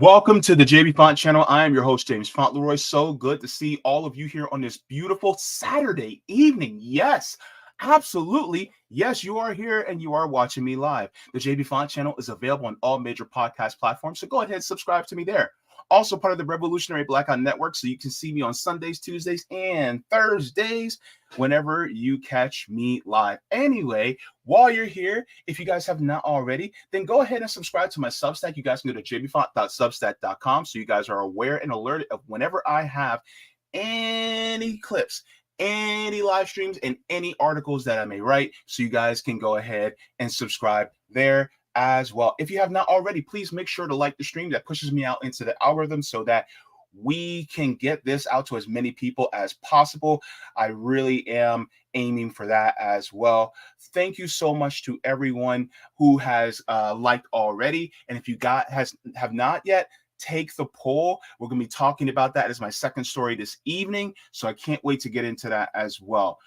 Welcome to the Jaybefaunt channel. I am your host, James Fauntleroy. So good to see all of you here on this beautiful Saturday evening. Yes, absolutely. Yes, you are here and you are watching me live. The Jaybefaunt channel is available on all major podcast platforms, so go ahead and subscribe to me there. Also part of the Revolutionary Blackout Network, so you can see me on Sundays, Tuesdays, and Thursdays whenever you catch me live. Anyway, while you're here, if you guys have not already, then go ahead and subscribe to my Substack. You guys can go to jaybefaunt.substack.com so you guys are aware and alerted of whenever I have any clips, any live streams, and any articles that I may write. So you guys can go ahead and subscribe there as well. If you have not already, please make sure to like the stream. That pushes me out into the algorithm so that we can get this out to as many people as possible. I really am aiming for that as well. Thank you so much to everyone who has liked already. And if you have not yet, take the poll. We're going to be talking about that as my second story this evening. So I can't wait to get into that as well.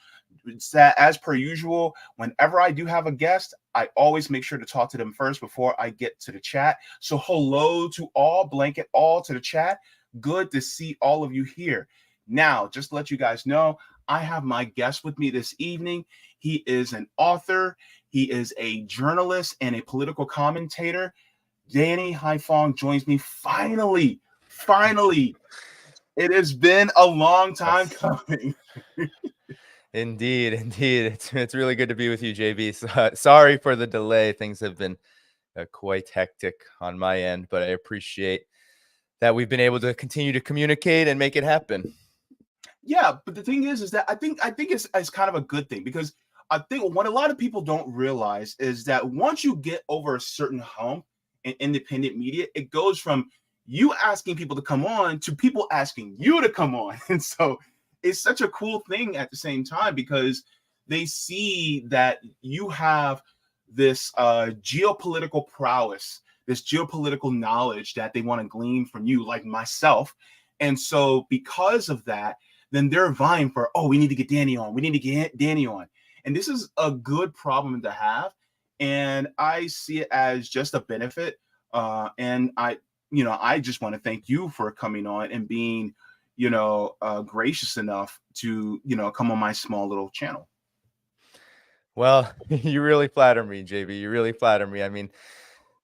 It's that, as per usual, whenever I do have a guest, I always make sure to talk to them first before I get to the chat. So hello to all, blanket all to the chat. Good to see all of you here. Now, just to let you guys know, I have my guest with me this evening. He is an author. He is a journalist and a political commentator. Danny Haiphong joins me finally. It has been a long time coming. Indeed. It's really good to be with you, JB. So, sorry for the delay. Things have been quite hectic on my end, but I appreciate that we've been able to continue to communicate and make it happen. Yeah, but the thing is that I think it's kind of a good thing, because I think what a lot of people don't realize is that once you get over a certain hump in independent media, it goes from you asking people to come on to people asking you to come on. And so it's such a cool thing at the same time, because they see that you have this geopolitical prowess, this geopolitical knowledge that they want to glean from you, like myself. And so because of that, then they're vying for, oh, we need to get Danny on. We need to get Danny on. And this is a good problem to have. And I see it as just a benefit. And I just want to thank you for coming on and being, gracious enough to, come on my small little channel. Well, you really flatter me, JB. You really flatter me. I mean,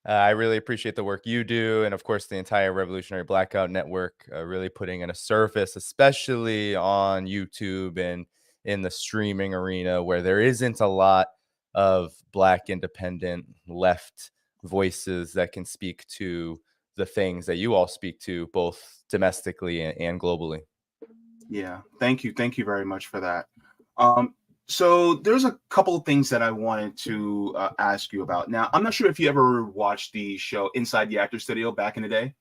I really appreciate the work you do, and of course, the entire Revolutionary Blackout Network, really putting in a service, especially on YouTube and in the streaming arena, where there isn't a lot of Black independent left voices that can speak to the things that you all speak to, both domestically and globally. Yeah, thank you very much for that. So there's a couple of things that I wanted to ask you about. Now, I'm not sure if you ever watched the show Inside the Actor Studio back in the day.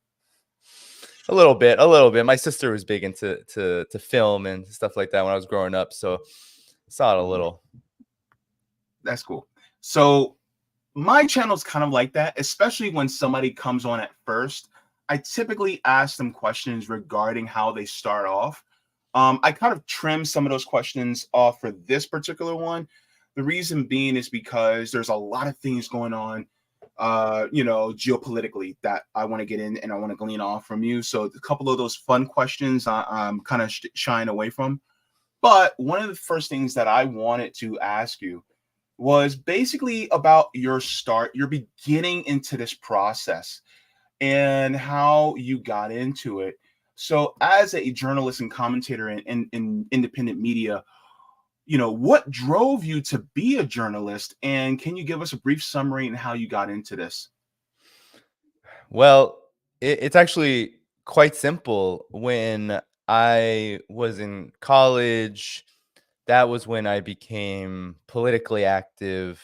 A little bit. My sister was big into film and stuff like that when I was growing up, so saw it a little. That's cool. So my channel's kind of like that, especially when somebody comes on at first. I typically ask them questions regarding how they start off. I kind of trim some of those questions off for this particular one. The reason being is because there's a lot of things going on, geopolitically, that I want to get in and I want to glean off from you. So a couple of those fun questions I'm kind of shying away from. But one of the first things that I wanted to ask you was basically about your start, your beginning into this process and how you got into it. So as a journalist and commentator in independent media, what drove you to be a journalist? And can you give us a brief summary on how you got into this? Well, it's actually quite simple. When I was in college, that was when I became politically active,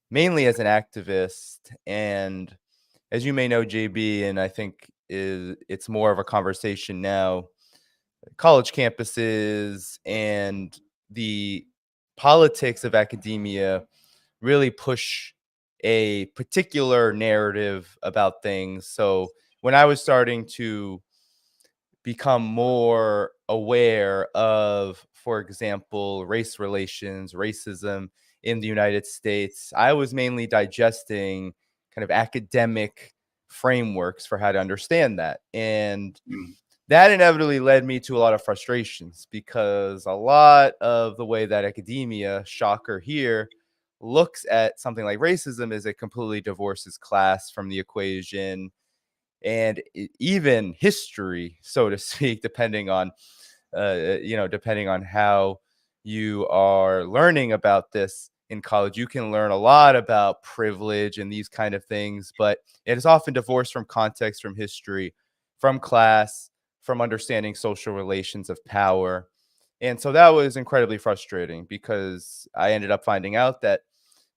mainly as an activist. And as you may know, JB, and I think it's more of a conversation now, college campuses and the politics of academia really push a particular narrative about things. So when I was starting to become more aware of, for example, race relations, racism in the United States, I was mainly digesting kind of academic frameworks for how to understand that. And Mm. that inevitably led me to a lot of frustrations, because a lot of the way that academia, shocker here, looks at something like racism is it completely divorces class from the equation, and even history, so to speak, depending on depending on how you are learning about this in college. You can learn a lot about privilege and these kind of things, but it is often divorced from context, from history, from class, from understanding social relations of power. And so that was incredibly frustrating, because I ended up finding out that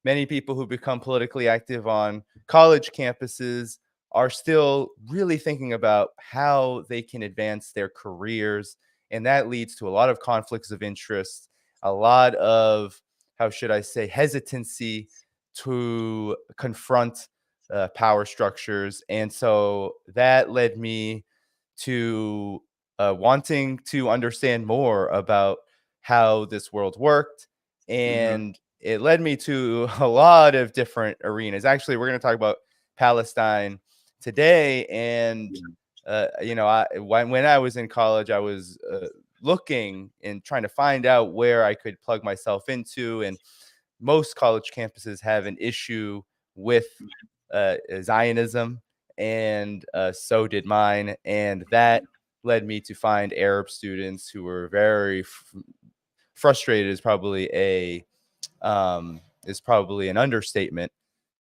many people who become politically active on college campuses are still really thinking about how they can advance their careers. And that leads to a lot of conflicts of interest, a lot of, how should I say, hesitancy to confront power structures. And so that led me to wanting to understand more about how this world worked. Mm-hmm. And it led me to a lot of different arenas. Actually, we're going to talk about Palestine today. And, when I was in college, I was looking and trying to find out where I could plug myself into. And most college campuses have an issue with Zionism, and so did mine. And that led me to find Arab students who were very frustrated, is probably an understatement.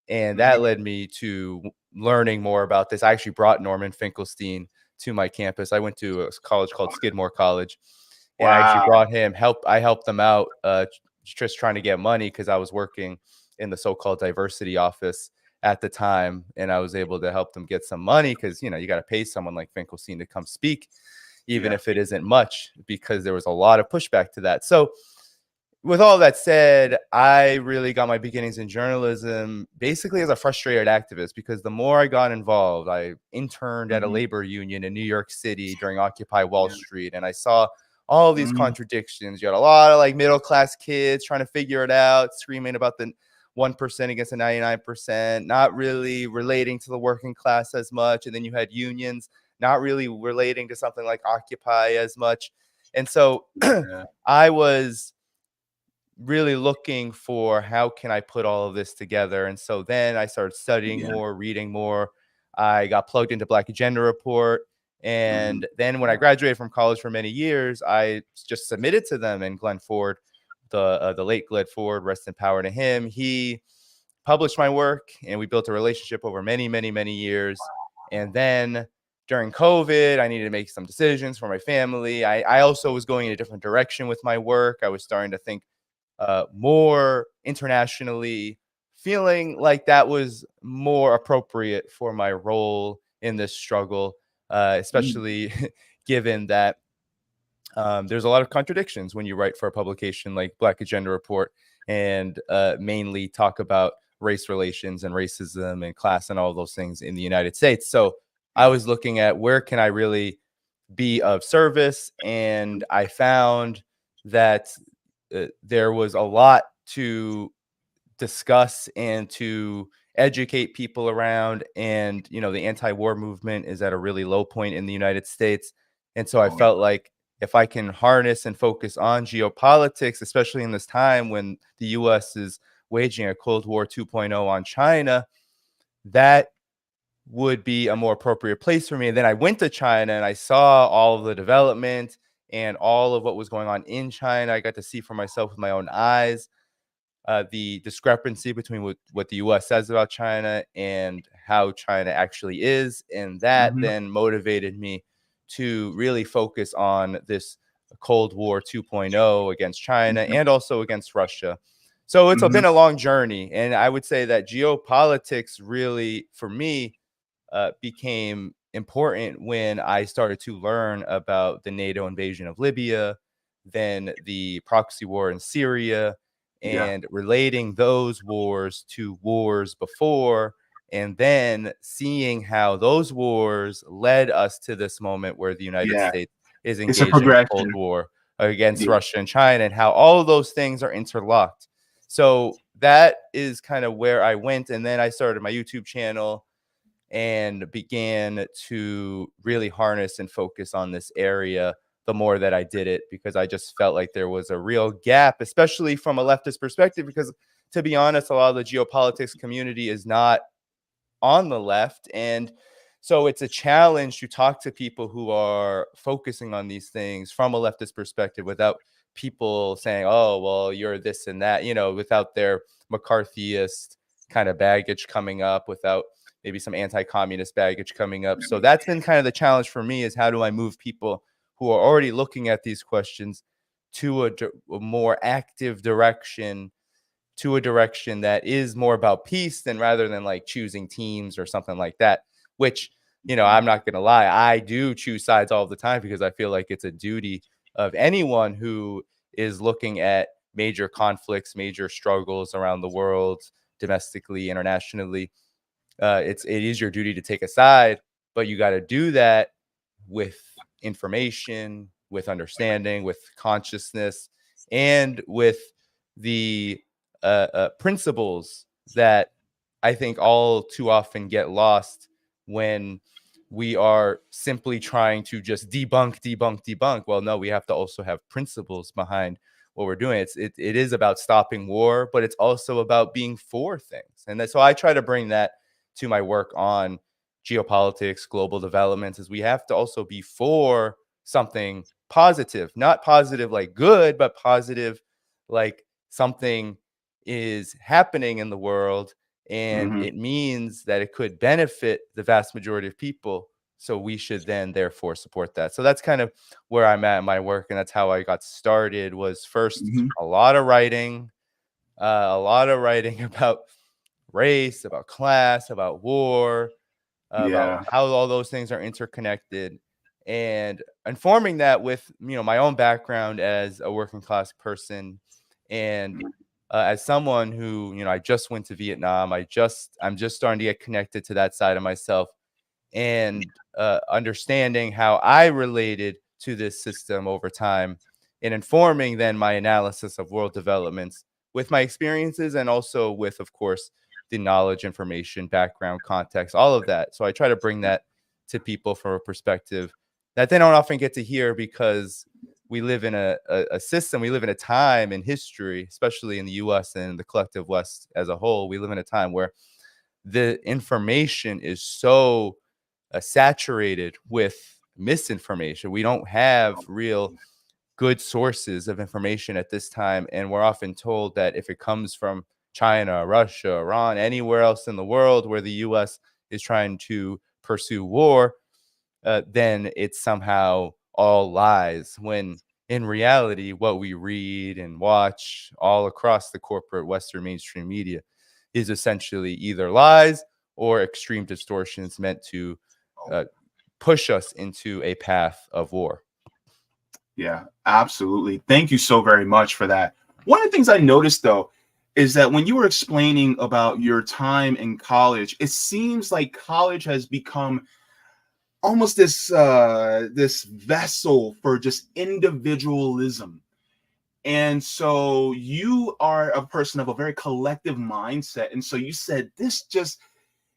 And that Mm-hmm. led me to learning more about this. I actually brought Norman Finkelstein to my campus. I went to a college called Skidmore College, and I actually Wow. brought him help. I helped them out, just trying to get money, because I was working in the so-called diversity office at the time, and I was able to help them get some money, because you got to pay someone like Finkelstein to come speak, even Yeah. if it isn't much, because there was a lot of pushback to that. So with all that said, I really got my beginnings in journalism basically as a frustrated activist, because the more I got involved, I interned at a Mm-hmm. labor union in New York City during Occupy Wall Yeah. Street, and I saw all these Mm-hmm. contradictions. You had a lot of like middle class kids trying to figure it out, screaming about the 1% against the 99%, not really relating to the working class as much. And then you had unions not really relating to something like Occupy as much. And so Yeah. I was really looking for, how can I put all of this together? And so then I started studying Yeah. more, reading more. I got plugged into Black Agenda Report. Mm-hmm. And then when I graduated from college for many years, I just submitted to them. And Glenn Ford, the late Glenn Ford, rest in power to him, he published my work, and we built a relationship over many, many, many years. And then during COVID, I needed to make some decisions for my family. I also was going in a different direction with my work. I was starting to think more internationally, feeling like that was more appropriate for my role in this struggle, especially given that there's a lot of contradictions when you write for a publication like Black Agenda Report, and mainly talk about race relations and racism and class and all those things in the United States. So I was looking at, where can I really be of service? And I found that there was a lot to discuss and to educate people around. And the anti-war movement is at a really low point in the United States. And so I Oh, felt like, if I can harness and focus on geopolitics, especially in this time when the US is waging a Cold War 2.0 on China, that would be a more appropriate place for me. And then I went to China, and I saw all of the development and all of what was going on in China. I got to see for myself with my own eyes the discrepancy between what the US says about China and how China actually is. And that mm-hmm. then motivated me to really focus on this Cold War 2.0 against China, Mm-hmm. and also against Russia. So it's Mm-hmm. been a long journey. And I would say that geopolitics really, for me, became important when I started to learn about the NATO invasion of Libya, then the proxy war in Syria, Yeah. and relating those wars to wars before, and then seeing how those wars led us to this moment where the United Yeah. States is It's a engaged in a Cold progression. War against Yeah. Russia and China, and how all of those things are interlocked. So that is kind of where I went. And then I started my YouTube channel, and began to really harness and focus on this area the more that I did it, because I just felt like there was a real gap, especially from a leftist perspective, because to be honest, a lot of the geopolitics community is not on the left. And so it's a challenge to talk to people who are focusing on these things from a leftist perspective without people saying, oh, well, you're this and that, without their McCarthyist kind of baggage coming up, without maybe some anti-communist baggage coming up. So that's been kind of the challenge for me, is how do I move people who are already looking at these questions to a more active direction, to a direction that is more about peace than rather than like choosing teams or something like that, which, I'm not going to lie, I do choose sides all the time, because I feel like it's a duty of anyone who is looking at major conflicts, major struggles around the world, domestically, internationally. It is your duty to take a side, but you got to do that with information, with understanding, with consciousness, and with the principles that I think all too often get lost when we are simply trying to just debunk. Well, no, we have to also have principles behind what we're doing. It is about stopping war, but it's also about being for things. And so I try to bring that to my work on geopolitics, global developments, is we have to also be for something positive, not positive like good, but positive like something is happening in the world and Mhm. it means that it could benefit the vast majority of people. So we should then therefore support that. So that's kind of where I'm at in my work. And that's how I got started, was first Mhm. a lot of writing, about race, about class, about war, about Yeah. how all those things are interconnected, and informing that with my own background as a working class person, and as someone who I just went to Vietnam. I'm just starting to get connected to that side of myself, and understanding how I related to this system over time, and informing then my analysis of world developments with my experiences, and also with, of course, the knowledge, information, background, context, all of that. So I try to bring that to people from a perspective that they don't often get to hear, because we live in a system, we live in a time in history, especially in the US and the collective West as a whole. We live in a time where the information is so saturated with misinformation. We don't have real good sources of information at this time. And we're often told that if it comes from China, Russia, Iran, anywhere else in the world where the US is trying to pursue war, then it's somehow all lies. When in reality, what we read and watch all across the corporate Western mainstream media is essentially either lies or extreme distortions meant to uh, push us into a path of war. Yeah, absolutely. Thank you so very much for that. One of the things I noticed though is that when you were explaining about your time in college, it seems like college has become almost this vessel for just individualism. And so you are a person of a very collective mindset. And so you said this just,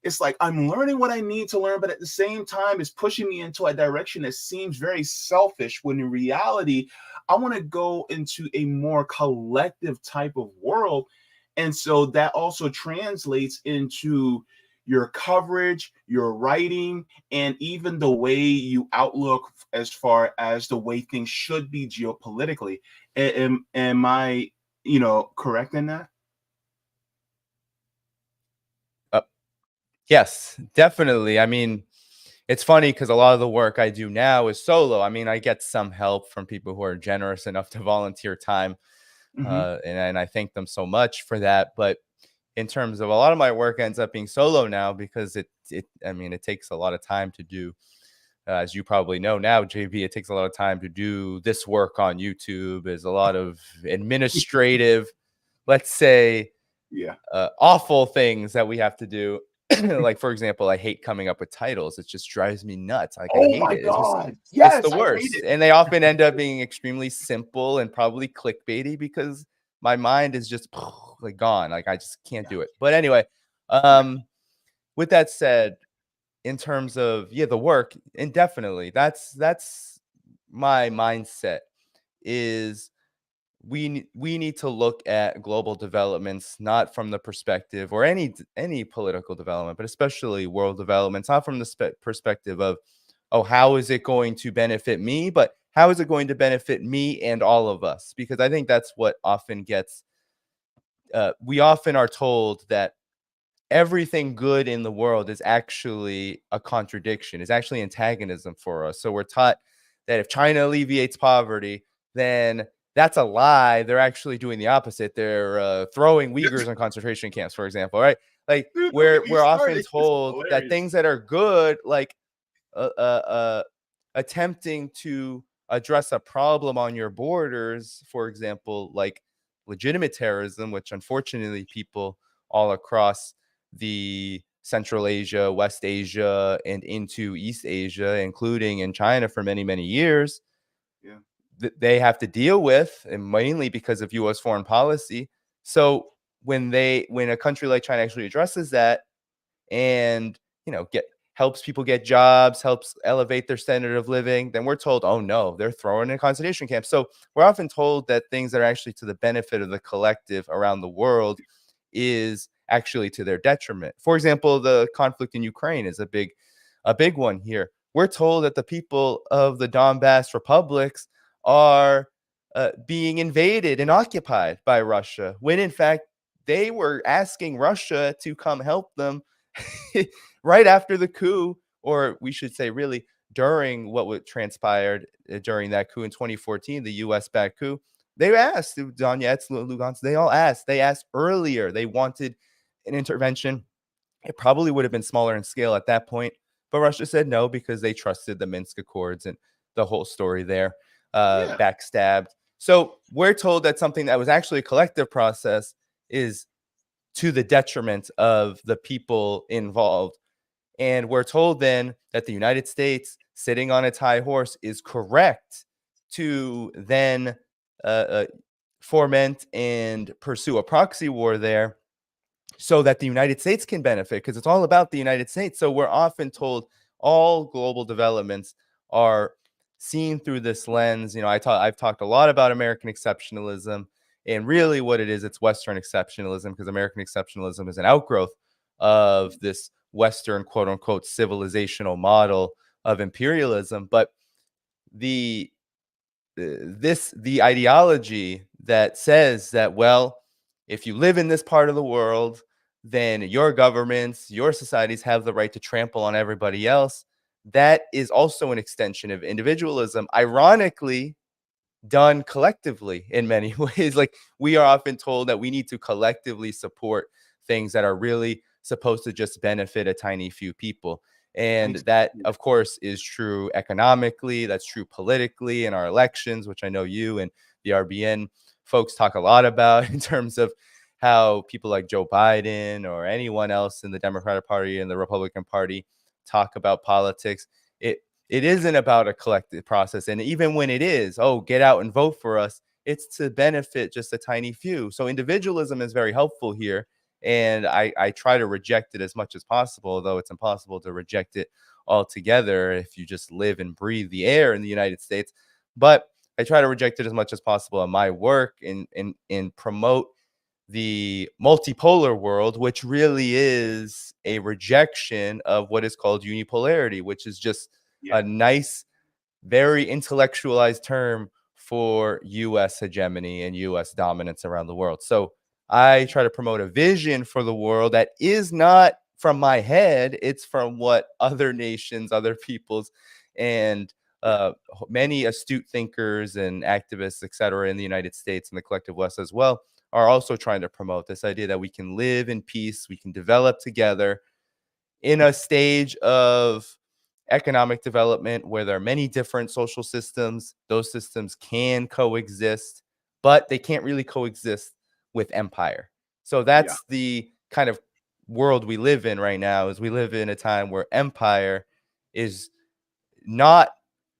it's like I'm learning what I need to learn, but at the same time, it's pushing me into a direction that seems very selfish. When in reality, I want to go into a more collective type of world. And so that also translates into your coverage, your writing, and even the way you outlook as far as the way things should be geopolitically. Am I, correct in that? Uh, yes, definitely. I mean, it's funny because a lot of the work I do now is solo. I mean, I get some help from people who are generous enough to volunteer time, Hmm. and I thank them so much for that. But in terms of a lot of my work ends up being solo now, because I mean, it takes a lot of time to do. As you probably know now, JB, it takes a lot of time to do this work on YouTube. There's a lot of administrative, let's say, Yeah. awful things that we have to do. Like, for example, I hate coming up with titles. It just drives me nuts. Like, I Oh hate my it. God. It's the Yes, I hate worst. it. And they often end up being extremely simple and probably clickbaity, because my mind is just like gone. Like, I just can't do it. But anyway, Yeah. with that said, in terms of the work, indefinitely. That's my mindset is we need to look at global developments not from the perspective, or any political development, but especially world developments, not from the perspective of, oh, how is it going to benefit me, but how is it going to benefit me and all of us? Because I think that's what often gets we often are told that everything good in the world is actually a contradiction, is actually antagonism for us. So we're taught that if China alleviates poverty, then that's a lie. They're actually doing the opposite. They're throwing Uyghurs in concentration camps, for example, right? Like Dude, don't get me we're often started. This is told that hilarious. things that are good, like uh, uh, uh, attempting to address a problem on your borders, for example, like legitimate terrorism, which unfortunately people all across the Central Asia, West Asia, and into East Asia, including in China for many, many years, Yeah. they have to deal with, and mainly because of U.S. foreign policy. So when a country like China actually addresses that, and get helps people get jobs, helps elevate their standard of living, then we're told, oh no, they're throwing in concentration camps. So we're often told that things that are actually to the benefit of the collective around the world is actually to their detriment. For example, the conflict in Ukraine is a big one here. We're told that the people of the Donbass republics are being invaded and occupied by Russia, when in fact they were asking Russia to come help them right after the coup, or we should say, really during what transpired during that coup in 2014, the U.S.-backed coup. They asked Donetsk, Lugansk. They all asked. They asked earlier. They wanted an intervention. It probably would have been smaller in scale at that point, but Russia said no because they trusted the Minsk Accords and the whole story there, Yeah. backstabbed. So we're told that something that was actually a collective process is to the detriment of the people involved. And we're told then that the United States, sitting on its high horse, is correct to then uh, uh, foment and pursue a proxy war there so that the United States can benefit, because it's all about the United States. So we're often told all global developments are seen through this lens. I've talked a lot about American exceptionalism, and really what it is, it's Western exceptionalism, because American exceptionalism is an outgrowth of this Western quote unquote civilizational model of imperialism. But the the ideology that says that, well, if you live in this part of the world, then your governments, your societies have the right to trample on everybody else. That is also an extension of individualism, ironically done collectively in many ways. Like, we are often told that we need to collectively support things that are really supposed to just benefit a tiny few people. And Thanks. that, Yeah. of course, is true economically. That's true politically in our elections, which I know you and the RBN folks talk a lot about in terms of how people like Joe Biden or anyone else in the Democratic Party and the Republican Party talk about politics. It isn't about a collective process. And even when it is, oh, get out and vote for us, it's to benefit just a tiny few. So individualism is very helpful here. And I try to reject it as much as possible, though it's impossible to reject it altogether if you just live and breathe the air in the United States. But I try to reject it as much as possible in my work and promote the multipolar world, which really is a rejection of what is called unipolarity, which is just Yeah. a nice, very intellectualized term for US hegemony and US dominance around the world. So I try to promote a vision for the world that is not from my head, it's from what other nations, other peoples, and Yeah. many astute thinkers and activists, et cetera, in the United States and the collective West as well, are also trying to promote this idea that we can live in peace, we can develop together in a stage of economic development where there are many different social systems. Those systems can coexist, but they can't really coexist with empire. So Yeah. that's the kind of world we live in right now. Is we live in a time where empire is not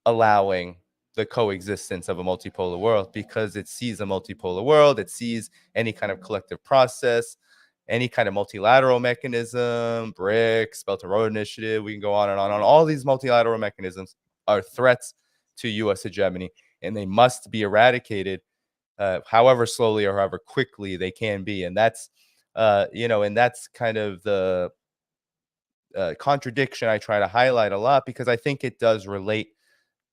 allowing the coexistence of a multipolar world, because it sees a multipolar world, it sees any kind of collective process any kind of multilateral mechanism, BRICS, Belt and Road Initiative, we can go on and on. All these multilateral mechanisms are threats to U.S. hegemony, and they must be eradicated, however slowly or however quickly they can be. And that's, and that's kind of the contradiction I try to highlight a lot, because I think it does relate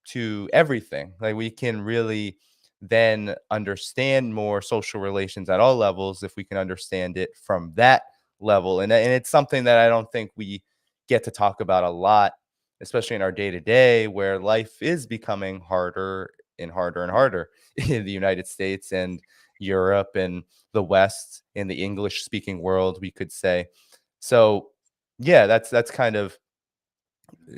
to everything. Like, we can really then understand more social relations at all levels if we can understand it from that level. And it's something that I don't think we get to talk about a lot, especially in our day to day, where life is becoming harder and harder and harder in the United States and Europe and the West, in the English speaking world, we could say. So yeah, that's kind of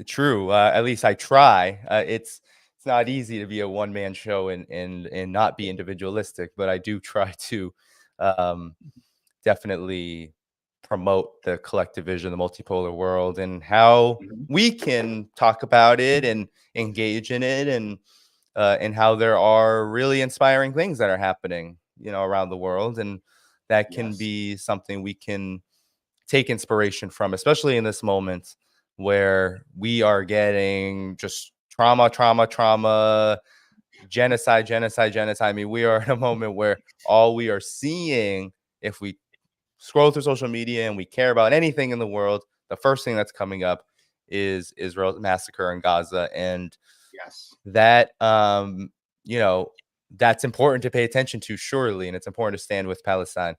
true. At least I try. It's not easy to be a one man show and not be individualistic, but I do try to um, definitely promote the collective vision, the multipolar world, and how Mhm. we can talk about it and engage in it, and how there are really inspiring things that are happening, around the world, and that can Yes. be something we can take inspiration from, especially in this moment where we are getting just trauma, trauma, trauma, genocide, genocide, genocide. I mean, we are in a moment where all we are seeing, if we scroll through social media and we care about anything in the world, the first thing that's coming up is Israel's massacre in Gaza. And Yes. that, you know, that's important to pay attention to, surely. And it's important to stand with Palestine.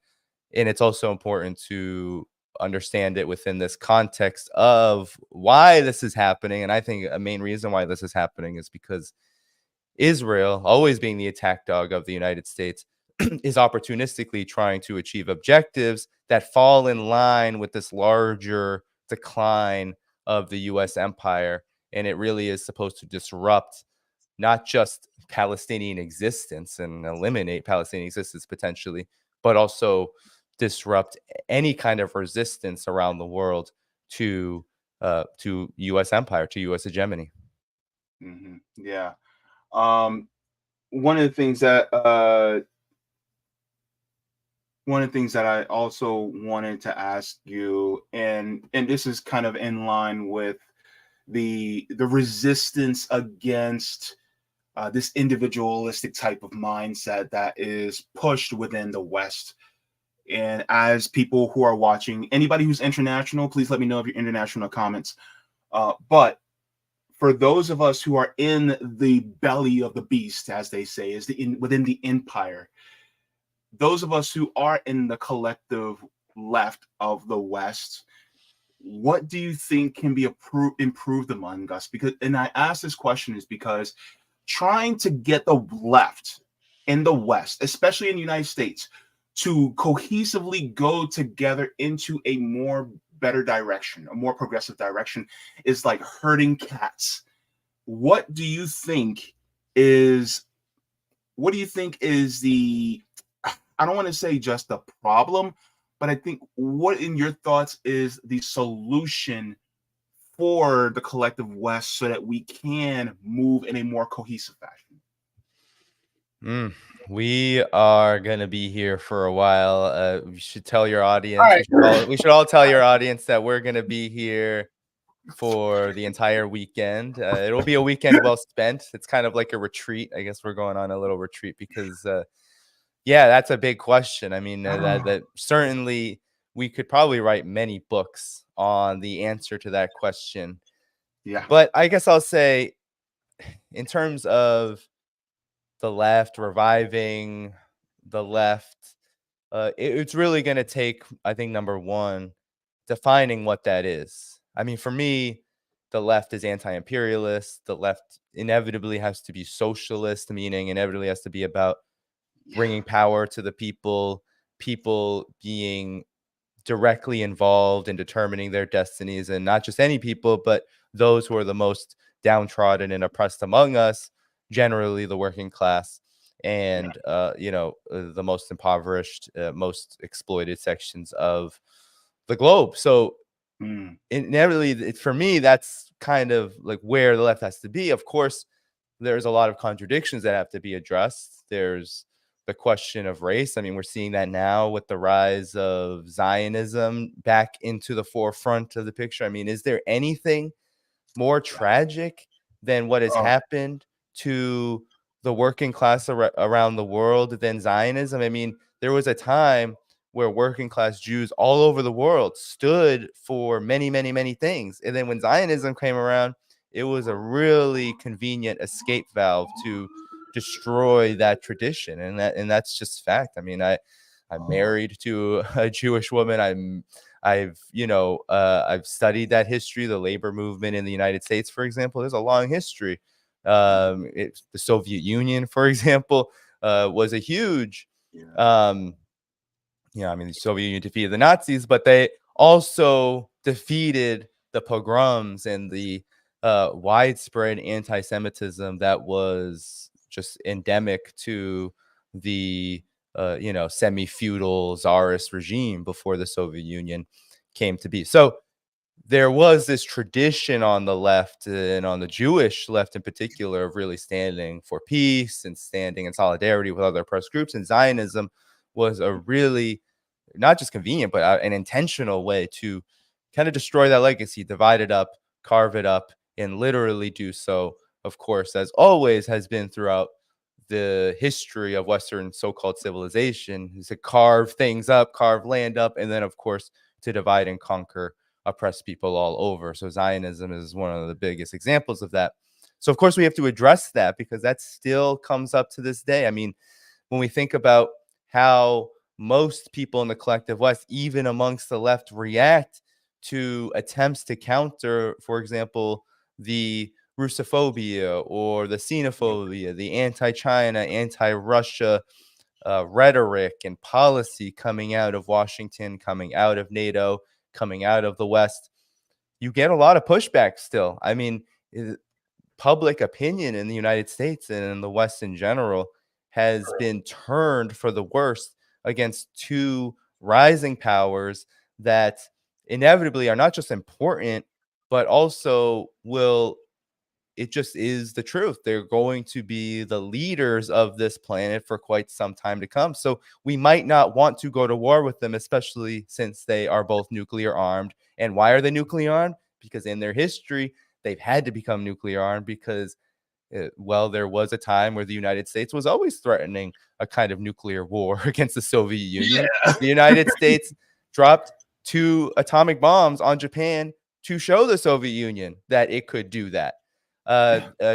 And it's also important to understand it within this context of why this is happening. And I think a main reason why this is happening is because Israel, always being the attack dog of the United States, is opportunistically trying to achieve objectives that fall in line with this larger decline of the US empire. And it really is supposed to disrupt not just Palestinian existence and eliminate Palestinian existence potentially, but also disrupt any kind of resistance around the world to U.S. empire, to U.S. hegemony. Yeah. Um, one of the things that I also wanted to ask you, and this is kind of in line with the resistance against this individualistic type of mindset that is pushed within the West. And as people who are watching, anybody who's international, please let me know if you're international in the comments. But for those of us who are in the belly of the beast, as they say, is within the empire, those of us who are in the collective left of the West, what do you think can be improved among us? Because, and I ask this question is because trying to get the left in the West, especially in the United States, to cohesively go together into a more better direction, a more progressive direction, is like herding cats. What do you think is the, I don't want to say just the problem, but I think what in your thoughts is the solution for the collective West so that we can move in a more cohesive fashion? Mm, we are gonna be here for a while. We should tell your All audience. right. We should all tell your audience that we're gonna be here for the entire weekend. It'll be a weekend well spent. It's kind of like a retreat. I guess we're going on a little retreat because, yeah, that's a big question. I mean, that certainly we could probably write many books on the answer to that question. Yeah. But I guess I'll say, in terms of the left, reviving the left, it's really going to take, I think, number one, defining what that is. I mean, for me, the left is anti-imperialist. The left inevitably has to be socialist, meaning inevitably has to be about Yeah. bringing power to the people, people being directly involved in determining their destinies, and not just any people, but those who are the most downtrodden and oppressed among us, generally the working class, Yeah. and the most impoverished, most exploited sections of the globe. So Mm. inevitably, for me, that's kind of like where the left has to be. Of course, there's a lot of contradictions that have to be addressed. There's the question of race. I mean, we're seeing that now with the rise of Zionism back into the forefront of the picture. I mean, is there anything more tragic than what has Oh, happened to the working class around the world than Zionism? I mean, there was a time where working class Jews all over the world stood for many, many, many things. And then when Zionism came around, it was a really convenient escape valve to destroy that tradition. And that's just fact. I mean, I'm married to a Jewish woman. I've studied that history, the labor movement in the United States, for example. There's a long history. The Soviet Union, for example, was a huge, yeah. um, I mean, the Soviet Union defeated the Nazis, but they also defeated the pogroms and the widespread anti-Semitism that was just endemic to the semi-feudal czarist regime before the Soviet Union came to be. So there was this tradition on the left and on the Jewish left in particular of really standing for peace and standing in solidarity with other oppressed groups. And Zionism was a really not just convenient, but an intentional way to kind of destroy that legacy, divide it up, carve it up, and literally do so, of course, as always has been throughout the history of Western so-called civilization, is to carve things up, carve land up, and then, of course, to divide and conquer oppressed people all over. So Zionism is one of the biggest examples of that. So, of course, we have to address that because that still comes up to this day. I mean, when we think about how most people in the collective West, even amongst the left, react to attempts to counter, for example, the Russophobia or the xenophobia, the anti-China, anti-Russia rhetoric and policy coming out of Washington, coming out of NATO, coming out of the West, you get a lot of pushback still. I mean, public opinion in the United States and in the West in general has been turned for the worst against two rising powers that inevitably are not just important, but also will it just is the truth. They're going to be the leaders of this planet for quite some time to come. So we might not want to go to war with them, especially since they are both nuclear armed. And why are they nuclear armed? Because in their history, they've had to become nuclear armed because, there was a time where the United States was always threatening a kind of nuclear war against the Soviet Union. Yeah. The United States dropped 2 atomic bombs on Japan to show the Soviet Union that it could do that.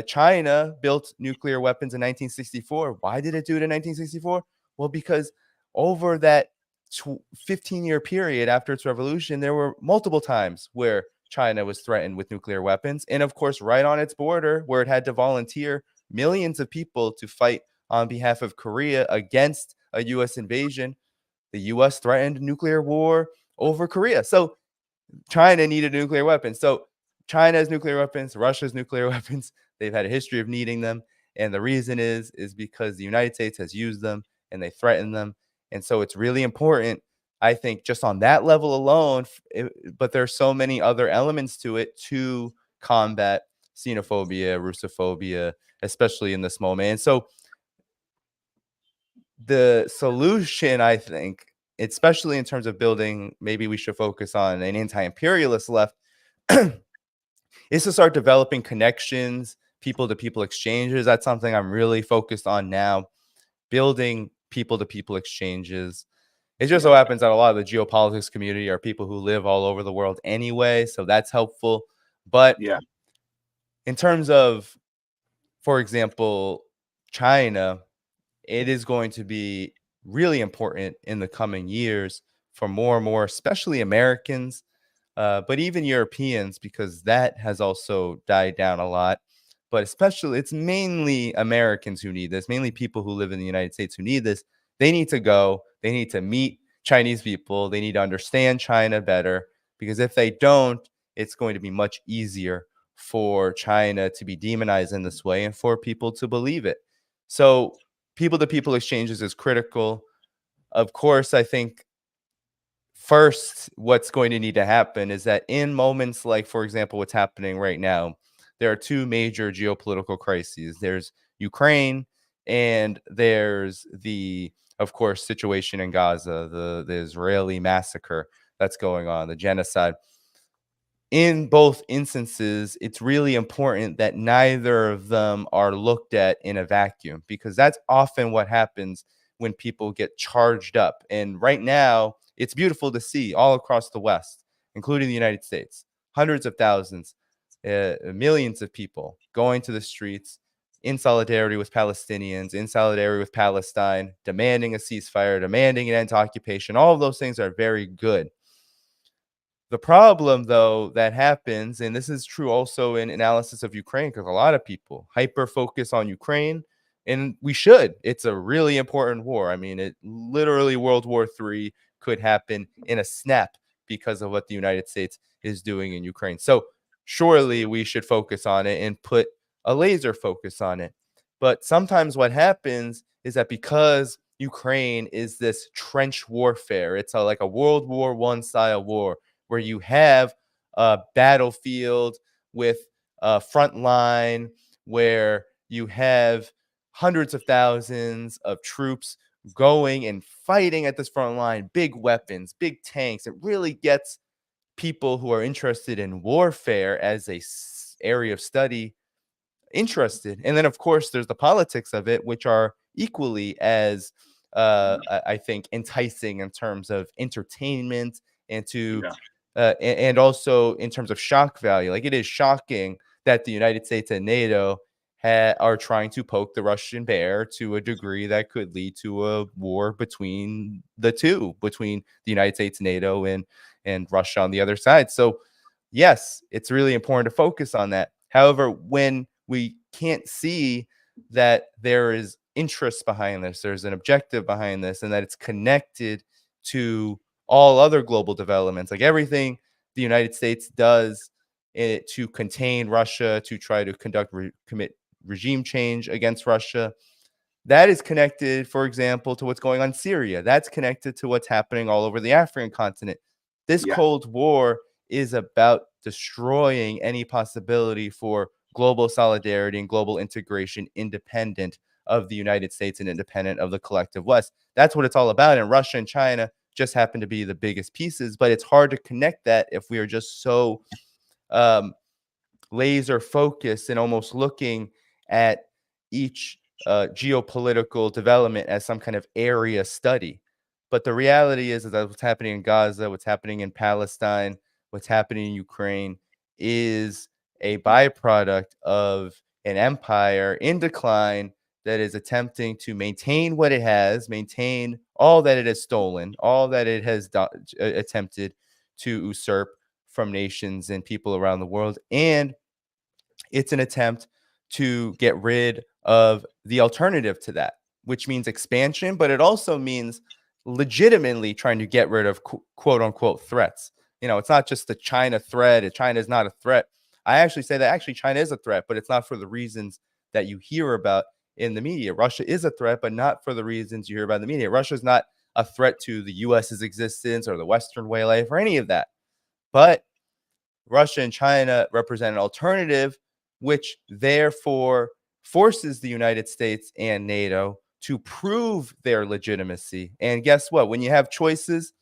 China built nuclear weapons in 1964. Why did it do it in 1964? Well, because over that 15-year period after its revolution, there were multiple times where China was threatened with nuclear weapons. And of course, right on its border, where it had to volunteer millions of people to fight on behalf of Korea against a U.S. invasion, the U.S. threatened nuclear war over Korea. So China needed nuclear weapons. So China has nuclear weapons, Russia's nuclear weapons. They've had a history of needing them. And the reason is because the United States has used them and they threaten them. And so it's really important, I think, just on that level alone. But there's so many other elements to it to combat xenophobia, Russophobia, especially in this moment. And so the solution, I think, especially in terms of building, maybe we should focus on an anti-imperialist left, is to start developing connections, people-to-people exchanges. That's something I'm really focused on now, building people-to-people exchanges. It just so happens that a lot of the geopolitics community are people who live all over the world anyway, so that's helpful. But Yeah. in terms of, for example, China, it is going to be really important in the coming years for more and more, especially Americans, but even Europeans, because that has also died down a lot. But especially, it's mainly Americans who need this, mainly people who live in the United States who need this. They need to go, they need to meet Chinese people, they need to understand China better, because if they don't, it's going to be much easier for China to be demonized in this way and for people to believe it. So, people to people exchanges is critical. Of course, I think first, what's going to need to happen is that in moments like, for example, what's happening right now, there are two major geopolitical crises. There's Ukraine And there's the, of course, situation in Gaza, the Israeli massacre that's going on, the genocide. In both instances, it's really important that neither of them are looked at in a vacuum, because that's often what happens when people get charged up. And right now, it's beautiful to see all across the West, including the United States, hundreds of thousands, millions of people going to the streets in solidarity with Palestinians, in solidarity with Palestine, demanding a ceasefire, demanding an end to occupation. All of those things are very good. The problem, though, that happens, and this is true also in analysis of Ukraine, because a lot of people hyper focus on Ukraine, and we should. It's a really important war. I mean, it literally World War III could happen in a snap because of what the United States is doing in Ukraine. So surely we should focus on it and put a laser focus on it. But sometimes what happens is that because Ukraine is this trench warfare, it's like a World War I style war, where you have a battlefield with a front line, where you have hundreds of thousands of troops going and fighting at this front line, big weapons, big tanks. It really gets people who are interested in warfare as a area of study interested. And then, of course, there's the politics of it, which are equally as, I think, enticing in terms of entertainment and to Yeah. and also in terms of shock value. Like, it is shocking that the United States and NATO are trying to poke the Russian bear to a degree that could lead to a war between the two, between the United States, NATO, and Russia on the other side. So, yes, it's really important to focus on that. However, when we can't see that there is interest behind this, there's an objective behind this, and that it's connected to all other global developments, like everything the United States does to contain Russia, to try to commit regime change against Russia. That is connected, for example, to what's going on in Syria. That's connected to what's happening all over the African continent. This Yeah. Cold War is about destroying any possibility for global solidarity and global integration independent of the United States and independent of the collective West. That's what it's all about. And Russia and China just happen to be the biggest pieces, but it's hard to connect that if we are just so um, laser focused and almost looking at each geopolitical development as some kind of area study. But the reality is that what's happening in Gaza, what's happening in Palestine, what's happening in Ukraine is a byproduct of an empire in decline that is attempting to maintain what it has, maintain all that it has stolen, all that it has attempted to usurp from nations and people around the world. And it's an attempt to get rid of the alternative to that, which means expansion, but it also means legitimately trying to get rid of quote unquote threats. You know, it's not just the China threat. China is not a threat. I actually say that actually China is a threat, but it's not for the reasons that you hear about in the media. Russia is a threat, but not for the reasons you hear about in the media. Russia is not a threat to the US's existence or the Western way of life or any of that. But Russia and China represent an alternative, which therefore forces the United States and NATO to prove their legitimacy. And guess what? When you have choices,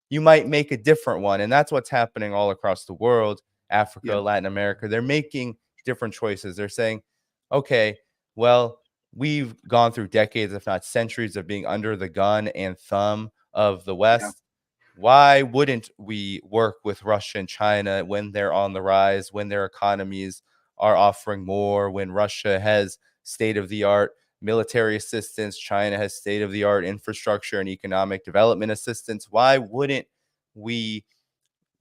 you might make a different one. And that's what's happening all across the world, Africa, Yeah. Latin America. They're making different choices. They're saying, okay, well, we've gone through decades, if not centuries, of being under the gun and thumb of the Yeah. West. Why wouldn't we work with Russia and China when they're on the rise, when their economies are offering more, when Russia has state of the art military assistance, China has state of the art infrastructure and economic development assistance? Why wouldn't we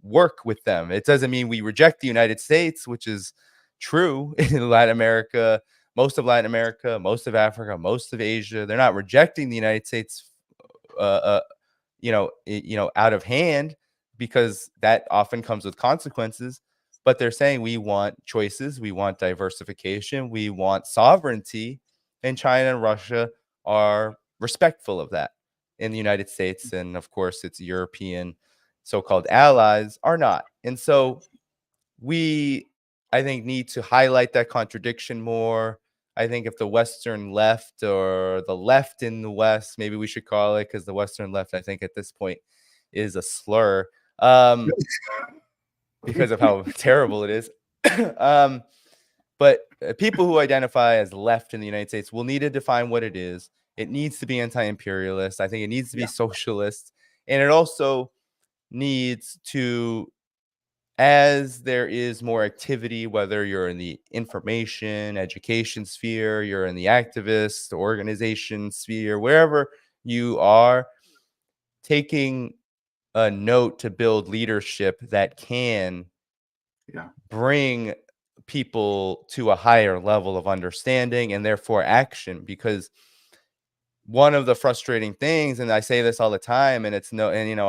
work with them? It doesn't mean we reject the United States, which is true in Latin America, most of Africa, most of Asia. They're not rejecting the United States out of hand, because that often comes with consequences. But they're saying we want choices, we want diversification, we want sovereignty, and China and Russia are respectful of that. In the United States, and of course, its European so-called allies are not. And so we, I think, need to highlight that contradiction more. I think if the Western left, or the left in the West, maybe we should call it, because the Western left, I think at this point is a slur, because of how terrible it is. um, but people who identify as left in the United States will need to define what it is. It needs to be anti-imperialist. I think it needs to be Yeah. socialist. And it also needs to, as there is more activity, whether you're in the information, education sphere, you're in the activist organization sphere, wherever you are, taking a note to build leadership that can Yeah. bring people to a higher level of understanding and therefore action. Because one of the frustrating things, and I say this all the time, and it's no, and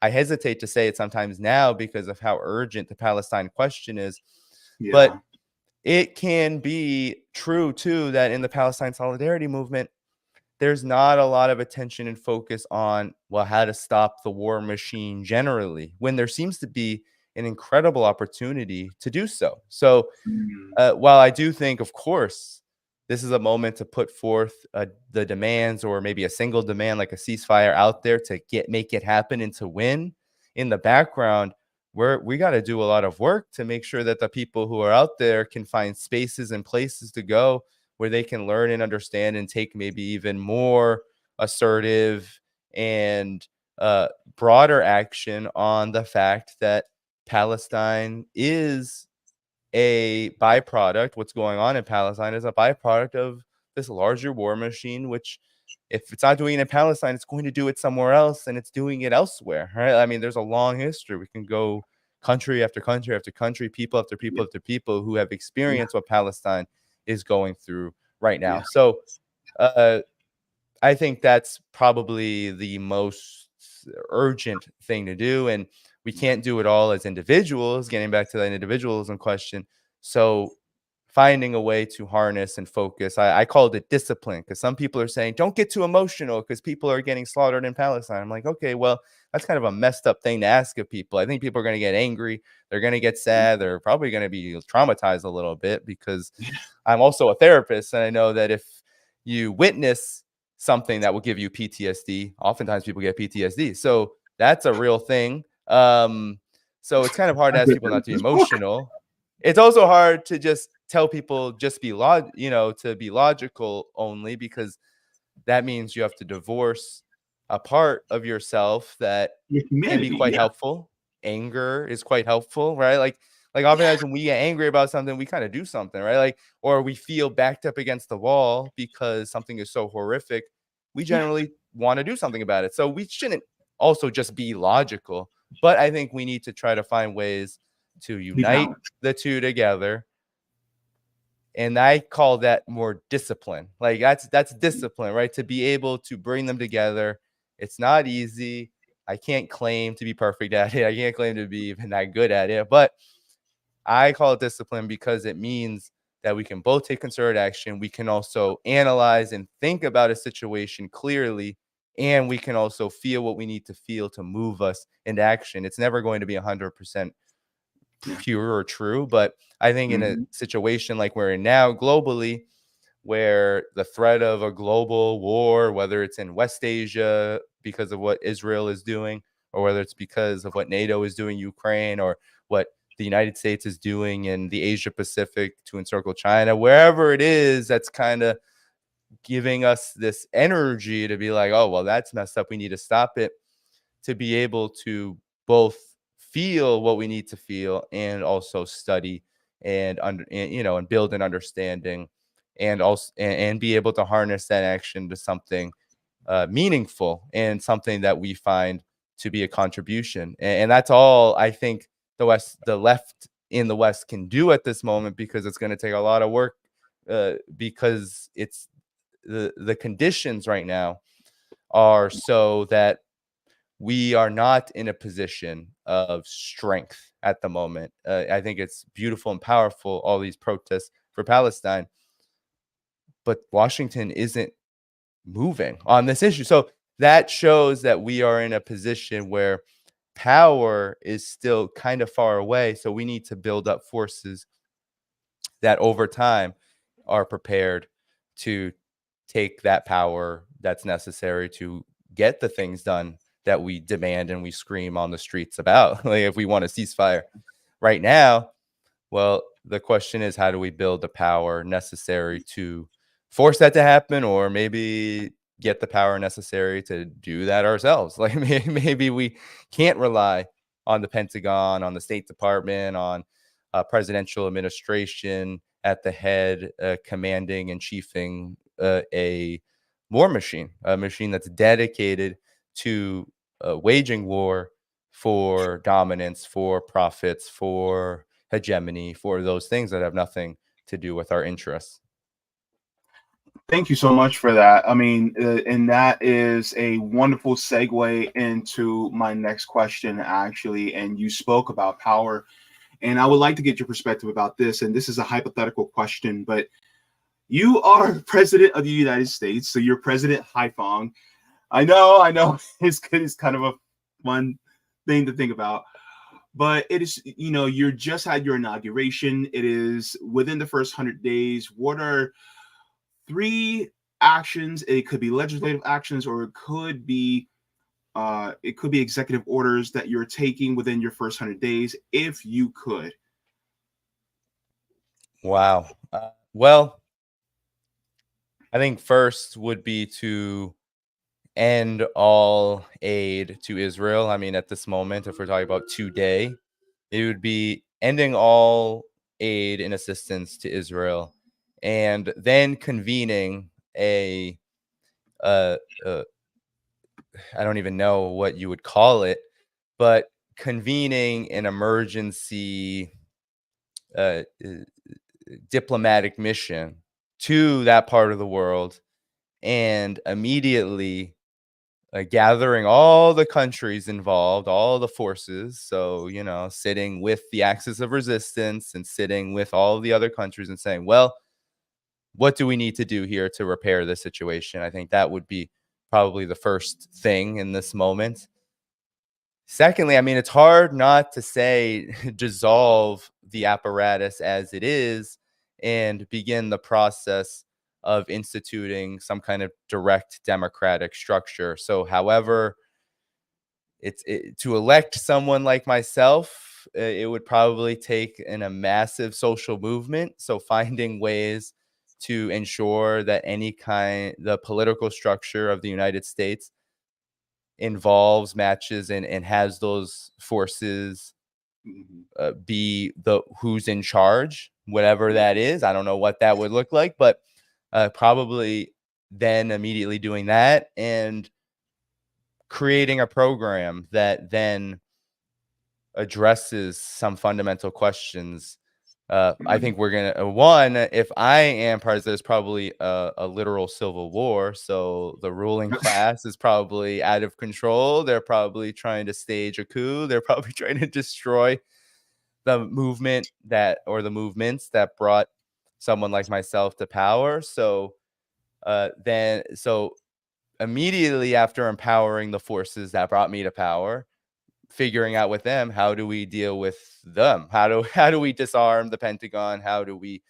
I hesitate to say it sometimes now because of how urgent the Palestine question is, but Yeah. it can be true too that in the Palestine solidarity movement, there's not a lot of attention and focus on, well, how to stop the war machine generally, when there seems to be an incredible opportunity to do so. So Mm, while I do think, of course, this is a moment to put forth the demands, or maybe a single demand like a ceasefire out there to make it happen and to win, in the background, we got to do a lot of work to make sure that the people who are out there can find spaces and places to go where they can learn and understand and take maybe even more assertive and broader action on the fact that Palestine is a byproduct. What's going on in Palestine is a byproduct of this larger war machine, which, if it's not doing it in Palestine, it's going to do it somewhere else, and it's doing it elsewhere, right? I mean, there's a long history. We can go country after country after country, people after people yeah. after people who have Yeah. experienced what Palestine is going through right now. Yeah. So uh, I think that's probably the most urgent thing to do. And we can't do it all as individuals, getting back to that individualism question. So finding a way to harness and focus. I called it discipline, because some people are saying, don't get too emotional because people are getting slaughtered in Palestine. I'm like, okay, well, that's kind of a messed up thing to ask of people. I think people are going to get angry. They're going to get sad. They're probably going to be traumatized a little bit, because I'm also a therapist. And I know that if you witness something that will give you PTSD, oftentimes people get PTSD. So that's a real thing. So it's kind of hard to I've ask read people not to be this book. emotional. It's also hard to just tell people just be to be logical only, because that means you have to divorce a part of yourself that Your can be humanity. quite Yeah. helpful. Anger is quite helpful, right? Like oftentimes when we get angry about something, we kind of do something, right? Like, or we feel backed up against the wall because something is so horrific. We Yeah. generally want to do something about it. So we shouldn't also just be logical, but I think we need to try to find ways to Be unite balanced. the two together, and I call that more discipline. Like that's discipline, right? To be able to bring them together. It's not easy. I can't claim to be perfect at it. I can't claim to be even that good at it, but I call it discipline because it means that we can both take concerted action. We can also analyze and think about a situation clearly, and we can also feel what we need to feel to move us into action. It's never going to be 100% Yeah. pure or true, but I think in a Mhm. situation like we're in now globally, where the threat of a global war, whether it's in West Asia because of what Israel is doing, or whether it's because of what NATO is doing, Ukraine, or what the United States is doing in the Asia Pacific to encircle China, wherever it is, that's kind of giving us this energy to be like, oh, well, that's messed up. We need to stop it, to be able to both feel what we need to feel and also study and build an understanding, and also and be able to harness that action to something meaningful and something that we find to be a contribution. And that's all I think the left in the West can do at this moment, because it's going to take a lot of work, because it's the conditions right now are so that we are not in a position of strength at the moment. I think it's beautiful and powerful, all these protests for Palestine, but Washington isn't moving on this issue. So that shows that we are in a position where power is still kind of far away. So we need to build up forces that over time are prepared to take that power that's necessary to get the things done that we demand and we scream on the streets about. Like if we want a ceasefire right now, well, the question is, how do we build the power necessary to force that to happen, or maybe get the power necessary to do that ourselves? Like maybe we can't rely on the Pentagon, on the State Department, on presidential administration at the head, commanding and chiefing a war machine, a machine that's dedicated to waging war for dominance, for profits, for hegemony, for those things that have nothing to do with our interests. Thank you so much for that. I mean, and that is a wonderful segue into my next question, actually. And you spoke about power, and I would like to get your perspective about this. And this is a hypothetical question, but you are president of the United States, so you're President Haiphong. I know, it's kind of a fun thing to think about, but it is, you're just had your inauguration. It is within the first 100 days. What are three actions? It could be legislative actions, or it could be executive orders that you're taking within your first 100 days, if you could. Wow. Well, I think first would be to end all aid to Israel. I mean, at this moment, if we're talking about today, it would be ending all aid and assistance to Israel, and then convening a uh, uh, I don't even know what you would call it, but convening an emergency uh, uh, diplomatic mission to that part of the world, and immediately gathering all the countries involved, all the forces. So, sitting with the axis of resistance and sitting with all the other countries and saying, well, what do we need to do here to repair this situation? I think that would be probably the first thing in this moment. Secondly, I mean, it's hard not to say dissolve the apparatus as it is and begin the process of instituting some kind of direct democratic structure. So, however, to elect someone like myself, it would probably take a massive social movement. So, finding ways to ensure that the political structure of the United States involves, matches, and has those forces be the who's in charge, whatever that is. I don't know what that would look like, but probably then immediately doing that and creating a program that then addresses some fundamental questions. I think we're gonna one. If I am president, there's probably a literal civil war. So the ruling class is probably out of control. They're probably trying to stage a coup. They're probably trying to destroy the movement or the movements that brought someone like myself to power. So so immediately after empowering the forces that brought me to power, figuring out with them, how do we deal with them? How do we disarm the Pentagon? How do we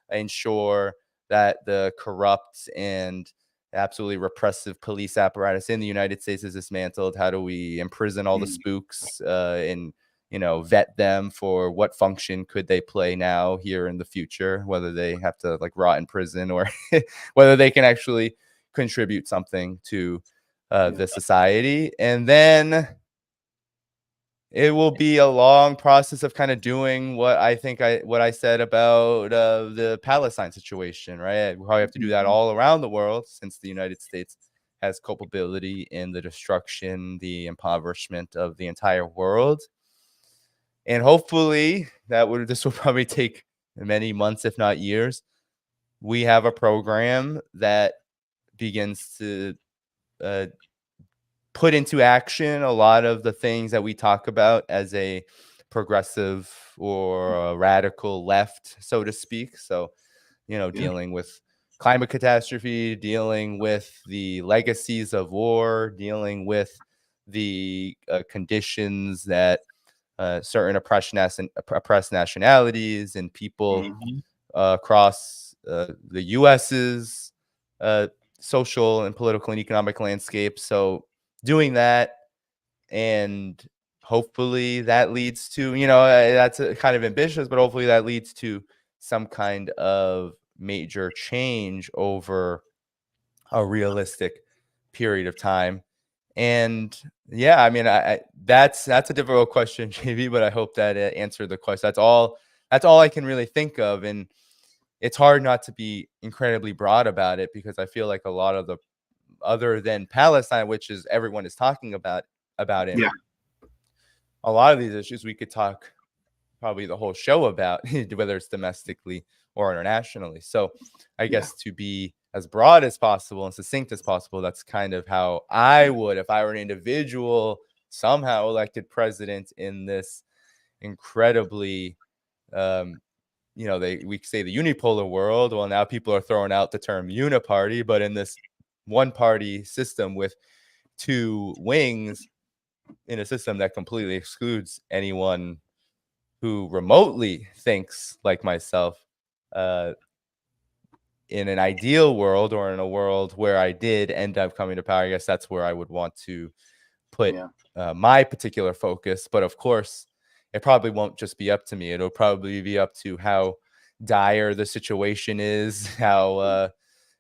ensure that the corrupt and absolutely repressive police apparatus in the United States is dismantled? How do we imprison all the spooks and vet them for what function could they play now here in the future, whether they have to like rot in prison or whether they can actually contribute something to the society. And then it will be a long process of kind of doing what I said about the Palestine situation, right? We probably have to do that all around the world, since the United States has culpability in the destruction, the impoverishment of the entire world. And hopefully this will probably take many months, if not years. We have a program that begins to put into action a lot of the things that we talk about as a progressive or a radical left, so to speak. So, dealing with climate catastrophe, dealing with the legacies of war, dealing with the conditions that certain oppressed nationalities and people across the US's social and political and economic landscape. So doing that, and hopefully that leads to, that's kind of ambitious, but hopefully that leads to some kind of major change over a realistic period of time. And yeah, I mean, that's a difficult question, JB, but I hope that it answered the question. That's all I can really think of. And it's hard not to be incredibly broad about it, because I feel like a lot of the, other than Palestine, which is everyone is talking about it, Yeah. a lot of these issues we could talk probably the whole show about, whether it's domestically or internationally. So I guess to be as broad as possible and succinct as possible, that's kind of how I would, if I were an individual somehow elected president in this incredibly, we say the unipolar world. Well, now people are throwing out the term uniparty, but in this one party system with two wings, in a system that completely excludes anyone who remotely thinks like myself, in an ideal world, or in a world where I did end up coming to power, I guess that's where I would want to put my particular focus. But of course, it probably won't just be up to me. It'll probably be up to how dire the situation is, how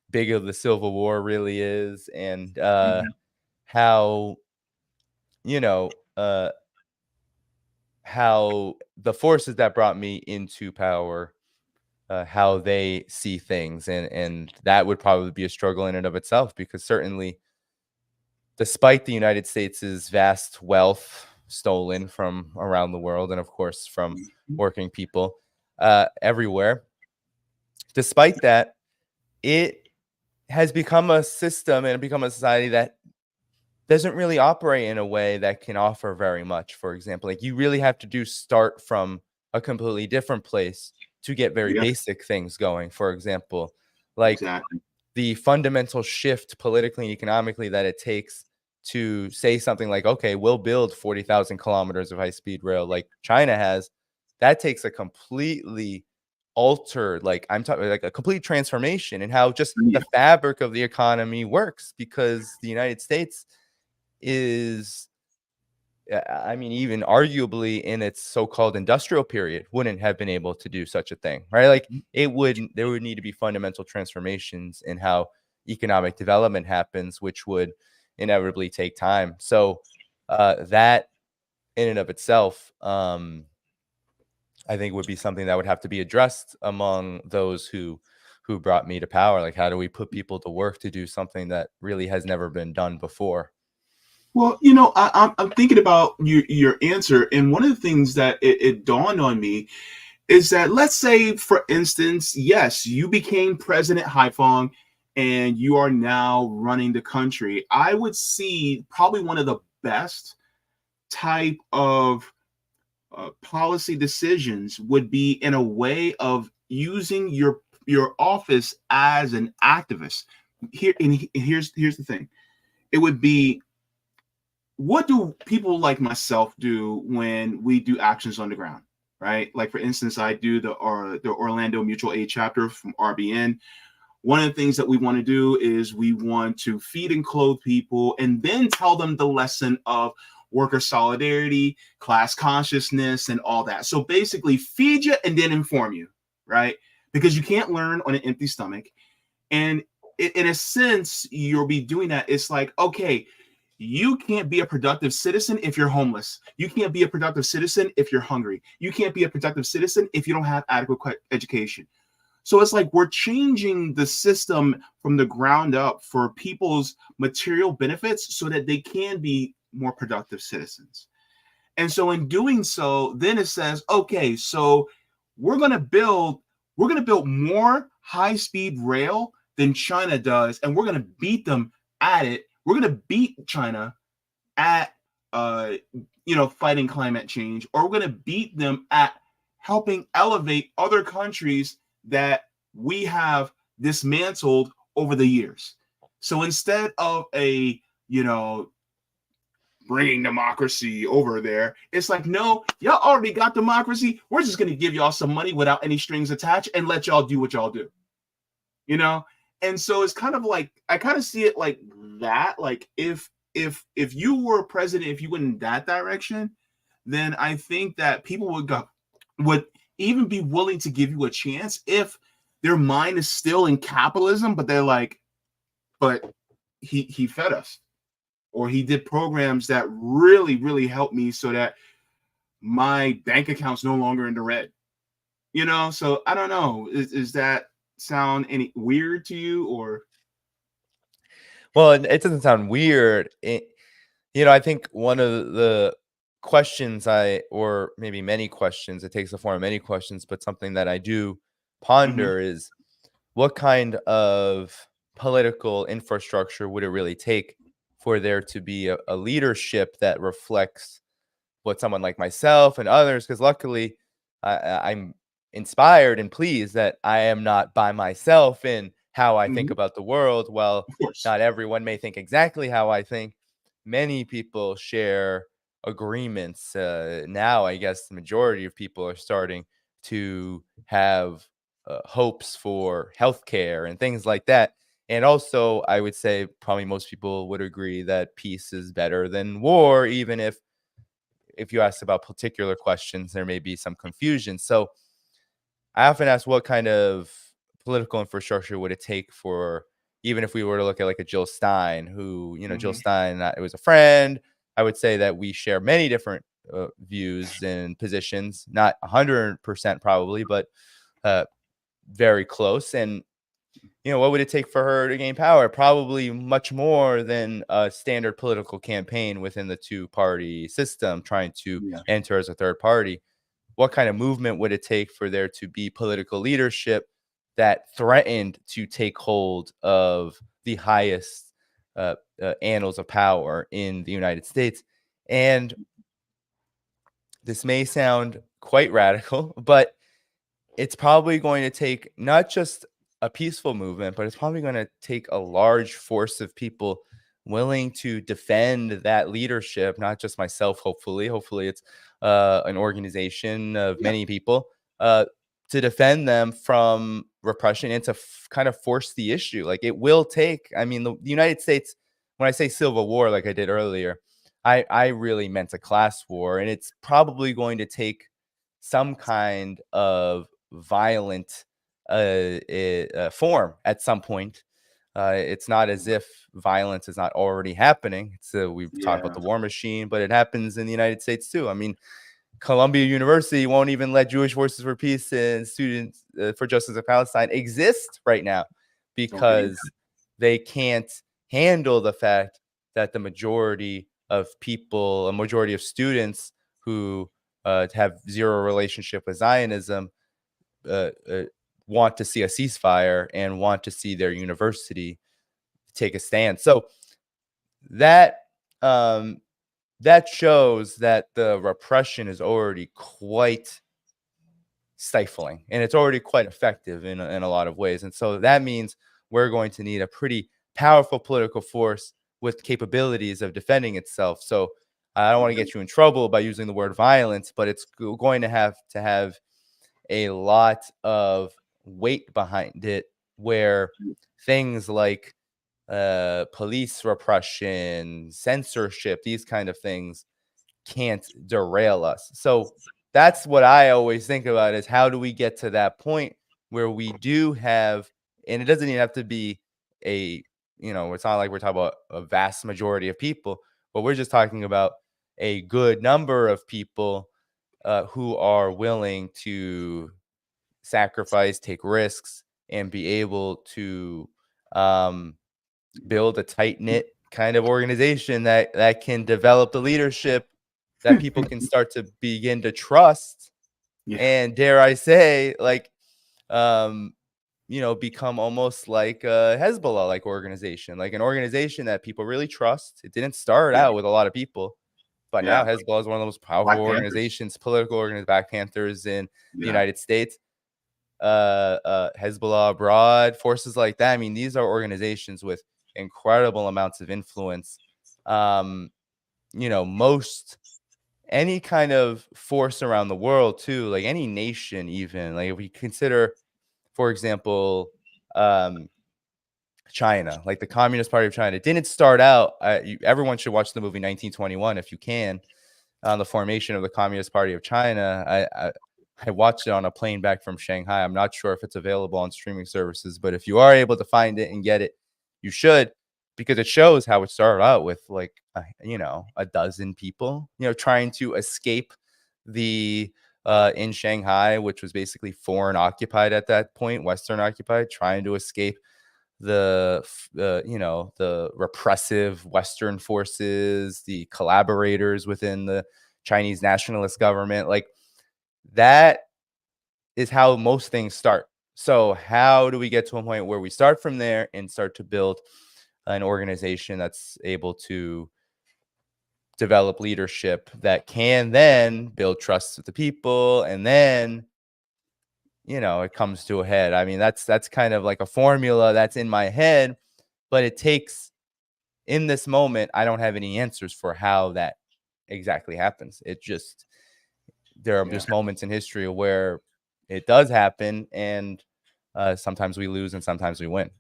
big of the Civil War really is, and how, how the forces that brought me into power, how they see things, and that would probably be a struggle in and of itself, because certainly, despite the United States' vast wealth stolen from around the world, and of course from working people everywhere, despite that, it has become a system and become a society that doesn't really operate in a way that can offer very much. For example, like, you really have to start from a completely different place to get very basic things going. For example, like the fundamental shift politically and economically that it takes to say something like, okay, we'll build 40,000 kilometers of high-speed rail like China has. That takes a completely altered, like, I'm talking like a complete transformation in how just the fabric of the economy works, because the United States is, I mean, even arguably in its so-called industrial period, wouldn't have been able to do such a thing, right? Like, there would need to be fundamental transformations in how economic development happens, which would inevitably take time. So that in and of itself, I think would be something that would have to be addressed among those who brought me to power. Like, how do we put people to work to do something that really has never been done before? Well, I'm thinking about your answer, and one of the things that it dawned on me is that, let's say, for instance, yes, you became President Haiphong, and you are now running the country. I would see probably one of the best type of policy decisions would be in a way of using your office as an activist. Here's the thing. It would be, what do people like myself do when we do actions on the ground, right? Like, for instance, I do the Orlando Mutual Aid chapter from RBN. One of the things that we want to do is we want to feed and clothe people, and then tell them the lesson of worker solidarity, class consciousness, and all that. So basically, feed you and then inform you, right? Because you can't learn on an empty stomach. And in a sense, you'll be doing that. It's like, okay, you can't be a productive citizen if you're homeless. You can't be a productive citizen if you're hungry. You can't be a productive citizen if you don't have adequate education. So it's like we're changing the system from the ground up for people's material benefits so that they can be more productive citizens. And so in doing so, then it says, okay, so we're going to build more high-speed rail than China does, and we're going to beat them at it. We're going to beat China at fighting climate change, or we're going to beat them at helping elevate other countries that we have dismantled over the years. So instead of bringing democracy over there, it's like, no, y'all already got democracy. We're just going to give y'all some money without any strings attached and let y'all do what y'all do. you know. And so it's kind of like I kind of see it like that. Like if you were president, if you went in that direction, then I think that people would even be willing to give you a chance if their mind is still in capitalism, but they're like, but he fed us, or he did programs that really helped me so that my bank account's no longer in the red. You know, so I don't know. Is that sound any weird to you, or Well, it doesn't sound weird. I think one of the questions or maybe many questions, it takes the form of many questions, but something that I do mm-hmm, ponder is what kind of political infrastructure would it really take for there to be a leadership that reflects what someone like myself and others, because luckily I'm inspired and pleased that I am not by myself in how I think mm-hmm, about the world. Well, of course, not everyone may think exactly how I think. Many people share agreements. Now, I guess the majority of people are starting to have hopes for healthcare and things like that. And also, I would say probably most people would agree that peace is better than war, even if you ask about particular questions, there may be some confusion. So I often ask what kind of political infrastructure would it take for, even if we were to look at like a Jill Stein, who, Jill mm-hmm, Stein, it was a friend. I would say that we share many different views and positions, not 100% probably, but uh, very close. And what would it take for her to gain power? Probably much more than a standard political campaign within the two-party system trying to yeah, enter as a third party. What kind of movement would it take for there to be political leadership that threatened to take hold of the highest annals of power in the United States? And this may sound quite radical, but it's probably going to take not just a peaceful movement, but it's probably going to take a large force of people willing to defend that leadership, not just myself, hopefully. Hopefully, it's an organization of yeah, many people uh, to defend them from repression and to kind of force the issue. Like it will take, I mean, the United States, when I say civil war, like I did earlier, I really meant a class war, and it's probably going to take some kind of violent form at some point. It's not as if violence is not already happening. We've talked about yeah, the war machine, but it happens in the United States too. I mean, Columbia University won't even let Jewish Forces for Peace and Students for Justice of Palestine exist right now okay, because they can't handle the fact that the majority of people, a majority of students who have zero relationship with Zionism, uh, uh, want to see a ceasefire and want to see their university take a stand. So that um, that shows that the repression is already quite stifling and it's already quite effective in a lot of ways. And so that means we're going to need a pretty powerful political force with capabilities of defending itself. So I don't want to yeah, get you in trouble by using the word violence, but it's going to have a lot of weight behind it where things like police repression, censorship, these kind of things can't derail us. So that's what I always think about is how do we get to that point where we do have, and it doesn't even have to be a, it's not like we're talking about a vast majority of people, but we're just talking about a good number of people who are willing to sacrifice, take risks, and be able to um, build a tight knit kind of organization that can develop the leadership that people can start to begin to trust, yeah, and dare I say, like, um, become almost like a Hezbollah like organization, like an organization that people really trust. It didn't start yeah, out with a lot of people, but now yeah. Hezbollah is one of the most powerful Black Panthers, organizations, political organizations, Black Panthers in the yeah, United States, Hezbollah abroad, forces like that. I mean, these are organizations with incredible amounts of influence. Um, most any kind of force around the world too, like any nation, even like if we consider, for example, um, China, like the Communist Party of China. It didn't start out. Everyone should watch the movie 1921 if you can, on the formation of the Communist Party of China. I watched it on a plane back from Shanghai. I'm not sure if it's available on streaming services, but if you are able to find it and get it, you should, because it shows how it started out with like a dozen people, trying to escape the in Shanghai, which was basically foreign occupied at that point, Western occupied, trying to escape the repressive Western forces, the collaborators within the Chinese nationalist government. Like, that is how most things start. So how do we get to a point where we start from there and start to build an organization that's able to develop leadership that can then build trust with the people, and then it comes to a head? I mean, that's kind of like a formula that's in my head, but it takes, in this moment, I don't have any answers for how that exactly happens. There are Yeah. just moments in history where it does happen, and sometimes we lose and sometimes we win.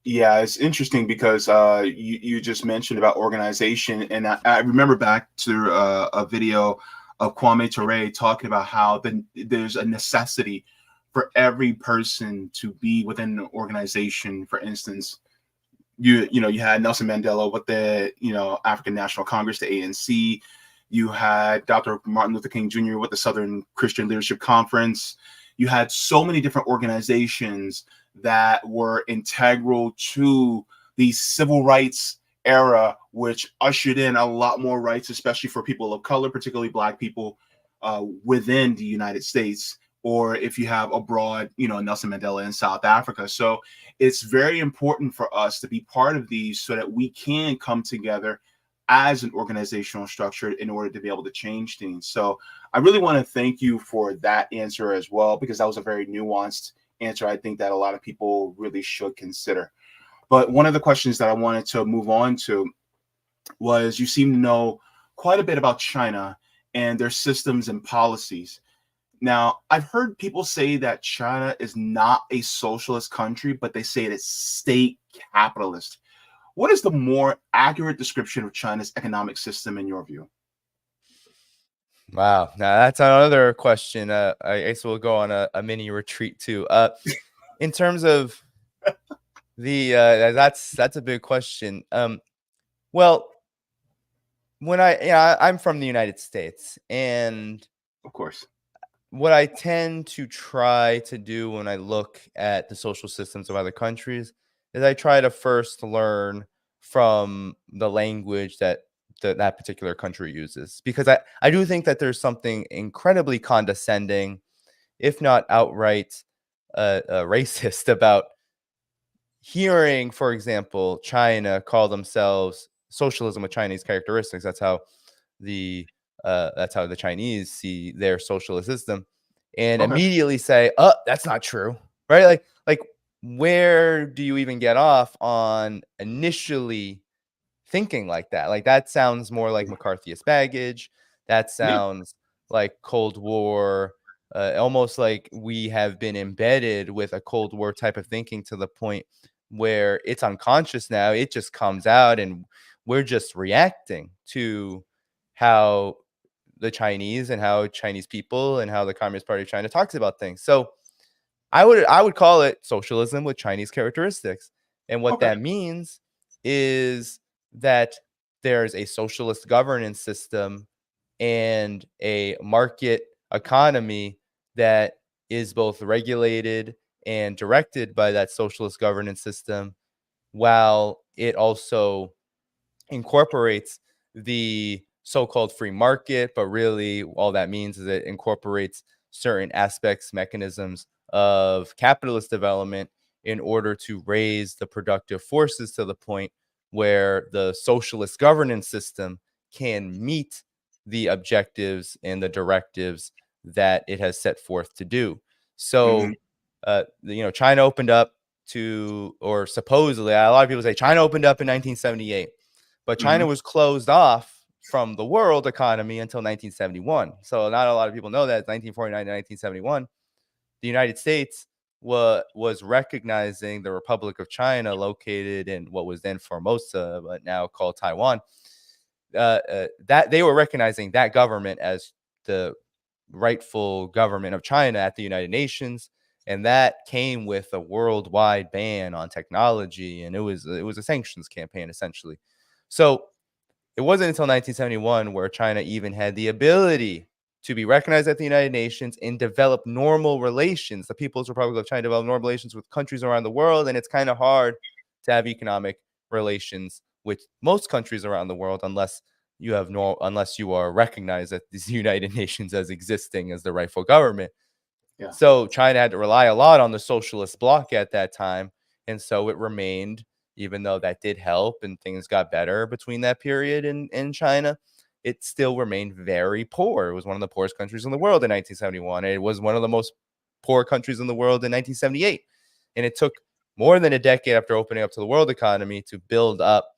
Yeah, it's interesting because you just mentioned about organization, and I remember back to a video of Kwame Ture talking about how there's a necessity for every person to be within an organization. For instance, you had Nelson Mandela with the African National Congress, the ANC. You had Dr. Martin Luther King Jr. with the Southern Christian Leadership Conference. You had so many different organizations that were integral to the civil rights era, which ushered in a lot more rights, especially for people of color, particularly Black people within the United States. Or if you have abroad, Nelson Mandela in South Africa. So it's very important for us to be part of these so that we can come together as an organizational structure in order to be able to change things. So I really want to thank you for that answer as well, because that was a very nuanced answer. I think that a lot of people really should consider. But one of the questions that I wanted to move on to was, you seem to know quite a bit about China and their systems and policies. Now, I've heard people say that China is not a socialist country, but they say it's state capitalist. What is the more accurate description of China's economic system in your view? Wow. Now that's another question. I guess we'll go on a mini retreat too. In terms of the that's a big question. Well, I'm from the United States, and Of course. what I tend to try to do when I look at the social systems of other countries is I try to first learn from the language that particular country uses, because I do think that there's something incredibly condescending, if not outright racist, about hearing, for example, China call themselves socialism with Chinese characteristics. The that's how the Chinese see their socialist system, and Okay. immediately say, "Oh, that's not true," right? Like, where do you even get off on initially thinking like that? Like, that sounds more like McCarthyist baggage. That Yeah. sounds like Cold War, almost like we have been embedded with a Cold War type of thinking to the point where it's unconscious now. It just comes out, and we're just reacting to how the Chinese and how Chinese people and how the Communist Party of China talks about things. So I would call it socialism with Chinese characteristics. And what Okay. that means is that there's a socialist governance system and a market economy that is both regulated and directed by that socialist governance system, while it also incorporates the so-called free market. But really, all that means is it incorporates certain aspects, mechanisms of capitalist development in order to raise the productive forces to the point where the socialist governance system can meet the objectives and the directives that it has set forth to do. Hmm. So, China opened up or supposedly, a lot of people say China opened up in 1978, but China Hmm. was closed off from the world economy until 1971. So not a lot of people know that 1949 to 1971, the United States was recognizing the Republic of China, located in what was then Formosa, but now called Taiwan. That they were recognizing that government as the rightful government of China at the United Nations, and that came with a worldwide ban on technology, and it was a sanctions campaign essentially. So it wasn't until 1971 where China even had the ability to be recognized at the United Nations and develop normal relations. The People's Republic of China developed normal relations with countries around the world, and it's kind of hard to have economic relations with most countries around the world unless unless you are recognized at the United Nations as existing as the rightful government. Yeah. So China had to rely a lot on the socialist bloc at that time, and so it remained, even though that did help and things got better between that period in China, it still remained very poor. It was one of the poorest countries in the world in 1971. It was one of the most poor countries in the world in 1978. And it took more than a decade after opening up to the world economy to build up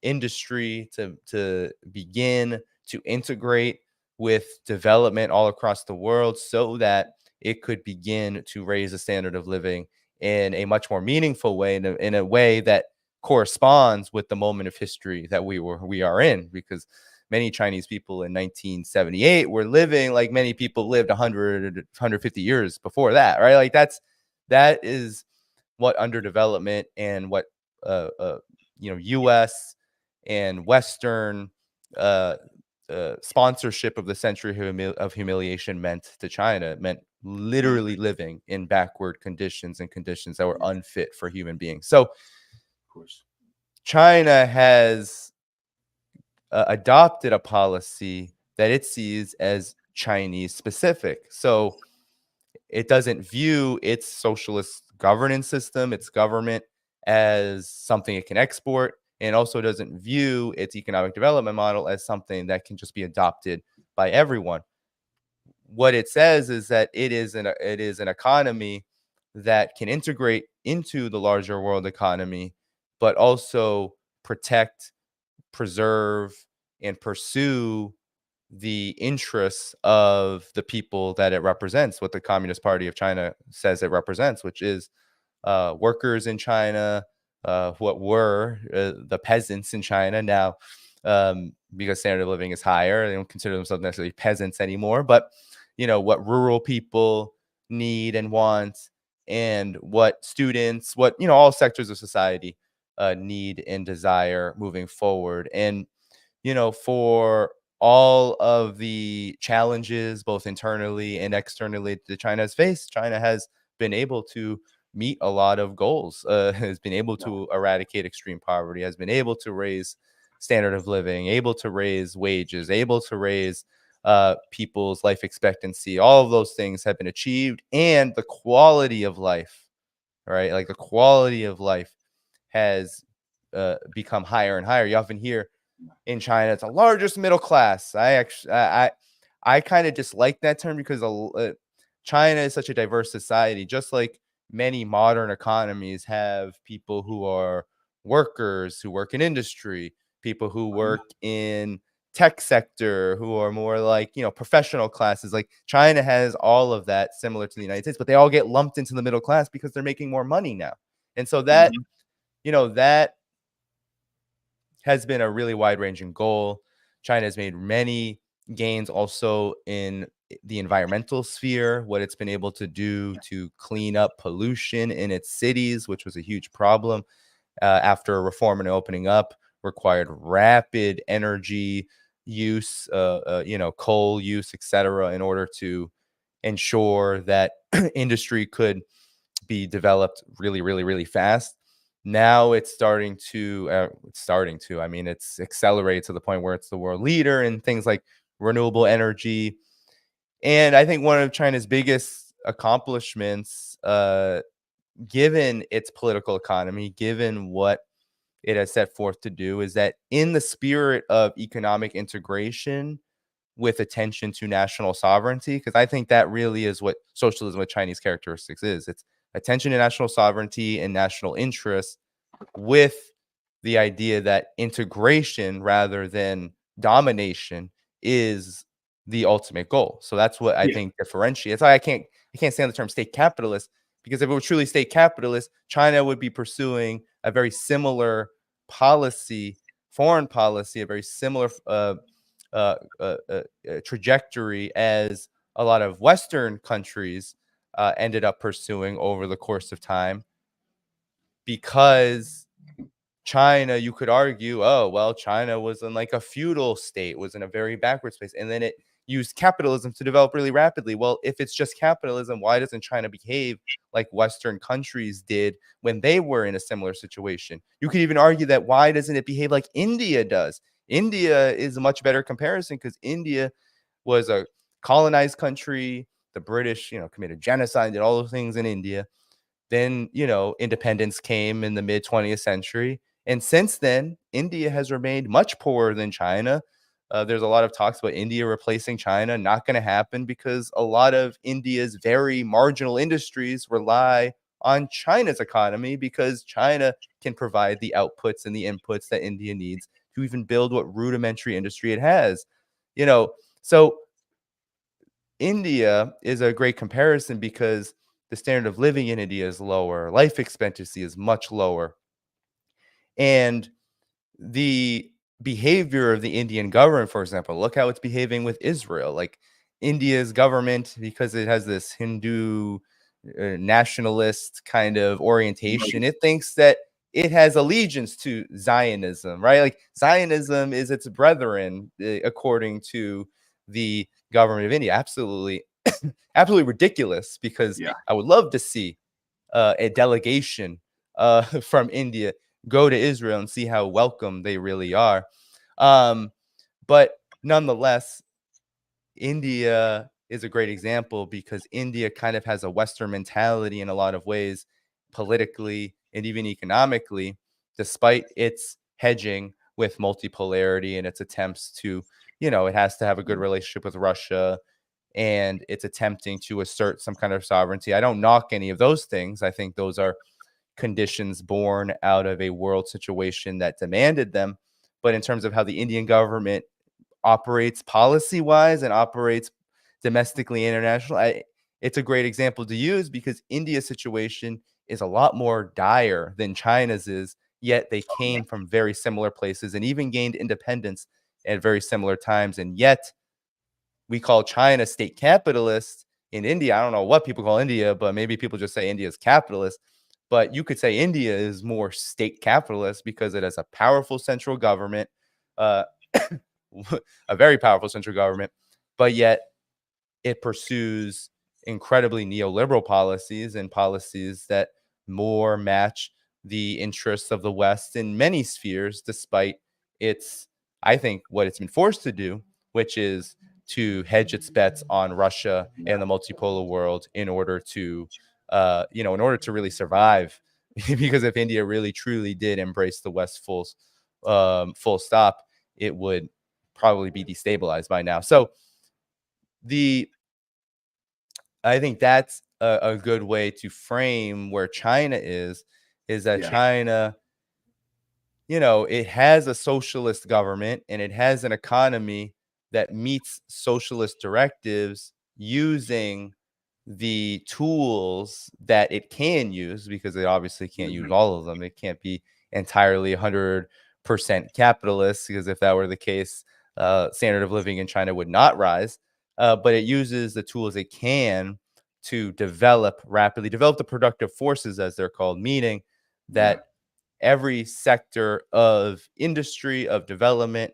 industry, to begin to integrate with development all across the world so that it could begin to raise the standard of living in a much more meaningful way, in a way that corresponds with the moment of history that we are in, because many Chinese people in 1978 were living like many people lived 100 150 years before that, right? Like that is what underdevelopment and what US and Western sponsorship of the century of humiliation meant to China. It meant literally living in backward conditions and conditions that were unfit for human beings. So, Of course. China has adopted a policy that it sees as Chinese specific. So, it doesn't view its socialist governance system, its government, as something it can export, and also doesn't view its economic development model as something that can just be adopted by everyone. What it says is that it is an economy that can integrate into the larger world economy, but also protect, preserve, and pursue the interests of the people that it represents, what the Communist Party of China says it represents, which is workers in China, what were the peasants in China now, because standard of living is higher. They don't consider themselves necessarily peasants anymore, but what rural people need and want, and what students, what all sectors of society need and desire moving forward. And for all of the challenges, both internally and externally, that China has faced, China has been able to meet a lot of goals, has been able to eradicate extreme poverty, has been able to raise standard of living, able to raise wages, able to raise people's life expectancy. All of those things have been achieved, and the quality of life, right? Like the quality of life has become higher and higher. You often hear in China, it's the largest middle class. I kind of dislike that term because China is such a diverse society. Just like many modern economies have people who are workers who work in industry, people who work in tech sector, who are more like professional classes. Like China has all of that, similar to the United States, but they all get lumped into the middle class because they're making more money now. And so that that has been a really wide-ranging goal. China has made many gains also in the environmental sphere, what it's been able to do to clean up pollution in its cities, which was a huge problem after reform and opening up, required rapid energy use, coal use, etc., in order to ensure that industry could be developed really, really, really fast. Now it's starting to, I mean, it's accelerated to the point where it's the world leader in things like renewable energy. And I think one of China's biggest accomplishments, given its political economy, given what it has set forth to do, is that in the spirit of economic integration with attention to national sovereignty, because I think that really is what socialism with Chinese characteristics is. It's attention to national sovereignty and national interests, with the idea that integration rather than domination is the ultimate goal. So that's what I think differentiates. I can't stand the term state capitalist, Because if it were truly state capitalist, China would be pursuing a very similar policy, foreign policy, a very similar trajectory as a lot of Western countries ended up pursuing over the course of time. Because China, you could argue, oh, well, China was in like a feudal state, was in a very backward space, and then it used capitalism to develop really rapidly. Well, if it's just capitalism, why doesn't China behave like Western countries did when they were in a similar situation? You could even argue that why doesn't it behave like India does? India is a much better comparison because India was a colonized country. The British, committed genocide, did all those things in India. Then, independence came in the mid 20th century. And since then, India has remained much poorer than China. There's a lot of talks about India replacing China. Not going to happen because a lot of India's very marginal industries rely on China's economy because China can provide the outputs and the inputs that India needs to even build what rudimentary industry it has. So India is a great comparison because the standard of living in India is lower, life expectancy is much lower, and the behavior of the Indian government, for example, look how it's behaving with Israel. Like India's government, because it has this Hindu nationalist kind of orientation, it thinks that it has allegiance to Zionism, right? Like Zionism is its brethren, according to the government of India. Absolutely, absolutely ridiculous. Because I would love to see a delegation from India go to Israel and see how welcome they really are. But nonetheless, India is a great example because India kind of has a Western mentality in a lot of ways, politically and even economically, despite its hedging with multipolarity and its attempts to, it has to have a good relationship with Russia, and it's attempting to assert some kind of sovereignty. I don't knock any of those things. I think those are conditions born out of a world situation that demanded them. But in terms of how the Indian government operates policy wise and operates domestically, internationally, it's a great example to use because India's situation is a lot more dire than China's is, yet they came from very similar places and even gained independence at very similar times. And yet we call China state capitalist. In India, I don't know what people call India, but maybe people just say India is capitalist. But you could say India is more state capitalist because it has a powerful central government, a very powerful central government, but yet it pursues incredibly neoliberal policies and policies that more match the interests of the West in many spheres, despite its, I think, what it's been forced to do, which is to hedge its bets on Russia and the multipolar world in order to, in order to really survive. Because if India really truly did embrace the West full stop, it would probably be destabilized by now. So I think that's a good way to frame where China is that China, it has a socialist government and it has an economy that meets socialist directives using the tools that it can use, because it obviously can't use all of them. It can't be entirely 100% capitalist, because if that were the case, standard of living in China would not rise. But it uses the tools it can to rapidly develop the productive forces, as they're called, meaning that every sector of industry, of development,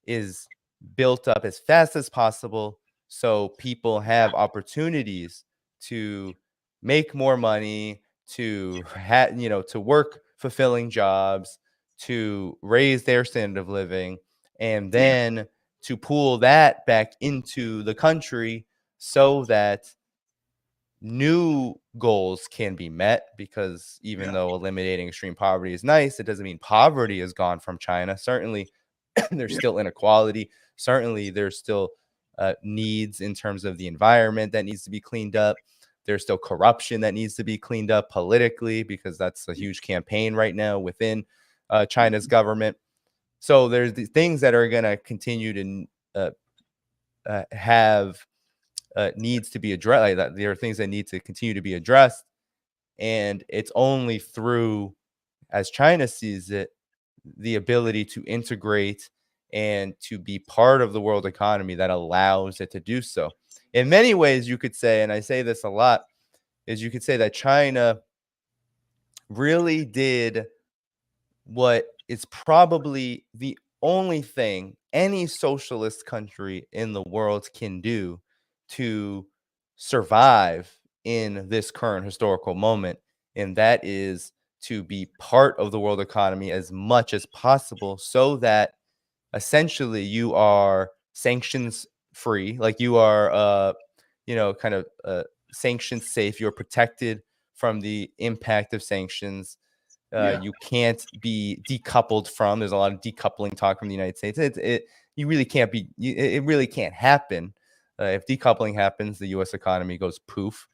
is built up as fast as possible so people have opportunities to make more money, to to work fulfilling jobs, to raise their standard of living, and then to pool that back into the country so that new goals can be met. Because even though eliminating extreme poverty is nice, it doesn't mean poverty is gone from China. Certainly, there's still inequality. Certainly, there's still needs in terms of the environment that needs to be cleaned up. There's still corruption that needs to be cleaned up politically, because that's a huge campaign right now within China's government. So there's these things that are going to continue to have needs to be addressed. Like that, there are things that need to continue to be addressed. And it's only through, as China sees it, the ability to integrate and to be part of the world economy that allows it to do so. In many ways, you could say, and I say this a lot, is you could say that China really did what is probably the only thing any socialist country in the world can do to survive in this current historical moment. And that is to be part of the world economy as much as possible so that essentially you are sanctions free, like you are, kind of sanctions safe. You're protected from the impact of sanctions. Yeah. You can't be decoupled from. There's a lot of decoupling talk from the United States. You really can't be. It really can't happen. If decoupling happens, the U.S. economy goes poof.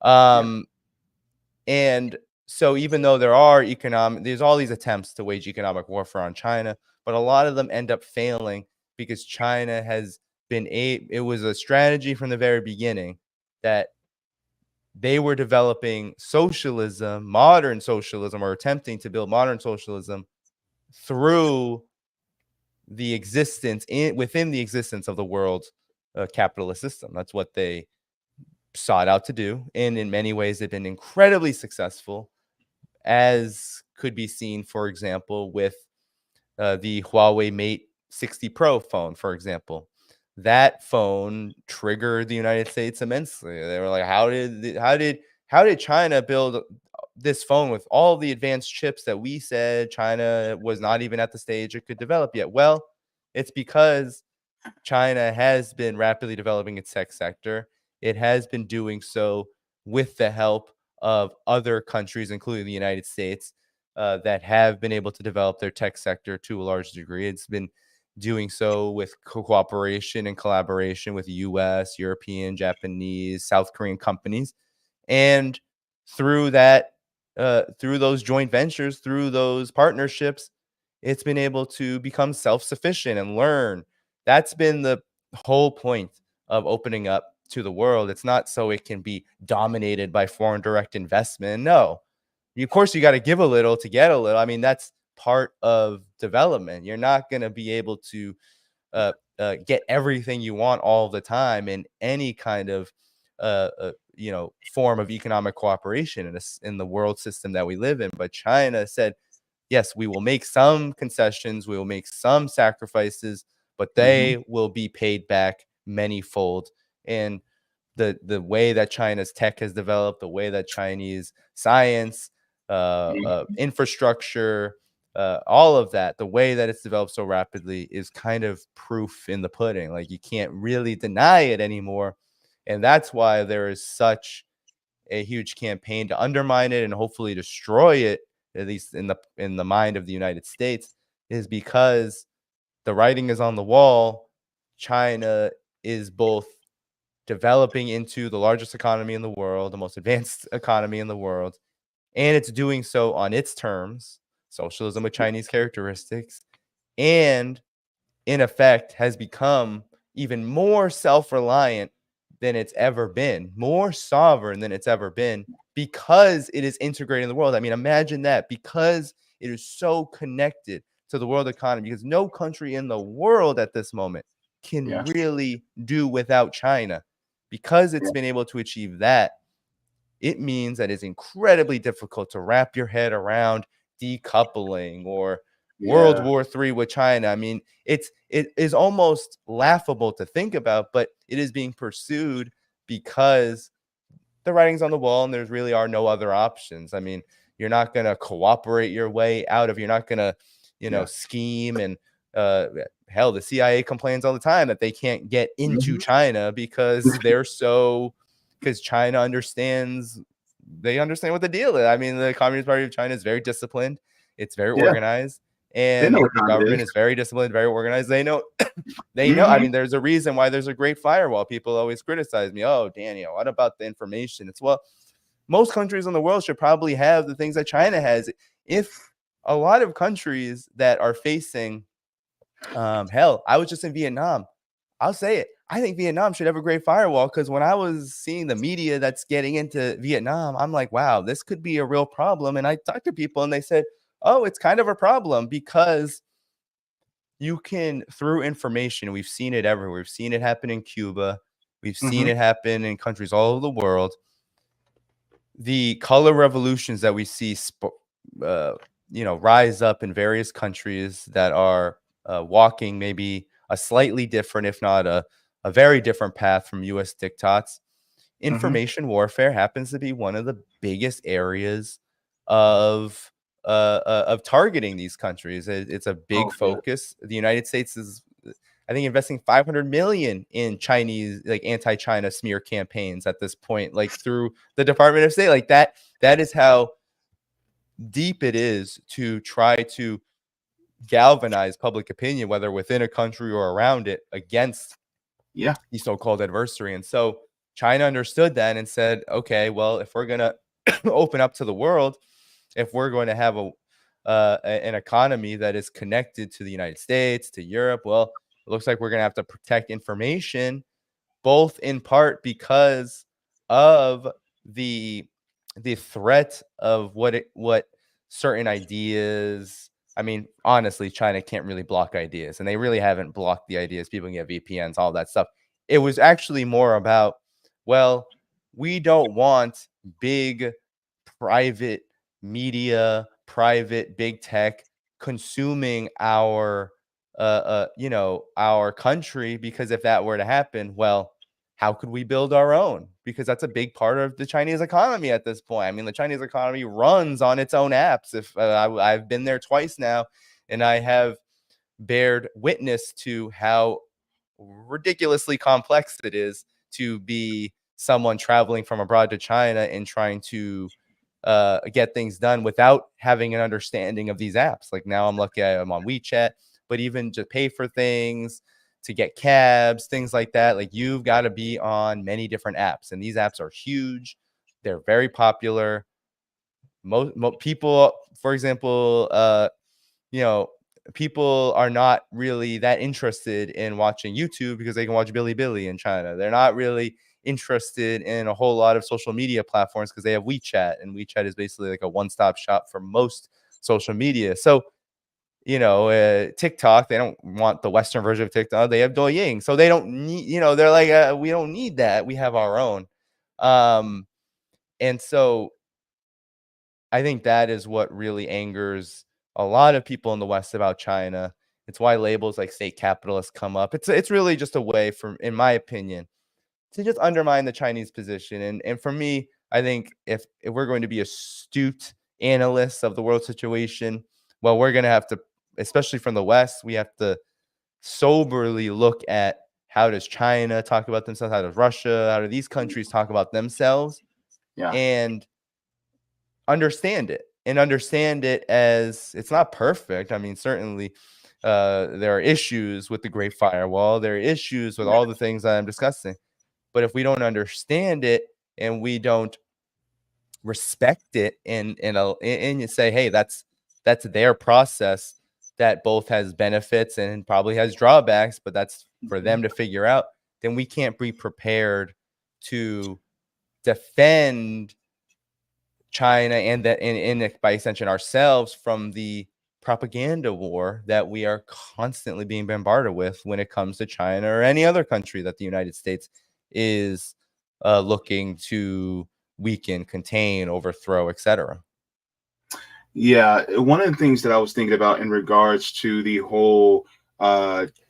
Yeah. And so, even though there's all these attempts to wage economic warfare on China, but a lot of them end up failing because China has been it was a strategy from the very beginning that they were developing socialism, modern socialism, or attempting to build modern socialism through the within the existence of the world capitalist system. That's what they sought out to do. And in many ways, they've been incredibly successful, as could be seen, for example, with the Huawei Mate 60 Pro phone, for example. That phone triggered the United States immensely. They were like, how did China build this phone with all the advanced chips that we said China was not even at the stage it could develop yet? Well, it's because China has been rapidly developing its tech sector. It has been doing so with the help of other countries, including the United States, that have been able to develop their tech sector to a large degree. It's been doing so with cooperation and collaboration with US, European, Japanese, South Korean companies. And through that, through those joint ventures, through those partnerships, it's been able to become self-sufficient and learn. That's been the whole point of opening up to the world. It's not so it can be dominated by foreign direct investment. No, of course, you got to give a little to get a little. I mean, that's part of development. You're not going to be able to get everything you want all the time in any kind of form of economic cooperation in the world system that we live in. But China said, yes, we will make some concessions, we will make some sacrifices, but Hmm. they will be paid back manyfold. And the way that China's tech has developed, the way that Chinese science, infrastructure, all of that, the way that it's developed so rapidly is kind of proof in the pudding. Like, you can't really deny it anymore. And that's why there is such a huge campaign to undermine it and hopefully destroy it, at least in the mind of the United States, is because the writing is on the wall. China is both developing into the largest economy in the world, the most advanced economy in the world, and it's doing so on its terms, socialism with Chinese characteristics, and in effect has become even more self-reliant than it's ever been, more sovereign than it's ever been, because it is integrating the world. I mean, imagine that, because it is so connected to the world economy, because no country in the world at this moment can Yeah. really do without China. Because it's Yeah. been able to achieve that, it means that it's incredibly difficult to wrap your head around decoupling or World Yeah. War III with China. I mean, it is almost laughable to think about, but it is being pursued because the writing's on the wall and there's really are no other options. I mean, you're not going to cooperate your way out of, you're not going to, Yeah. scheme and uh hell, the CIA complains all the time that they can't get into Hmm. China because China understands, they understand what the deal is. I mean, the Communist Party of China is very disciplined, it's very Yeah. organized, They know and what the time it government is. is very disciplined, very organized. They know, I Hmm. mean, there's a reason why there's a great firewall. People always criticize me. Oh, Daniel, what about the information? It's, well, most countries in the world should probably have the things that China has. If a lot of countries that are facing, hell, I was just in Vietnam. I'll say it. I think Vietnam should have a great firewall, because when I was seeing the media that's getting into Vietnam, I'm like, wow, this could be a real problem. And I talked to people and they said, oh, it's kind of a problem because you can, through information, we've seen it everywhere. We've seen it happen in Cuba. We've seen Mm-hmm. it happen in countries all over the world. The color revolutions that we see, rise up in various countries that are walking maybe a slightly different, if not a very different path from U.S. diktats. Mm-hmm. Information warfare happens to be one of the biggest areas of targeting these countries. It's a big Oh yeah. focus. The United States is, I think, investing 500 million in Chinese, like, anti-China smear campaigns at this point, like through the Department of State, like that. That is how deep it is to try to galvanize public opinion, whether within a country or around it, against Yeah. the so-called adversary. And so China understood that and said, okay, well, if we're going to open up to the world, if we're going to have an economy that is connected to the United States, to Europe, well, it looks like we're going to have to protect information, both in part because of the threat of what certain ideas. I mean, honestly, China can't really block ideas, and they really haven't blocked the ideas. People can get VPNs, all that stuff. It was actually more about, well, we don't want big private media, private big tech consuming our country, because if that were to happen, well, how could we build our own? Because that's a big part of the Chinese economy at this point. I mean, the Chinese economy runs on its own apps. If I've been there twice now, and I have bared witness to how ridiculously complex it is to be someone traveling from abroad to China and trying to get things done without having an understanding of these apps. Like, now I'm lucky I'm on WeChat, but even to pay for things, to get cabs, things like that, like, you've got to be on many different apps, and these apps are huge. They're very popular. Most people, for example, people are not really that interested in watching YouTube because they can watch Bilibili in China. They're not really interested in a whole lot of social media platforms because they have WeChat, and WeChat is basically like a one-stop shop for most social media. So, TikTok, they don't want the Western version of TikTok. They have Douyin. So they don't need, they're like, we don't need that. We have our own. And so I think that is what really angers a lot of people in the West about China. It's why labels like state capitalist come up. It's really just a way, for, in my opinion, to just undermine the Chinese position. And for me, I think if we're going to be astute analysts of the world situation, well, we're going to have to, especially from the West, we have to soberly look at, how does China talk about themselves? How does Russia? How do these countries talk about themselves? Yeah. And understand it as, it's not perfect. I mean, certainly there are issues with the Great Firewall. There are issues with Yeah. all the things that I'm discussing. But if we don't understand it and we don't respect it, and you say, hey, that's their process, that both has benefits and probably has drawbacks, but that's for them to figure out, then we can't be prepared to defend China and that, and by extension ourselves, from the propaganda war that we are constantly being bombarded with when it comes to China or any other country that the United States is looking to weaken, contain, overthrow, etc. Yeah, one of the things that I was thinking about in regards to the whole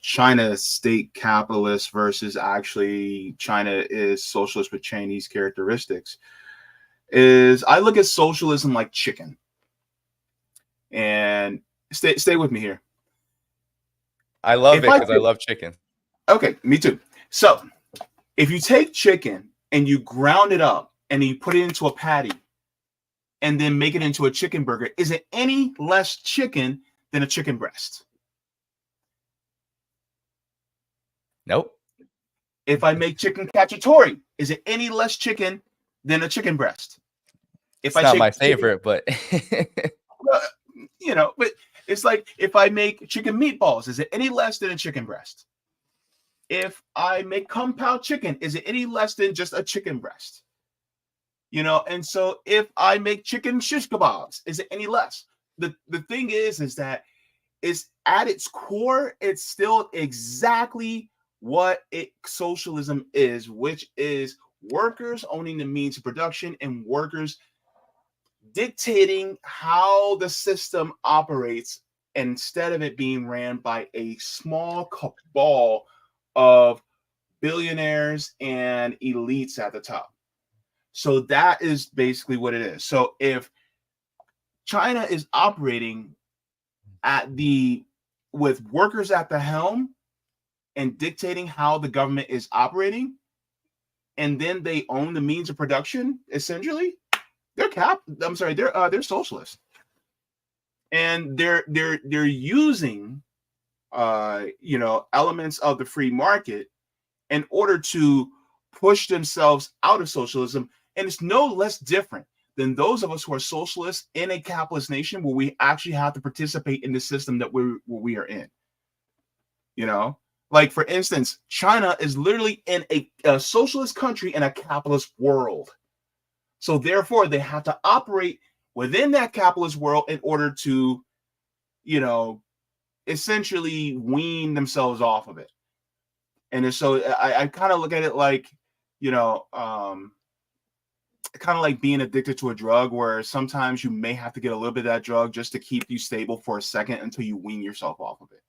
China state capitalist versus actually China is socialist with Chinese characteristics is I look at socialism like chicken. And stay with me here. I love If it I because I love chicken. Okay, me too. So if you take chicken and you ground it up and you put it into a patty and then make it into a chicken burger, is it any less chicken than a chicken breast? Nope. If I make chicken cacciatore, is it any less chicken than a chicken breast? If It's I not my take chicken, favorite, but but it's like if I make chicken meatballs, is it any less than a chicken breast? If I make compound chicken, is it any less than just a chicken breast? And so if I make chicken shish kebabs, is it any less? The thing is that it's at its core, it's still exactly what socialism is, which is workers owning the means of production and workers dictating how the system operates instead of it being ran by a small cabal of billionaires and elites at the top. So that is basically what it is. So if China is operating with workers at the helm and dictating how the government is operating, and then they own the means of production, essentially, they're socialists. And they're using elements of the free market in order to push themselves out of socialism. And it's no less different than those of us who are socialists in a capitalist nation where we actually have to participate in the system that we are in. Like, for instance, China is literally in a socialist country in a capitalist world. So therefore, they have to operate within that capitalist world in order to, essentially wean themselves off of it. And so I kind of look at it like, kind of like being addicted to a drug, where sometimes you may have to get a little bit of that drug just to keep you stable for a second until you wean yourself off of it.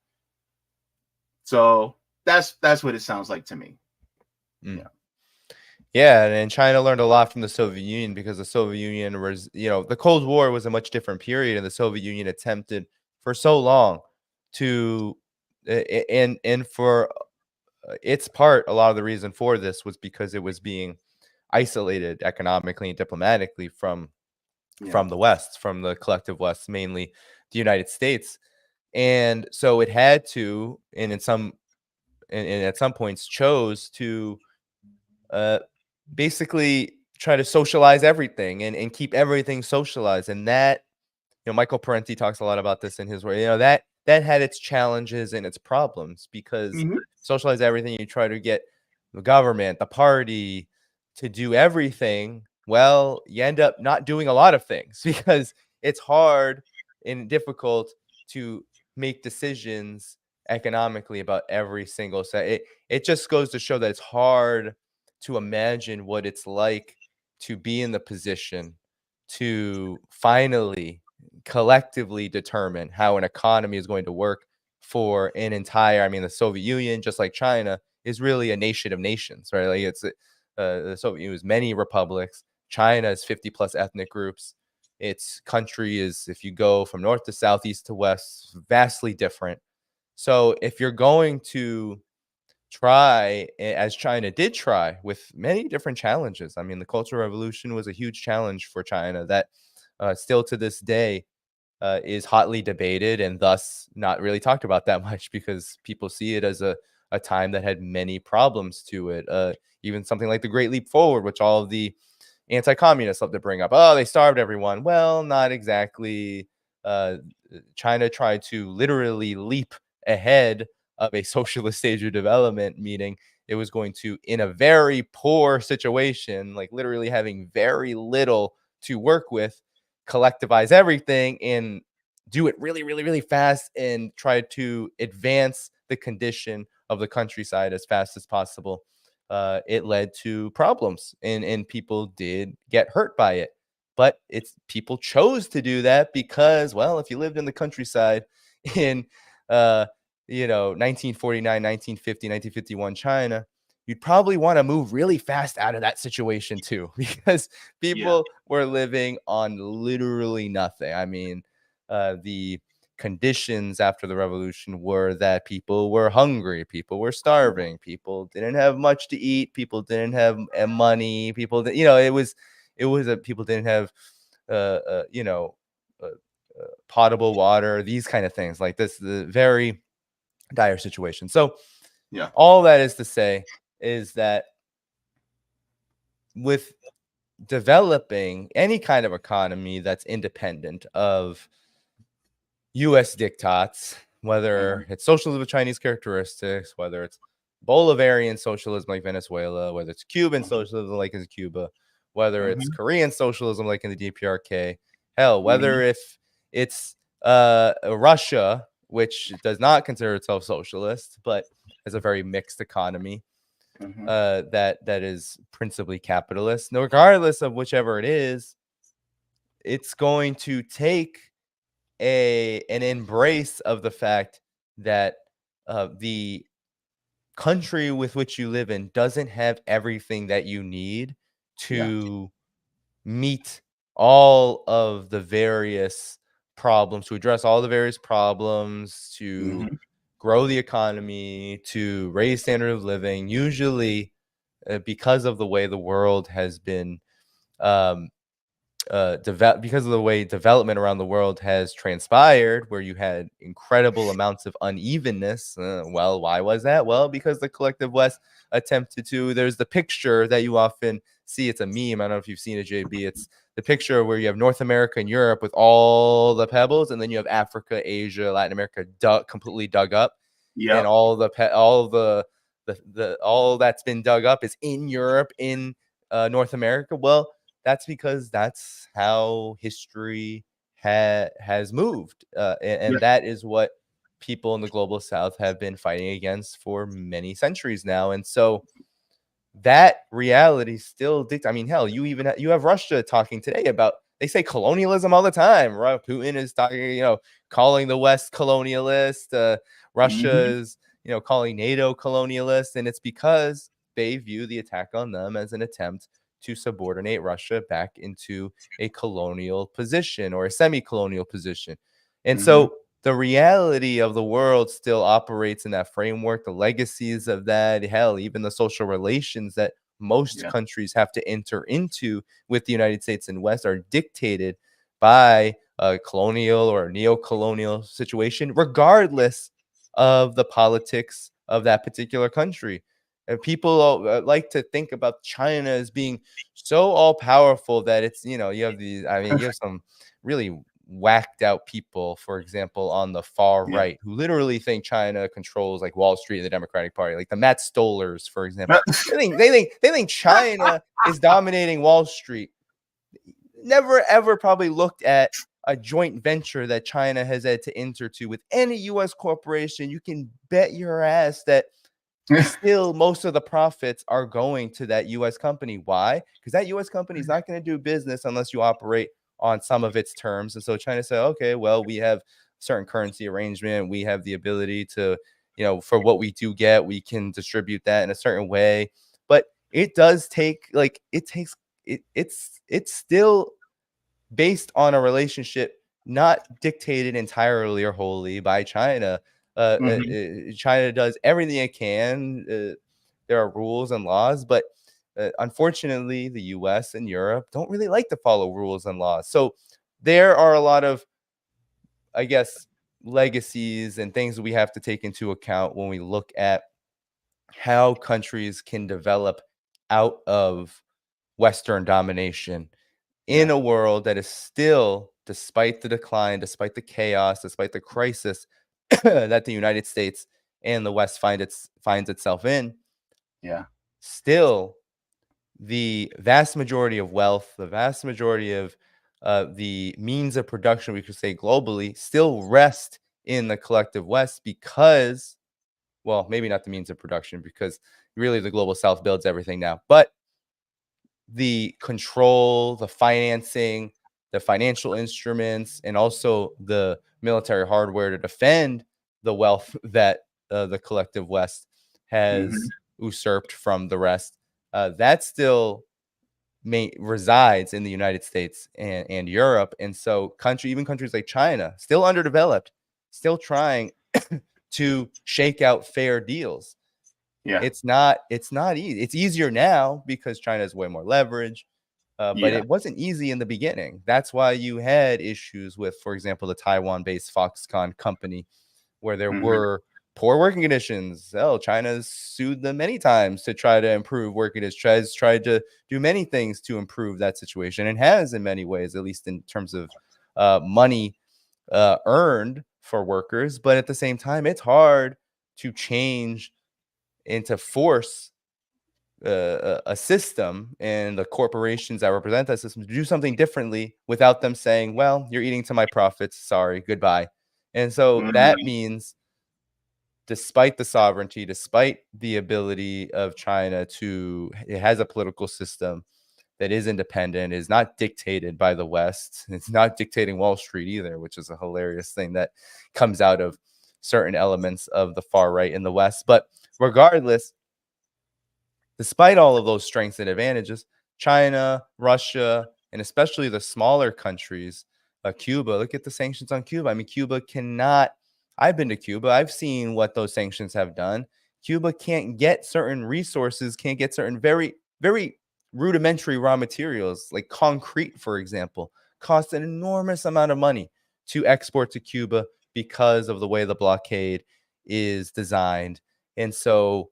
So that's what it sounds like to me. Yeah, and China learned a lot from the Soviet Union, because the Soviet Union was, the Cold War was a much different period, and the Soviet Union attempted for so long to, and for its part, a lot of the reason for this was because it was being isolated economically and diplomatically from the West, from the collective West, mainly the United States. And so it had to, and at some points chose to basically try to socialize everything and keep everything socialized. And that, Michael Parenti talks a lot about this in his work. That had its challenges and its problems, because socialize everything, you try to get the government, the party to do everything. Well, you end up not doing a lot of things because it's hard and difficult to make decisions economically about every single set. It just goes to show that it's hard to imagine what it's like to be in the position to finally collectively determine how an economy is going to work for an entire, the Soviet Union, just like China, is really a nation of nations, right? Like, it's the Soviet Union is many republics. China is 50 plus ethnic groups. Its country is, if you go from north to south, east to west, vastly different. So if you're going to try, as China did try, with many different challenges. The Cultural Revolution was a huge challenge for China that still to this day is hotly debated, and thus not really talked about that much, because people see it as a time that had many problems to it. Even something like the Great Leap Forward, which all of the anti-communists love to bring up. Oh, they starved everyone. Well, not exactly. China tried to literally leap ahead of a socialist stage of development, meaning it was going to, in a very poor situation, like literally having very little to work with, collectivize everything and do it really, really, really fast, and try to advance the condition of the countryside as fast as possible. It led to problems, and people did get hurt by it. But people chose to do that because, well, if you lived in the countryside in 1949, 1950, 1951 China, you'd probably want to move really fast out of that situation too, because people were living on literally nothing. The conditions after the revolution were that people were hungry, people were starving, people didn't have much to eat, people didn't have money, people that, people didn't have potable water, these kind of things like this, the very dire situation. So all that is to say is that with developing any kind of economy that's independent of US diktats, whether it's socialism with Chinese characteristics, whether it's Bolivarian socialism like Venezuela, whether it's Cuban socialism like in Cuba, whether it's Korean socialism like in the DPRK, hell, whether if it's Russia, which does not consider itself socialist, but has a very mixed economy, that is principally capitalist. No, regardless of whichever it is, it's going to take an embrace of the fact that the country with which you live in doesn't have everything that you need to meet all of the various problems, to address all the various problems, to grow the economy, to raise standard of living. Usually, because of the way the world has been because of the way development around the world has transpired, where you had incredible amounts of unevenness. Well, why was that? Well, because the collective West attempted to. There's the picture that you often see. It's a meme. I don't know if you've seen it, JB. It's the picture where you have North America and Europe with all the pebbles, and then you have Africa, Asia, Latin America completely dug up, and all that's been dug up is in Europe, in North America. Well, that's because that's how history has moved. And that is what people in the global South have been fighting against for many centuries now. And so that reality still dictates. I mean, hell, you have Russia talking today about, they say colonialism all the time. Right? Putin is talking, calling the West colonialist. Russia's, calling NATO colonialist. And it's because they view the attack on them as an attempt to subordinate Russia back into a colonial position or a semi-colonial position. And so the reality of the world still operates in that framework, the legacies of that, hell, even the social relations that most countries have to enter into with the United States and West are dictated by a colonial or a neo-colonial situation, regardless of the politics of that particular country. And people like to think about China as being so all powerful that it's, you have these, you have some really whacked out people, for example, on the far right, who literally think China controls like Wall Street and the Democratic Party, like the Matt Stollers, for example. They think China is dominating Wall Street. Never ever probably looked at a joint venture that China has had to enter to with any U.S. corporation. You can bet your ass that still most of the profits are going to that U.S. company. Why? Because that U.S. company is not going to do business unless you operate on some of its terms. And so China said, okay, well, we have certain currency arrangement. We have the ability to, for what we do get, we can distribute that in a certain way. But it does take, it's still based on a relationship not dictated entirely or wholly by China. China does everything it can. There are rules and laws, but unfortunately, the U.S. and Europe don't really like to follow rules and laws. So there are a lot of, I guess, legacies and things that we have to take into account when we look at how countries can develop out of Western domination in a world that is still, despite the decline, despite the chaos, despite the crisis that the United States and the West finds itself in, still the vast majority of wealth, the vast majority of the means of production, we could say globally, still rest in the collective West because, well, maybe not the means of production, because really the global South builds everything now, but the control, the financing, the financial instruments, and also the military hardware to defend the wealth that the collective West has usurped from the rest, that still resides in the United States and Europe. And so even countries like China, still underdeveloped, still trying to shake out fair deals. It's not easy. It's easier now because China has way more leverage, but it wasn't easy in the beginning. That's why you had issues with, for example, the Taiwan-based Foxconn company, where there were poor working conditions. China's sued them many times to try to improve working conditions, tried to do many things to improve that situation, and has in many ways, at least in terms of money earned for workers. But at the same time, it's hard to change and to force a system and the corporations that represent that system to do something differently without them saying, well, you're eating to my profits. Sorry, goodbye. And so that Mhm. means, despite the sovereignty, despite the ability of China to, it has a political system that is independent, is not dictated by the West. It's not dictating Wall Street either, which is a hilarious thing that comes out of certain elements of the far right in the West. But regardless, despite all of those strengths and advantages, China, Russia, and especially the smaller countries, Cuba, look at the sanctions on Cuba. I mean, Cuba cannot, I've been to Cuba, I've seen what those sanctions have done. Cuba can't get certain resources, can't get certain very, very rudimentary raw materials, like concrete, for example, costs an enormous amount of money to export to Cuba because of the way the blockade is designed. And so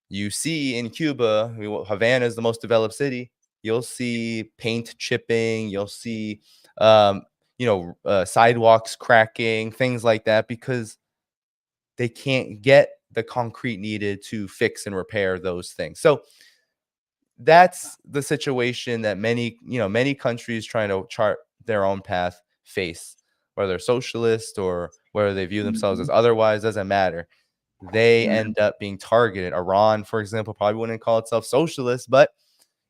you see in Cuba, Havana is the most developed city. You'll see paint chipping. You'll see, sidewalks cracking, things like that, because they can't get the concrete needed to fix and repair those things. So that's the situation that many countries trying to chart their own path face, whether they're socialist or whether they view themselves as Mhm. otherwise, doesn't matter. They Mhm. end up being targeted. Iran, for example, probably wouldn't call itself socialist, but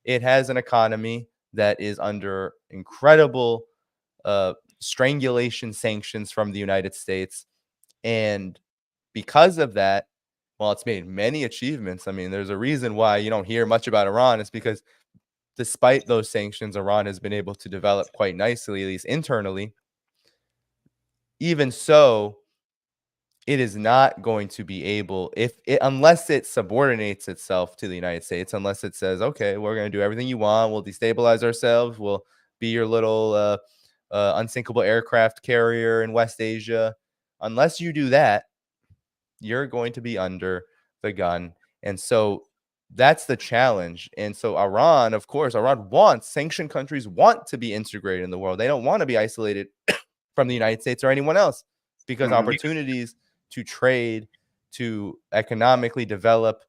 it has an economy that is under incredible strangulation sanctions from the United States. And because of that, while it's made many achievements, I mean, there's a reason why you don't hear much about Iran. It's because despite those sanctions, Iran has been able to develop quite nicely, at least internally. Even so, it is not going to be able, unless it subordinates itself to the United States, unless it says, okay, we're going to do everything you want, we'll destabilize ourselves, we'll be your little unsinkable aircraft carrier in West Asia. Unless you do that, you're going to be under the gun. And so that's the challenge. And so Iran, of course, sanctioned countries want to be integrated in the world. They don't want to be isolated from the United States or anyone else, because Mhm. opportunities to trade, to economically develop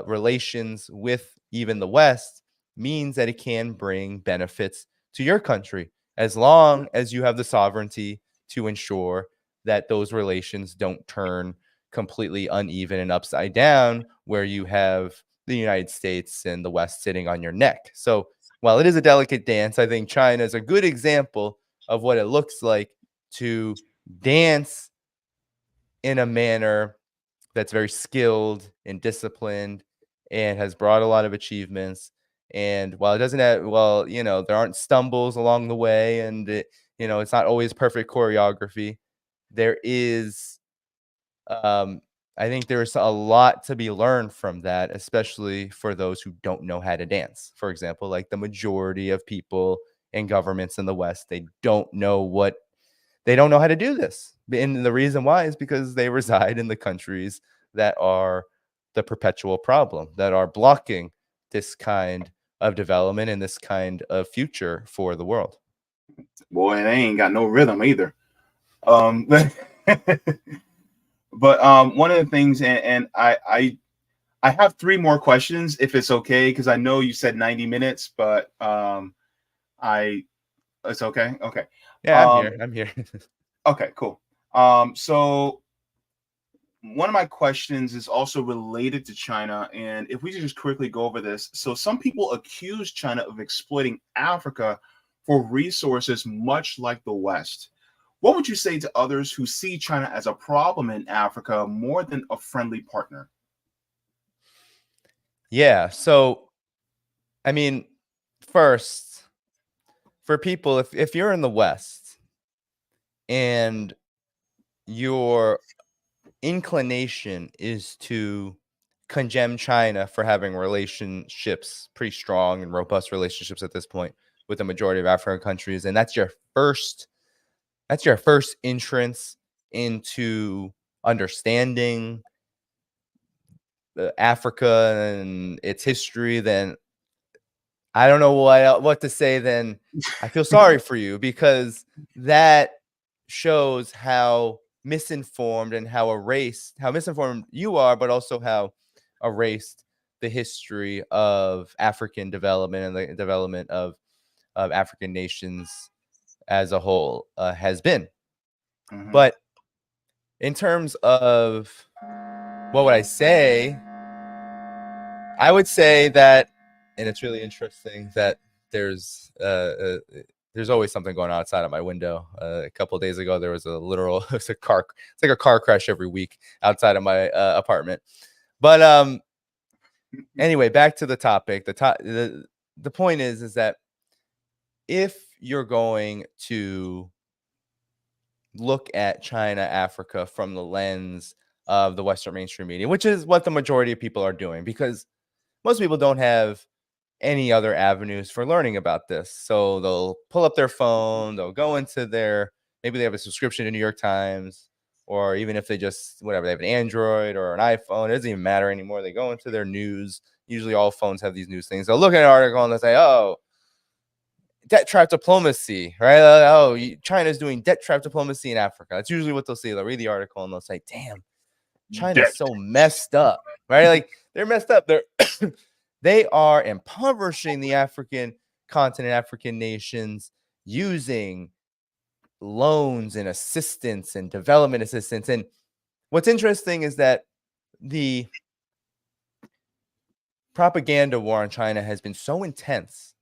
relations with even the West means that it can bring benefits to your country, as long as you have the sovereignty to ensure that those relations don't turn completely uneven and upside down, where you have the United States and the West sitting on your neck. So while it is a delicate dance, I think China is a good example of what it looks like to dance in a manner that's very skilled and disciplined and has brought a lot of achievements. And while it doesn't have, well, there aren't stumbles along the way, and it's not always perfect choreography. There is, I think there is a lot to be learned from that, especially for those who don't know how to dance. For example, like the majority of people in governments in the West, they don't know how to do this. And the reason why is because they reside in the countries that are the perpetual problem, that are blocking this kind of development and this kind of future for the world. Boy, they ain't got no rhythm either. But one of the things, and I have three more questions if it's okay, because I know you said 90 minutes, but I it's okay. Okay. Yeah, I'm Um, here. I'm here. okay, cool. So one of my questions is also related to China, and if we could just quickly go over this. So some people accuse China of exploiting Africa for resources, much like the West. What would you say to others who see China as a problem in Africa more than a friendly partner? Yeah. So, I mean, first, for people, if you're in the West and your inclination is to condemn China for having relationships, pretty strong and robust relationships at this point, with the majority of African countries, and that's your first entrance into understanding Africa and its history, then I don't know what to say. Then I feel sorry for you, because that shows how misinformed and how misinformed you are, but also how erased the history of African development and the development of African nations as a whole has been. But in terms of what would I say, I would say that, and it's really interesting that there's always something going on outside of my window. A couple of days ago, there was it's like a car crash every week outside of my apartment. But anyway, back to the topic. The point is that if you're going to look at China, Africa from the lens of the Western mainstream media, which is what the majority of people are doing, because most people don't have any other avenues for learning about this. So they'll pull up their phone, they'll go into maybe they have a subscription to New York Times, or even if they they have an Android or an iPhone, it doesn't even matter anymore. They go into their news. Usually all phones have these news things. They'll look at an article and they'll say, oh, debt trap diplomacy, right? Oh, China's doing debt trap diplomacy in Africa. That's usually what they'll say. They'll read the article and they'll say, damn, China's so messed up, right? Like, they're messed up. They are impoverishing the African continent, African nations, using loans and assistance and development assistance. And what's interesting is that the propaganda war on China has been so intense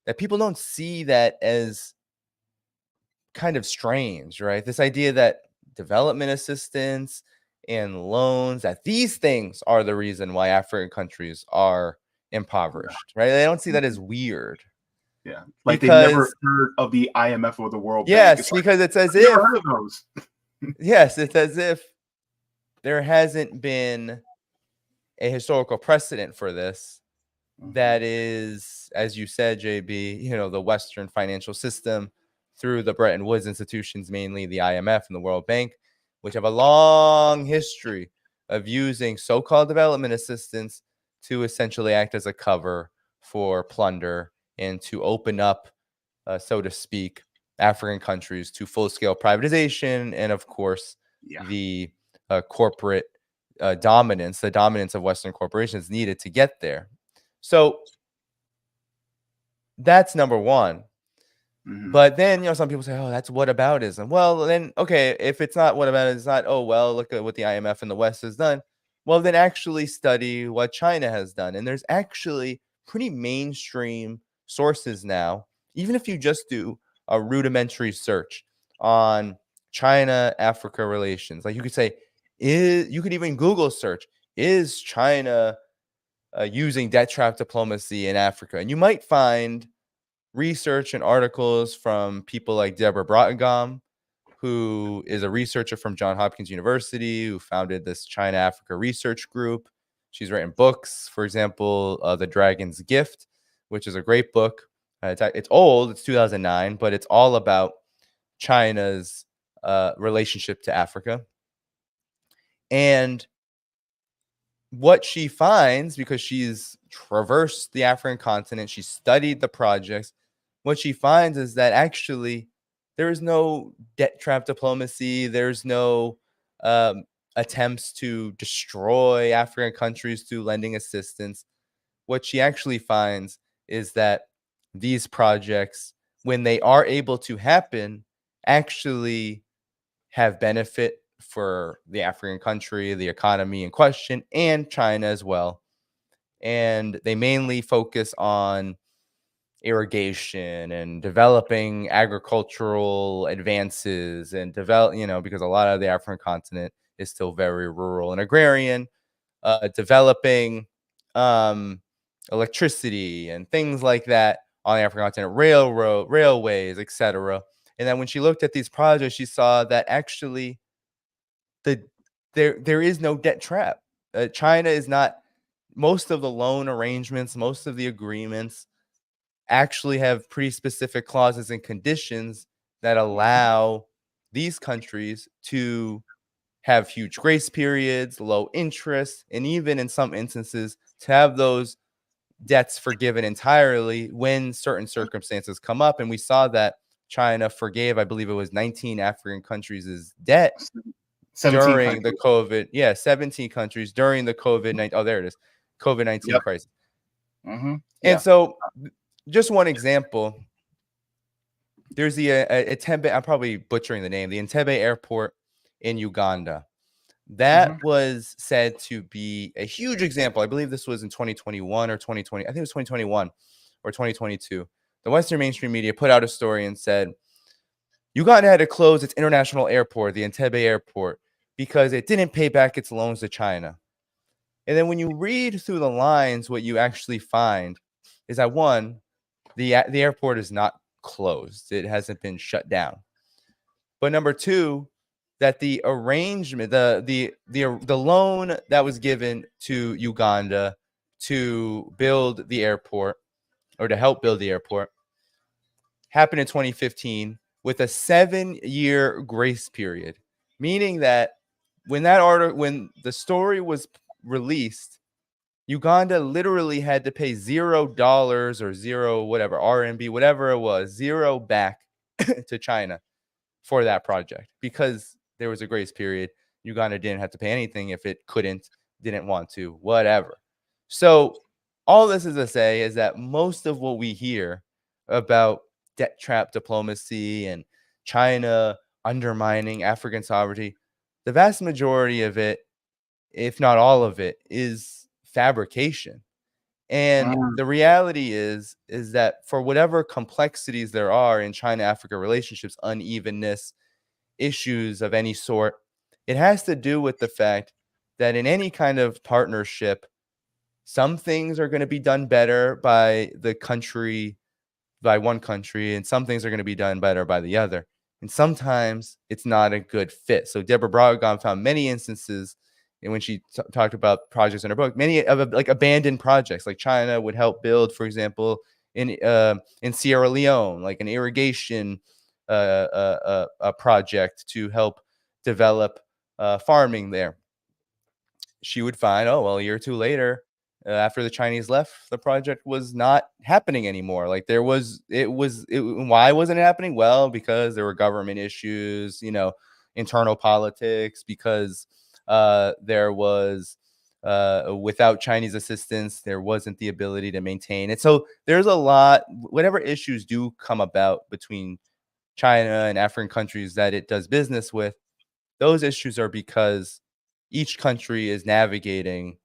that people don't see that as kind of strange, right? This idea that development assistance and loans, that these things are the reason why African countries are impoverished, right? They don't see that as weird. Yeah, like they never heard of the IMF or the World Bank. Yes, because it's as if heard of those. Yes, it's as if there hasn't been a historical precedent for this. That is, as you said, JB, the Western financial system through the Bretton Woods institutions, mainly the IMF and the World Bank, which have a long history of using so-called development assistance to essentially act as a cover for plunder and to open up, so to speak, African countries to full-scale privatization and, of course, the corporate dominance, the dominance of Western corporations needed to get there. So that's number one. But then, some people say, oh, that's whataboutism. Well, then, okay, if it's not whataboutism, it's not, oh, well, look at what the IMF and the West has done. Well, then actually study what China has done. And there's actually pretty mainstream sources now, even if you just do a rudimentary search on China-Africa relations. Like, you could say, you could even Google search, is China using debt trap diplomacy in Africa? And you might find research and articles from people like Deborah Brottingam, who is a researcher from Johns Hopkins University, who founded this China-Africa research group. She's written books, for example, The Dragon's Gift, which is a great book. It's old, it's 2009, but it's all about China's relationship to Africa. And what she finds, because she's traversed the African continent, she studied the projects, what she finds is that actually there is no debt trap diplomacy. There's no attempts to destroy African countries through lending assistance. What she actually finds is that these projects, when they are able to happen, actually have benefit for the African country, the economy in question, and China as well. And they mainly focus on irrigation and developing agricultural advances and because a lot of the African continent is still very rural and agrarian, developing electricity and things like that on the African continent, railways, etc. And then when she looked at these projects, she saw that actually there is no debt trap. China is not. Most of the loan arrangements, most of the agreements actually have pretty specific clauses and conditions that allow these countries to have huge grace periods, low interest, and even in some instances to have those debts forgiven entirely when certain circumstances come up. And we saw that China forgave, I believe it was 19 African countries' debt 17 during the countries. COVID. Yeah, 17 countries during the COVID-19. Oh, there it is. COVID-19 Yep. crisis. And Yeah. so, just one example. There's the Entebbe. I'm probably butchering the name. The Entebbe Airport in Uganda. That was said to be a huge example. I believe this was in 2021 or 2020. I think it was 2021 or 2022. The Western mainstream media put out a story and said Uganda had to close its international airport, the Entebbe Airport, because it didn't pay back its loans to China. And then when you read through the lines, what you actually find is that one, the airport is not closed. It hasn't been shut down. But number two, that the arrangement, the loan that was given to Uganda to build the airport or to help build the airport happened in 2015 with a 7-year grace period, meaning that when the story was released, Uganda literally had to pay $0 or zero whatever RMB, whatever it was, zero back to China for that project because there was a grace period. Uganda didn't have to pay anything if it couldn't, didn't want to, whatever. So all this is to say is that most of what we hear about debt trap diplomacy and China undermining African sovereignty, the vast majority of it, if not all of it, is fabrication. And the reality is that for whatever complexities there are in China-Africa relationships, unevenness, issues of any sort, it has to do with the fact that in any kind of partnership, some things are going to be done better by one country, and some things are going to be done better by the other. And sometimes it's not a good fit. So Deborah Brautigam found many instances and when she talked about projects in her book, many of like abandoned projects, like China would help build, for example, in Sierra Leone, like an irrigation a project to help develop farming there. She would find, oh well, a year or two later, after the Chinese left, the project was not happening anymore. Like why wasn't it happening? Well, because there were government issues, internal politics, because there was without Chinese assistance, there wasn't the ability to maintain it. So there's a lot, whatever issues do come about between China and African countries that it does business with, those issues are because each country is navigating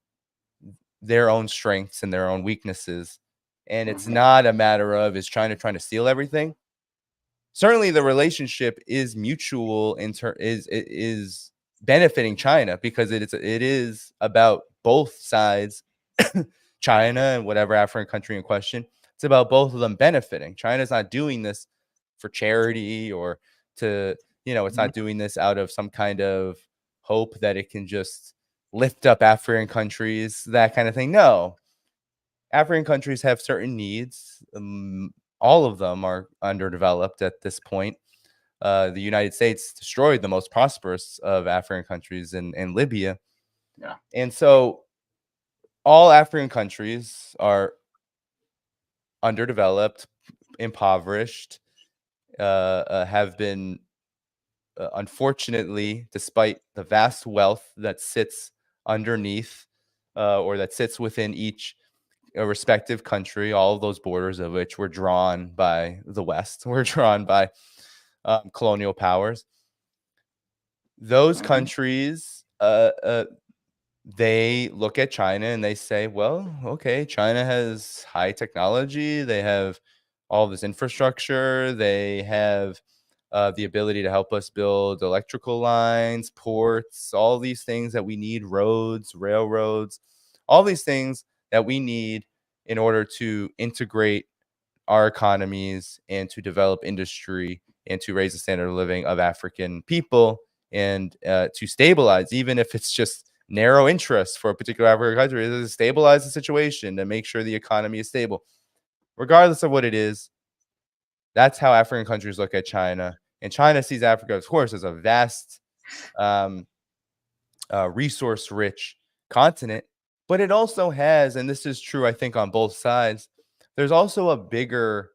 their own strengths and their own weaknesses. And it's not a matter of is China trying to steal everything. Certainly the relationship is mutual is benefiting China because it is about both sides, China and whatever African country in question. It's about both of them benefiting. China's not doing this for charity or to, it's not doing this out of some kind of hope that it can just lift up African countries, that kind of thing. No, African countries have certain needs. All of them are underdeveloped at this point. The United States destroyed the most prosperous of African countries in Libya. Yeah. And so all African countries are underdeveloped, impoverished, have been, unfortunately, despite the vast wealth that sits underneath or that sits within each respective country, all of those borders of which were drawn by the West, were drawn by colonial powers. Those countries, they look at China and they say, well, okay, China has high technology. They have all this infrastructure. They have the ability to help us build electrical lines, ports, all these things that we need, roads, railroads, all these things that we need in order to integrate our economies and to develop industry and to raise the standard of living of African people and to stabilize, even if it's just narrow interests for a particular African country, to stabilize the situation, to make sure the economy is stable. Regardless of what it is, that's how African countries look at China. And China sees Africa, of course, as a vast, resource-rich continent. But it also has, and this is true, I think, on both sides, there's also a bigger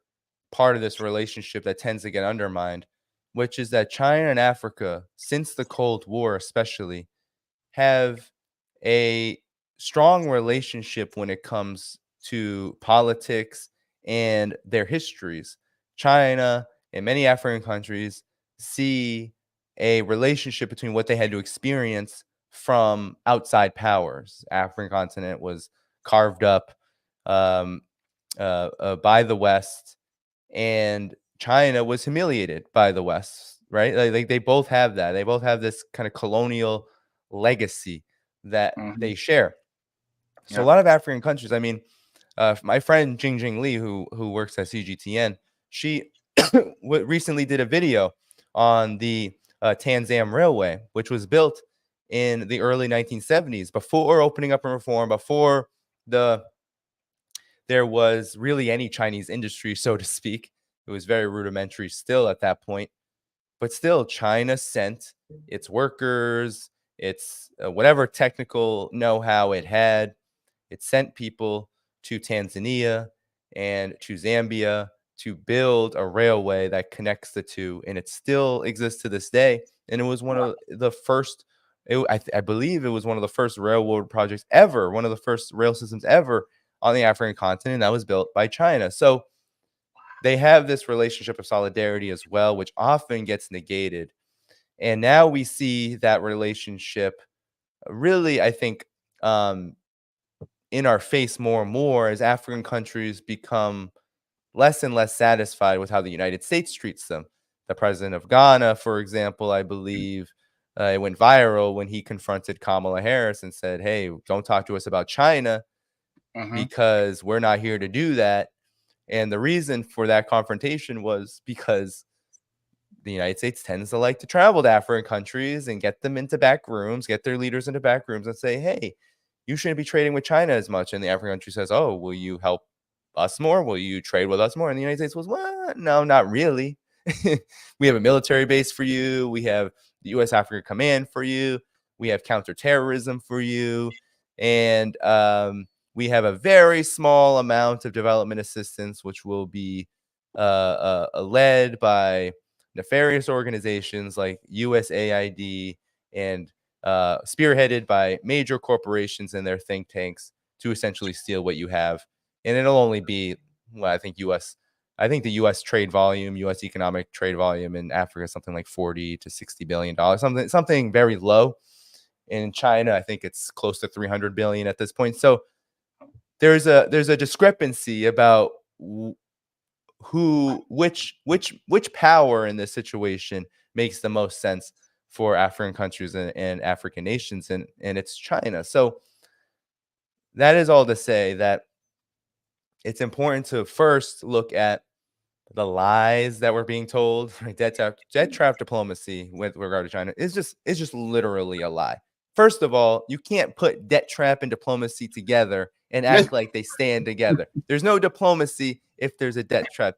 part of this relationship that tends to get undermined, which is that China and Africa, since the Cold War especially, have a strong relationship when it comes to politics and their histories. China and many African countries see a relationship between what they had to experience from outside powers. African continent was carved up um, by the West, and China was humiliated by the West, right? Like they both have that. They both have this kind of colonial legacy that Hmm. they share. So a Yeah. lot of African countries, I mean, my friend Jing Li, who works at CGTN, she recently did a video on the Tanzam Railway, which was built in the early 1970s, before opening up and reform, before the there was really any Chinese industry, so to speak. It was very rudimentary still at that point. But still, China sent its workers, its whatever technical know-how it had. It sent people to Tanzania and to Zambia to build a railway that connects the two, and it still exists to this day. And it was one of the first, I believe it was one of the first railroad projects ever, one of the first rail systems ever on the African continent that was built by China. So they have this relationship of solidarity as well, which often gets negated. And now we see that relationship really, I think, in our face more and more as African countries become less and less satisfied with how the United States treats them. The president of Ghana, for example, I believe it went viral when he confronted Kamala Harris and said, "Hey, don't talk to us about China Hmm. because we're not here to do that." And the reason for that confrontation was because the United States tends to like to travel to African countries and get them into back rooms, get their leaders into back rooms and say, "Hey, you shouldn't be trading with China as much." And the African country says, "Oh, will you help us more? Will you trade with us more?" And the United States was, "What? No, not really. We have a military base for you. We have the U.S. Africa Command for you. We have counterterrorism for you. And we have a very small amount of development assistance, which will be led by nefarious organizations like USAID and spearheaded by major corporations and their think tanks to essentially steal what you have. And it'll only be, well, I think the U.S. trade volume, U.S. economic trade volume in Africa is something like $40 to $60 billion, something very low. In China, I think it's close to 300 billion at this point. So there's a discrepancy about which power in this situation makes the most sense for African countries and African nations, and it's China. So that is all to say that it's important to first look at the lies that were being told. Right? Debt trap diplomacy with regard to China is just literally a lie. First of all, you can't put debt trap and diplomacy together and act like they stand together. There's no diplomacy if there's a debt trap.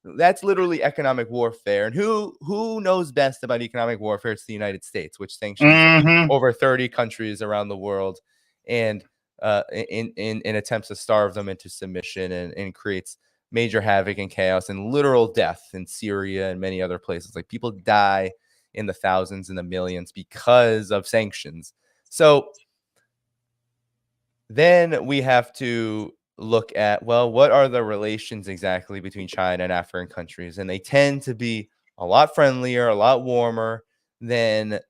That's literally economic warfare. And who knows best about economic warfare? It's the United States, which sanctions Hmm. over 30 countries around the world, and in attempts to starve them into submission, and creates major havoc and chaos and literal death in Syria and many other places. Like, people die in the thousands and the millions because of sanctions. So then we have to look at, well, what are the relations exactly between China and African countries? And they tend to be a lot friendlier, a lot warmer than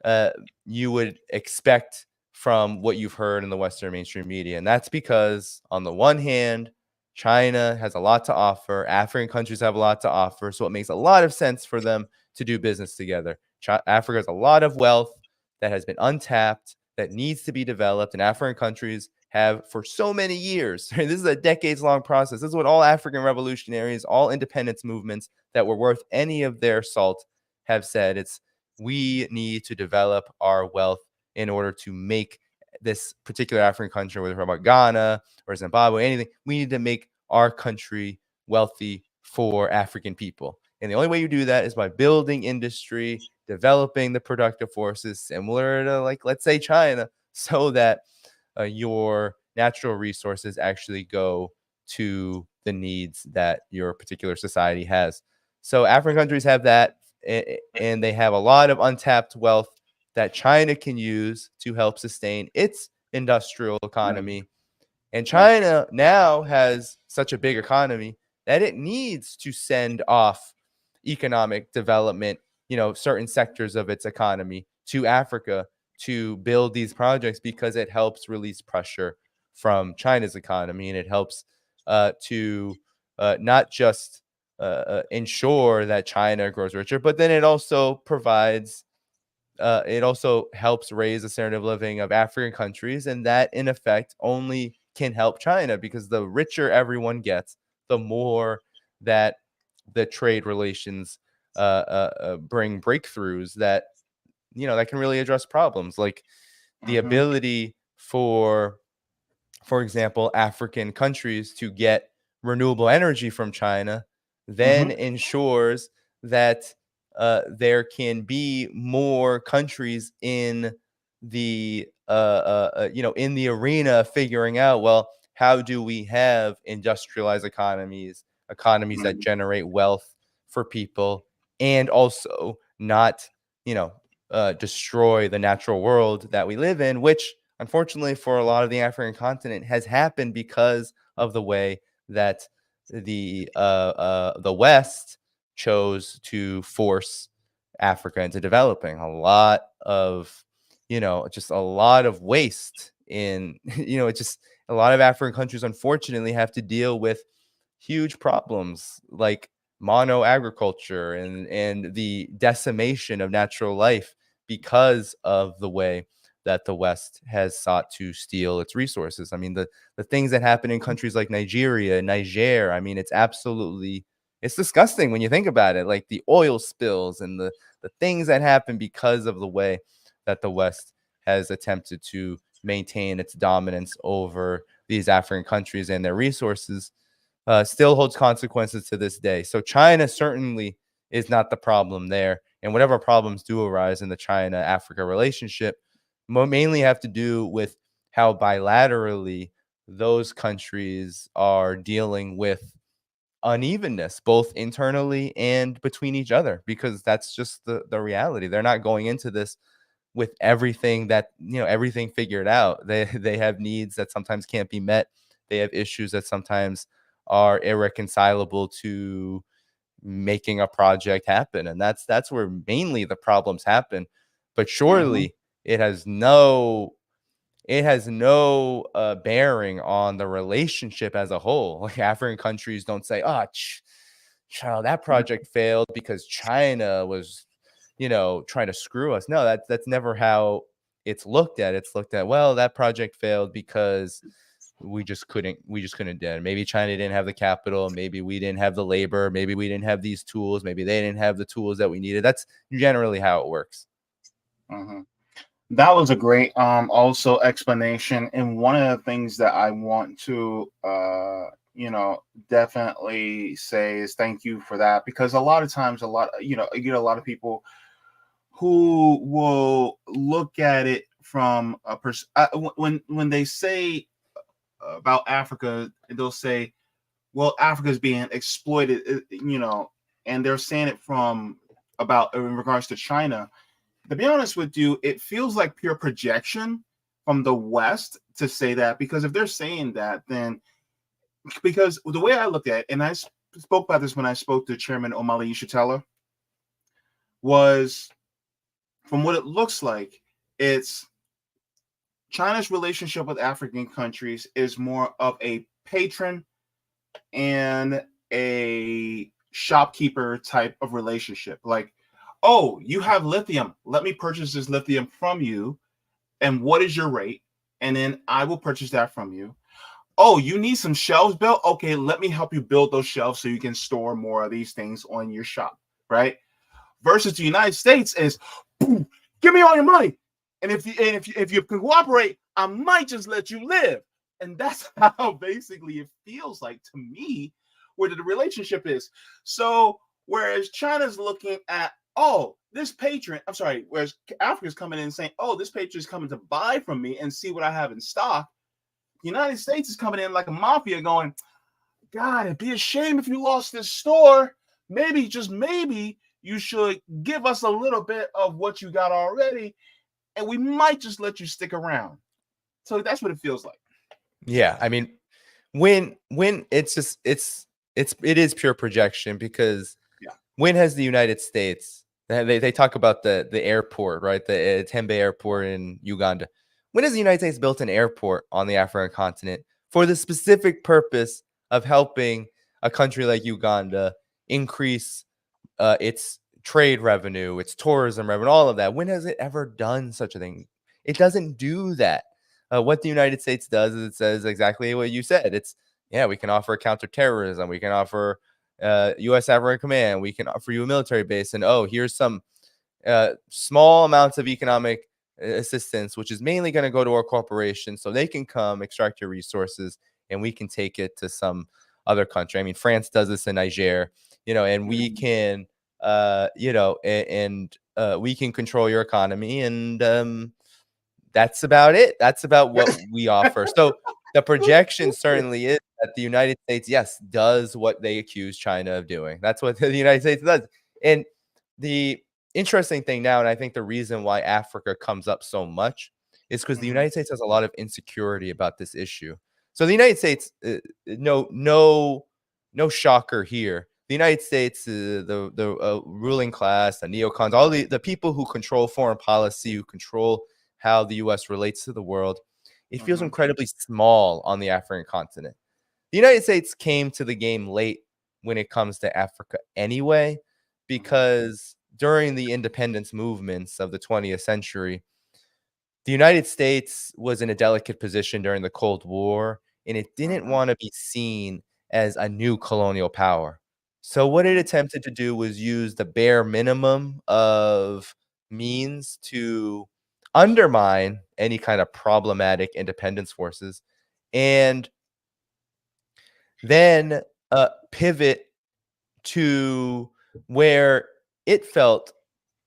uh, you would expect from what you've heard in the Western mainstream media. And that's because, on the one hand, China has a lot to offer, African countries have a lot to offer. So it makes a lot of sense for them to do business together. Africa has a lot of wealth that has been untapped, that needs to be developed, and African countries have for so many years. This is a decades-long process. This is what all African revolutionaries, all independence movements that were worth any of their salt have said. It's, we need to develop our wealth in order to make this particular African country, whether we're about Ghana or Zimbabwe, anything, we need to make our country wealthy for African people. And the only way you do that is by building industry, developing the productive forces similar to, like, let's say China, so that your natural resources actually go to the needs that your particular society has. So African countries have that. and they have a lot of untapped wealth that China can use to help sustain its industrial Right. economy. And Right. China now has such a big economy that it needs to send off economic development, certain sectors of its economy to Africa to build these projects, because it helps release pressure from China's economy, and it helps to not just ensure that China grows richer, but then it also provides it also helps raise the standard of living of African countries, and that in effect only can help China, because the richer everyone gets, the more that the trade relations bring breakthroughs that that can really address problems, like the Mm-hmm. ability for example, African countries to get renewable energy from China, then Mm-hmm. ensures that there can be more countries in the in the arena figuring out, well, how do we have industrialized economies that Mm-hmm. generate wealth for people, and also not destroy the natural world that we live in, which unfortunately for a lot of the African continent has happened because of the way that the West chose to force Africa into developing a lot of just a lot of waste in it's just a lot of African countries unfortunately have to deal with huge problems like mono agriculture and the decimation of natural life because of the way that the West has sought to steal its resources. I mean, the things that happen in countries like Niger, I mean, it's disgusting when you think about it, like the oil spills and the things that happen because of the way that the West has attempted to maintain its dominance over these African countries and their resources, still holds consequences to this day. So China certainly is not the problem there. And whatever problems do arise in the China-Africa relationship mainly have to do with how bilaterally those countries are dealing with unevenness, both internally and between each other, because that's just the reality. They're not going into this with everything figured out. They have needs that sometimes can't be met. They have issues that sometimes are irreconcilable to making a project happen, and that's where mainly the problems happen. But Mm-hmm. surely it has no bearing on the relationship as a whole. Like African countries don't say, "Oh, child, that project failed because China was, trying to screw us." No, that's never how it's looked at. It's looked at, well, that project failed because we just couldn't do it. Maybe China didn't have the capital, maybe we didn't have the labor, maybe we didn't have these tools, maybe they didn't have the tools that we needed. That's generally how it works. Mm-hmm. That was a great also explanation. And one of the things that I want to definitely say is thank you for that, because a lot of times you get a lot of people who will look at it from a when they say about Africa, they'll say, well, Africa is being exploited, and they're saying it from about in regards to China. To be honest with you, it feels like pure projection from the West to say that, because if they're saying that, then because the way I look at it, and I spoke about this when I spoke to Chairman Omali Yeshitela, was from what it looks like, it's China's relationship with African countries is more of a patron and a shopkeeper type of relationship. Like, oh, you have lithium. Let me purchase this lithium from you. And what is your rate? And then I will purchase that from you. Oh, you need some shelves built? Okay, let me help you build those shelves so you can store more of these things on your shop, right? Versus the United States is, boom, give me all your money. And if you can cooperate, I might just let you live. And that's how basically it feels like to me where the relationship is. So whereas China's looking at, oh, this patron, I'm sorry, whereas Africa's coming in and saying, oh, this patron is coming to buy from me and see what I have in stock. The United States is coming in like a mafia going, God, it'd be a shame if you lost this store. Maybe, just maybe, you should give us a little bit of what you got already, and we might just let you stick around. So that's what it feels like. Yeah, I mean, when it's just it is pure projection, because Yeah. when has the United States, they talk about the airport, right? The Tembe airport in Uganda. When has the United States built an airport on the African continent for the specific purpose of helping a country like Uganda increase its trade revenue, its tourism revenue, all of that? When has it ever done such a thing? It doesn't do that. What the United States does is it says exactly what you said. It's, yeah, we can offer counterterrorism, we can offer U.S. African Command, we can offer you a military base, and oh, here's some small amounts of economic assistance, which is mainly going to go to our corporation so they can come extract your resources and we can take it to some other country. I mean, France does this in Niger, and we can, we can control your economy, and that's about it. That's about what we offer. So the projection certainly is that the United States, yes, does what they accuse China of doing. That's what the United States does. And the interesting thing now, and I think the reason why Africa comes up so much, is because the Mhm. United States has a lot of insecurity about this issue. So the United States, no shocker here. The United States, the ruling class, the neocons, all the people who control foreign policy, who control how the U.S. relates to the world, it feels Mhm. incredibly small on the African continent. The United States came to the game late when it comes to Africa anyway, Mhm. because during the independence movements of the 20th century, the United States was in a delicate position during the Cold War, and it didn't Mhm. want to be seen as a new colonial power. So what it Mhm. attempted to do was use the bare minimum of means to undermine any kind of problematic independence forces, and then pivot to where it felt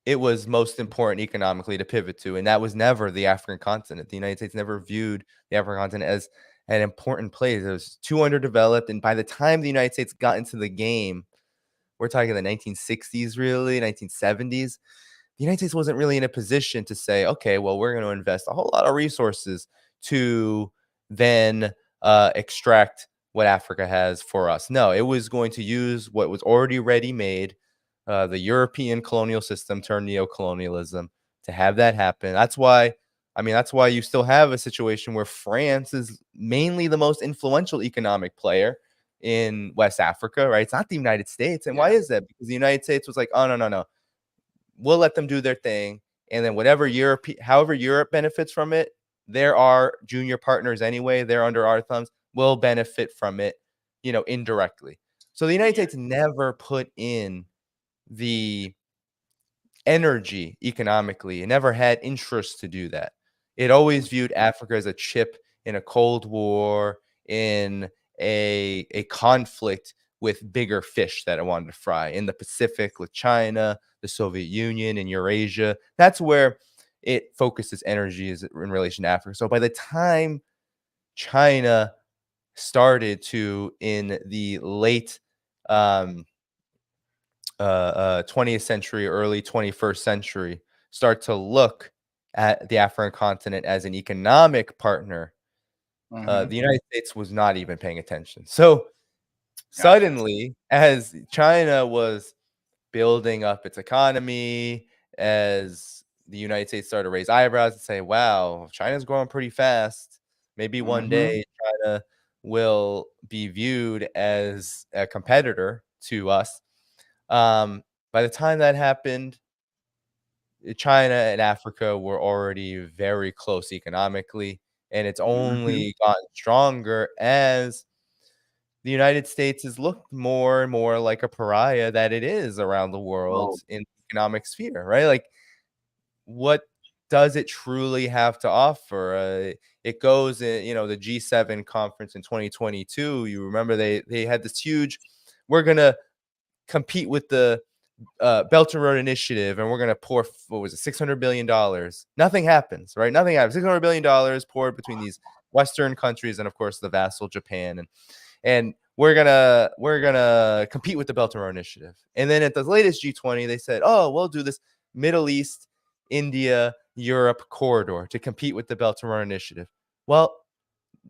it was most important economically to pivot to, and that was never the African continent. The United States never viewed the African continent as an important place. It was too underdeveloped, and by the time the United States got into the game, we're talking the 1960s, really, 1970s, the United States wasn't really in a position to say, okay, well, we're going to invest a whole lot of resources to then extract what Africa has for us. No, it was going to use what was already ready made, the European colonial system turned neocolonialism, to have that happen. That's why you still have a situation where France is mainly the most influential economic player in West Africa, right? It's not the United States. And why Yeah. is that? Because the United States was like, oh, no, no, no, we'll let them do their thing, and then however Europe benefits from it, there are junior partners anyway. They're under our thumbs. We'll benefit from it, indirectly. So the United Yeah. States never put in the energy economically. It never had interest to do that. It always viewed Africa as a chip in a Cold War, in a conflict with bigger fish that it wanted to fry in the Pacific with China, the Soviet Union, and Eurasia. That's where it focuses energy is in relation to Africa. So by the time China started to, in the late um, 20th century, early 21st century, start to look at the African continent as an economic partner, Mhm. the United States was not even paying attention. So Gotcha. suddenly, as China was building up its economy, as the United States started to raise eyebrows and say, wow, China's growing pretty fast. Maybe one Mhm. day China will be viewed as a competitor to us. Um, by the time that happened, China and Africa were already very close economically, and it's Mhm. only gotten stronger as the United States has looked more and more like a pariah that it is around the world Oh. in the economic sphere, right? Like, what does it truly have to offer? It goes in, the G7 conference in 2022. You remember they had this huge, we're gonna compete with the Belt and Road Initiative, and we're gonna pour, what was it, $600 billion. Nothing happens, right? Nothing happens. $600 billion poured between these Western countries and, of course, the vassal Japan, and we're gonna compete with the Belt and Road Initiative. And then at the latest G20, they said, oh, we'll do this Middle East, India, Europe corridor to compete with the Belt and Road Initiative. Well,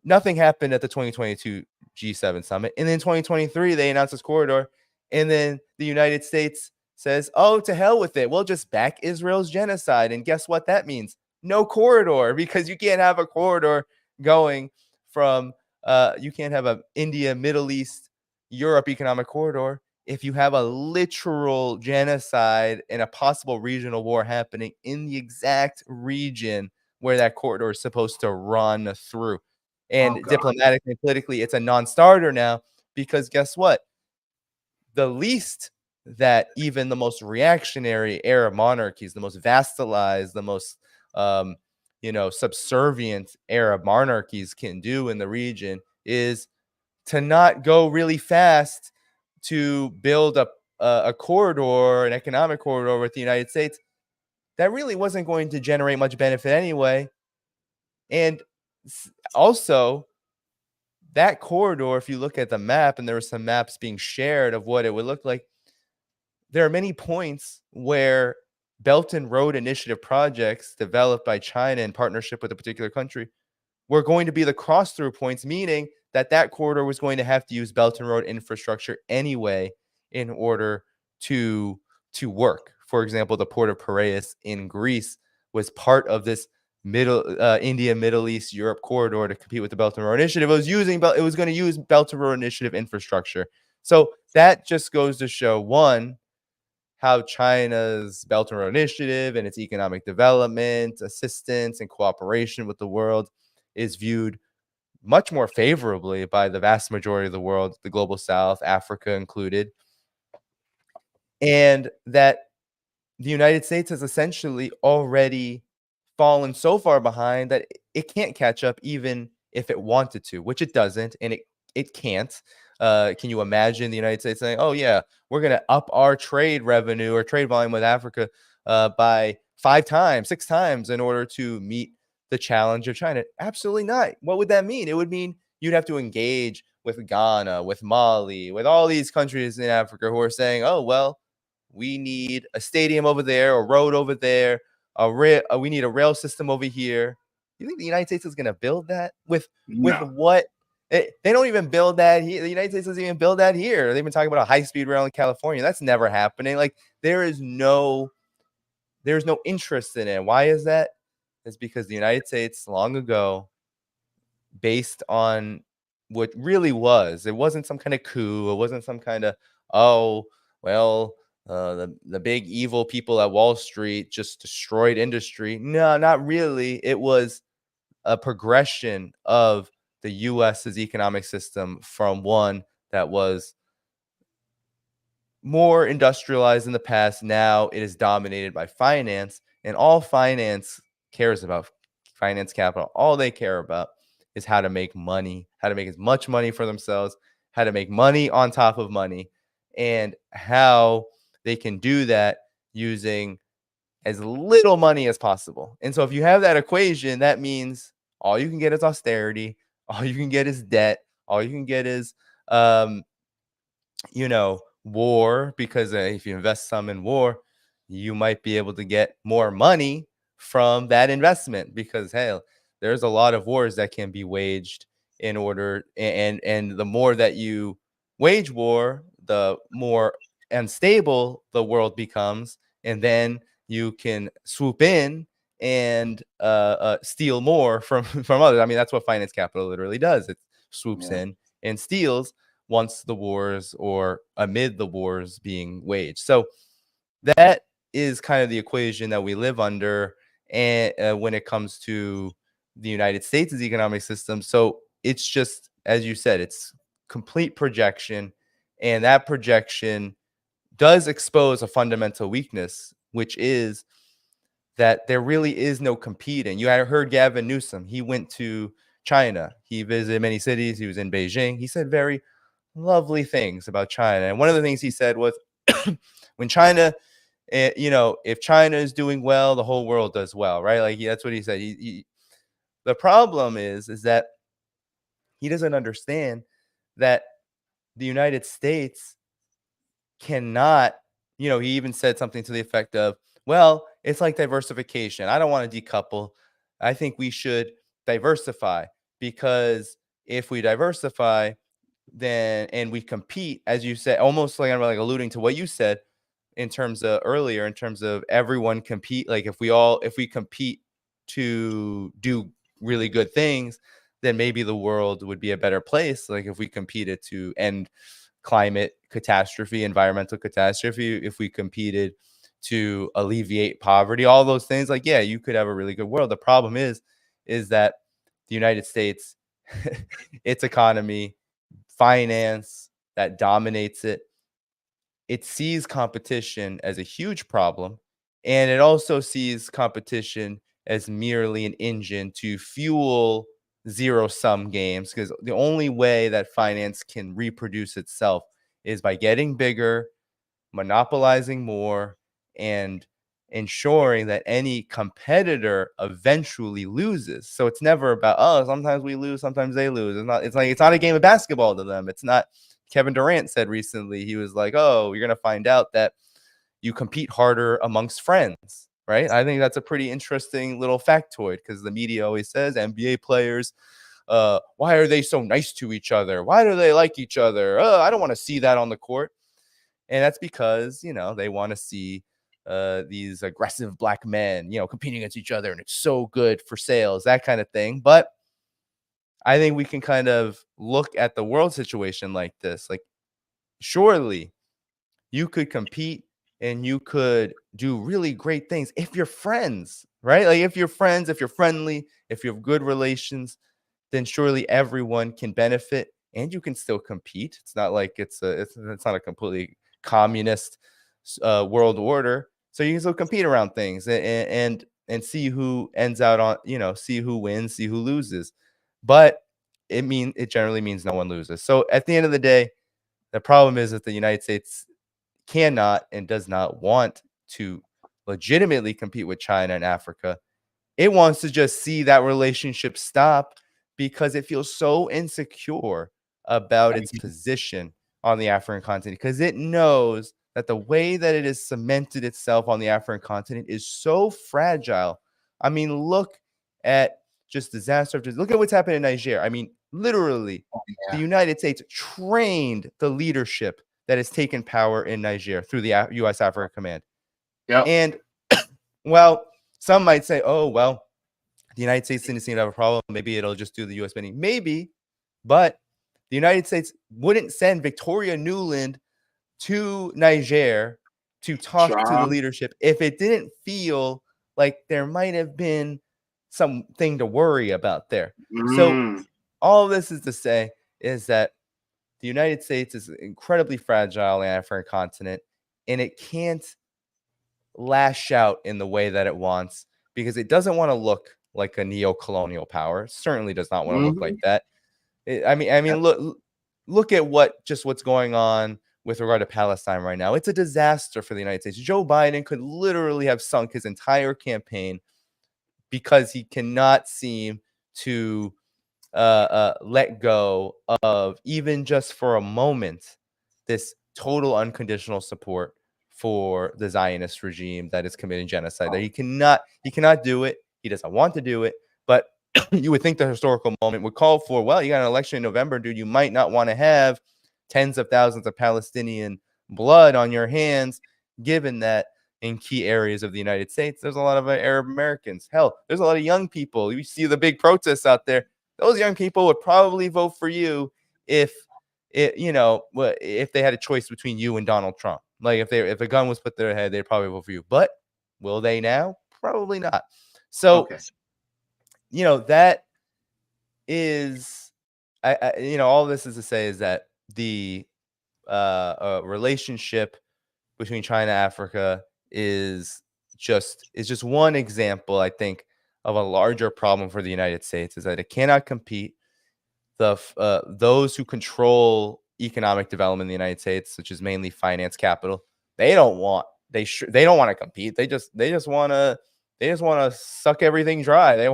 nothing happened at the 2022 G7 summit. And then 2023, they announced this corridor. And then the United States says, oh, to hell with it. We'll just back Israel's genocide. And guess what that means? No corridor, because you can't have a corridor going from, you can't have a India, Middle East, Europe economic corridor if you have a literal genocide and a possible regional war happening in the exact region where that corridor is supposed to run through. Oh And God. diplomatically and politically, it's a non-starter now, because guess what? The least that even the most reactionary Arab monarchies, the most vassalized, the most subservient Arab monarchies can do in the region is to not go really fast to build a corridor, an economic corridor with the United States that really wasn't going to generate much benefit anyway. And also, that corridor, if you look at the map, and there were some maps being shared of what it would look like, there are many points where Belt and Road Initiative projects developed by China in partnership with a particular country were going to be the cross-through points, meaning that that corridor was going to have to use Belt and Road infrastructure anyway in order to work. For example, the port of Piraeus in Greece was part of this India, Middle East, Europe corridor to compete with the Belt and Road Initiative. It was going to use Belt and Road Initiative infrastructure. So that just goes to show, one, how China's Belt and Road Initiative and its economic development, assistance, and cooperation with the world is viewed much more favorably by the vast majority of the world, the global South, Africa included, and that the United States has essentially already fallen so far behind that it can't catch up, even if it wanted to, which it doesn't, and it can't. Can you imagine the United States saying, oh yeah, we're going to up our trade revenue or trade volume with Africa by 5 times, 6 times in order to meet the challenge of China? Absolutely not. What would that mean? It would mean you'd have to engage with Ghana, with Mali, with all these countries in Africa who are saying, oh, well, we need a stadium over there, a road over there, we need a rail system over here. You think the United States is going to build that with No. what? They don't even build that here. The United States doesn't even build that here. They've been talking about a high-speed rail in California. That's never happening. Like, there's no interest in it. Why is that? It's because the United States long ago, based on what really was, it wasn't some kind of coup. It wasn't some kind of, oh, well, the big evil people at Wall Street just destroyed industry. No, not really. It was a progression of the US's economic system from one that was more industrialized in the past. Now it is dominated by finance, and all finance cares about, finance capital, all they care about is how to make money, how to make as much money for themselves, how to make money on top of money, and how they can do that using as little money as possible. And so if you have that equation, that means all you can get is austerity, all you can get is debt, all you can get is war, because if you invest some in war, you might be able to get more money from that investment, because hey, there's a lot of wars that can be waged in order, and the more that you wage war, the more unstable the world becomes, and then you can swoop in and steal more from from others. I mean, that's what finance capital literally does. It swoops in and steals once the wars or amid the wars being waged. So that is kind of the equation that we live under, and when it comes to the United States' economic system. So it's just, as you said, it's complete projection, and that projection does expose a fundamental weakness, which is that there really is no competing. You had heard Gavin Newsom. He went to China. He visited many cities. He was in Beijing. He said very lovely things about China. And one of the things he said was, when China, if China is doing well, the whole world does well, right? Like, that's what he said. The problem is that he doesn't understand that the United States cannot, he even said something to the effect of, well, it's like diversification. I don't want to decouple. I think we should diversify, because if we diversify, then, and we compete, as you said, almost like I'm like alluding to what you said in terms of earlier, in terms of everyone compete. Like if we compete to do really good things, then maybe the world would be a better place. Like if we competed to end climate catastrophe, environmental catastrophe, if we competed to alleviate poverty, all those things, like, yeah, you could have a really good world. The problem is that the United States, its economy, finance, that dominates it. It sees competition as a huge problem, and it also sees competition as merely an engine to fuel zero sum games, because the only way that finance can reproduce itself is by getting bigger, monopolizing more, and ensuring that any competitor eventually loses. So it's never about, oh, sometimes we lose, sometimes they lose. It's not a game of basketball to them. It's not. Kevin Durant said recently, he was like, oh, you're going to find out that you compete harder amongst friends, right? I think that's a pretty interesting little factoid, because the media always says NBA players, why are they so nice to each other? Why do they like each other? I don't want to see that on the court. And that's because, they want to see these aggressive black men, competing against each other, and it's so good for sales, that kind of thing. But I think we can kind of look at the world situation like this. Like, surely you could compete and you could do really great things if you're friends, right? Like if you're friends, if you're friendly, if you have good relations, then surely everyone can benefit and you can still compete. It's not like it's not a completely communist world order. So you can still compete around things and see who ends out on, see who wins, see who loses. But it generally means no one loses. So at the end of the day, the problem is that the United States cannot and does not want to legitimately compete with China and Africa. It wants to just see that relationship stop because it feels so insecure about its position on the African continent, because it knows that the way that it has cemented itself on the African continent is so fragile. I mean, look at just disaster after look at what's happened in Niger. I mean, literally, the United States trained the leadership that has taken power in Niger through the U.S. Africa Command. Yep. And well, some might say, oh, well, the United States didn't seem to have a problem. Maybe it'll just do the U.S. bidding. Maybe, but the United States wouldn't send Victoria Nuland to Niger to talk to the leadership if it didn't feel like there might have been something to worry about there. So all of this is to say is that the United States is incredibly fragile on the African continent, and it can't lash out in the way that it wants because it doesn't want to look like a neo-colonial power. It certainly does not want to look like that. Look at what's going on with regard to Palestine right now. It's a disaster for the United States. Joe Biden could literally have sunk his entire campaign because he cannot seem to let go of, even just for a moment, this total unconditional support for the Zionist regime that is committing genocide. That he cannot do it. He doesn't want to do it. But you would think the historical moment would call for, well, you got an election in November, dude. You might not want to have tens of thousands of Palestinian blood on your hands, given that in key areas of the United States, there's a lot of Arab Americans. Hell, there's a lot of young people. You see the big protests out there. Those young people would probably vote for you if they had a choice between you and Donald Trump. Like if a gun was put to their head, they'd probably vote for you. But will they now? Probably not. So, that is, all this is to say is that the relationship between China and Africa is just one example, I think, of a larger problem for the United States, is that it cannot compete. Those who control economic development in the United States, which is mainly finance capital, they don't want to compete. They just want to suck everything dry. They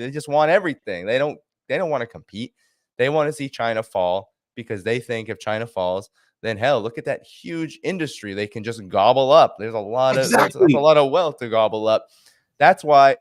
just want everything. They don't want to compete. They want to see China fall because they think if China falls, then hell, look at that huge industry they can just gobble up. There's a lot of that's a Exactly. lot of wealth to gobble up. That's why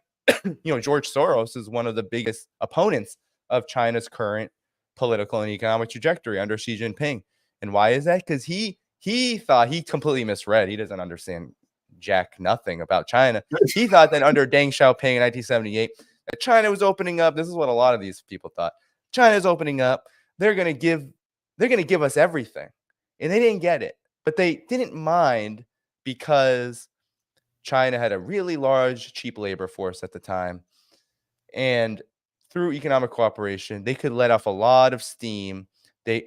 George Soros is one of the biggest opponents of China's current political and economic trajectory under Xi Jinping. And why is that? Because he thought he completely misread. He doesn't understand jack nothing about China. He thought that under Deng Xiaoping in 1978, that China was opening up. This is what a lot of these people thought. China's opening up. They're gonna give us everything. And they didn't get it. But they didn't mind because China had a really large, cheap labor force at the time. And through economic cooperation, they could let off a lot of steam,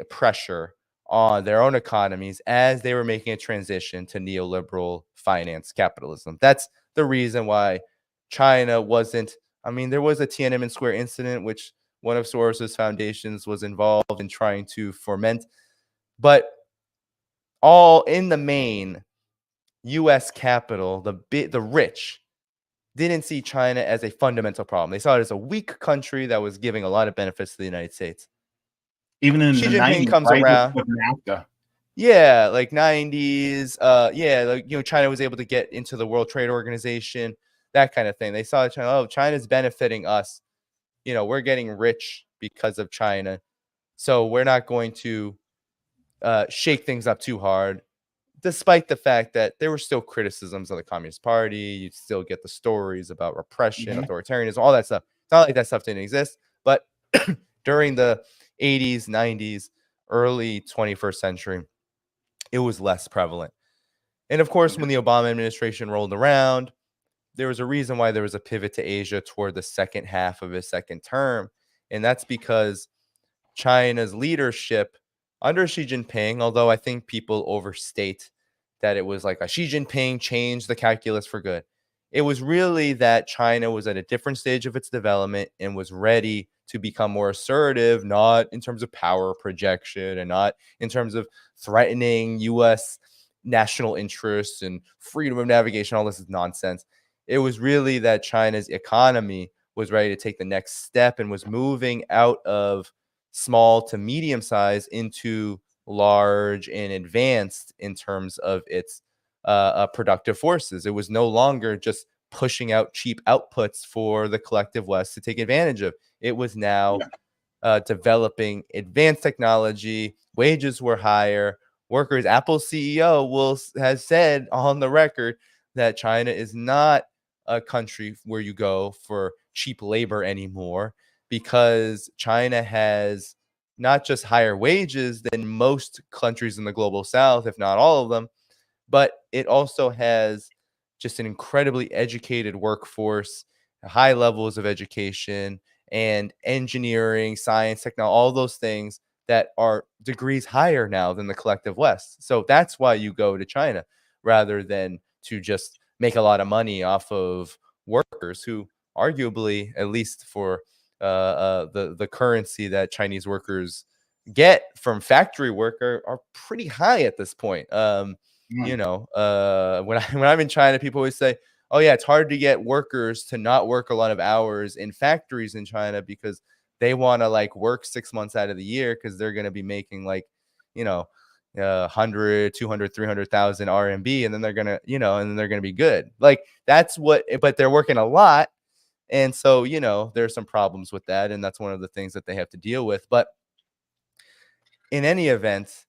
pressure on their own economies as they were making a transition to neoliberal finance capitalism. That's the reason why China wasn't. I mean, there was a Tiananmen Square incident, which one of Soros's foundations was involved in trying to foment, but all in the main, U.S. capital, the rich, didn't see China as a fundamental problem. They saw it as a weak country that was giving a lot of benefits to the United States. Even in Xi the Jinping 90s, comes right? around. With NAFTA. Yeah, like 90s. Yeah, like China was able to get into the World Trade Organization, that kind of thing. They saw China, oh, China's benefiting us. We're getting rich because of China. So we're not going to shake things up too hard, despite the fact that there were still criticisms of the Communist Party. You'd still get the stories about repression, authoritarianism, all that stuff. It's not like that stuff didn't exist. But during the 80s, 90s, early 21st century, it was less prevalent. And of course, when the Obama administration rolled around, there was a reason why there was a pivot to Asia toward the second half of his second term. And that's because China's leadership under Xi Jinping, although I think people overstate that it was like a Xi Jinping changed the calculus for good. It was really that China was at a different stage of its development and was ready to become more assertive, not in terms of power projection and not in terms of threatening U.S. national interests and freedom of navigation. All this is nonsense. It was really that China's economy was ready to take the next step and was moving out of small to medium size into large and advanced in terms of its productive forces. It was no longer just pushing out cheap outputs for the collective West to take advantage of. It was now developing advanced technology. Wages were higher. Workers, Apple's CEO has said on the record that China is not a country where you go for cheap labor anymore, because China has not just higher wages than most countries in the global south, if not all of them, but it also has just an incredibly educated workforce, high levels of education and engineering, science, technology, all those things that are degrees higher now than the collective West. So that's why you go to China rather than to just make a lot of money off of workers who arguably, at least for the currency that Chinese workers get from factory work, are pretty high at this point. When I'm in China, people always say, "Oh yeah, it's hard to get workers to not work a lot of hours in factories in China because they want to like work 6 months out of the year because they're going to be making like, 100, 200, 300,000 RMB, and then they're gonna, and then they're gonna be good." Like that's what, but they're working a lot, and so there's some problems with that, and that's one of the things that they have to deal with. But in any event,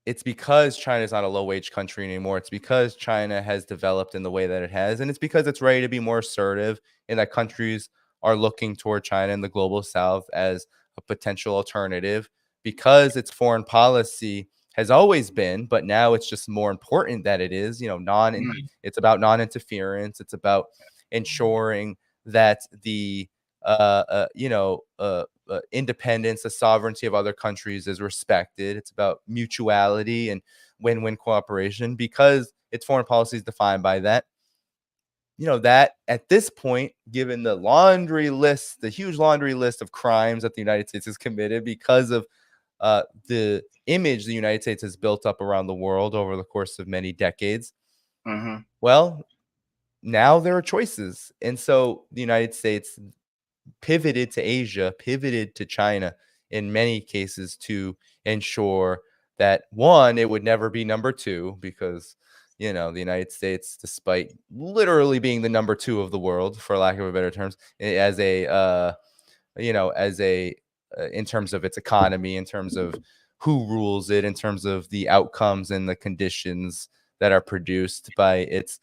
it's because China is not a low-wage country anymore. It's because China has developed in the way that it has, and it's because it's ready to be more assertive, and that countries are looking toward China and the global south as a potential alternative, because its foreign policy has always been, but now it's just more important that it is, it's about non-interference. It's about ensuring that the independence, the sovereignty of other countries is respected. It's about mutuality and win-win cooperation, because its foreign policy is defined by that. That at this point, given the huge laundry list of crimes that the United States has committed because of the image the United States has built up around the world over the course of many decades, well, now there are choices. And so the United States pivoted to Asia, pivoted to China in many cases to ensure that, one, it would never be number two, because the United States, despite literally being the number two of the world, for lack of a better terms, as a in terms of its economy, in terms of who rules it, in terms of the outcomes and the conditions that are produced by its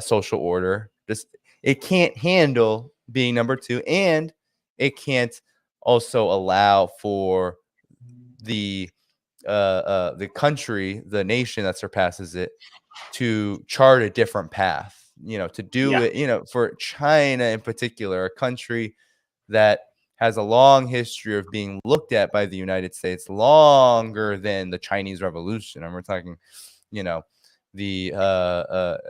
social order. Just, it can't handle being number two, and it can't also allow for the country, the nation that surpasses it, to chart a different path. To do Yeah. it. For China in particular, a country that has a long history of being looked at by the United States longer than the Chinese Revolution. And we're talking, the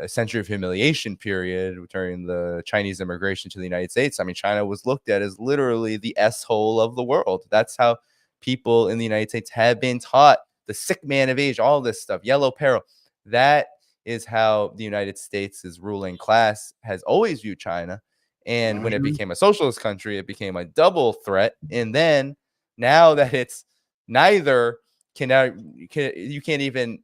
century of humiliation period during the Chinese immigration to the United States. I mean, China was looked at as literally the S-hole of the world. That's how people in the United States have been taught. The sick man of Asia, all this stuff, yellow peril. That is how the United States' ruling class has always viewed China. And when it became a socialist country, it became a double threat. And then now that it's neither, you can't even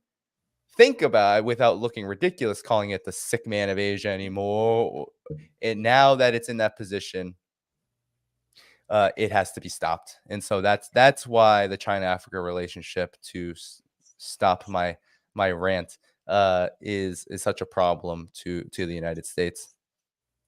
think about it without looking ridiculous, calling it the sick man of Asia anymore. And now that it's in that position, it has to be stopped. And so that's why the China-Africa relationship, to stop my rant, is such a problem to the United States.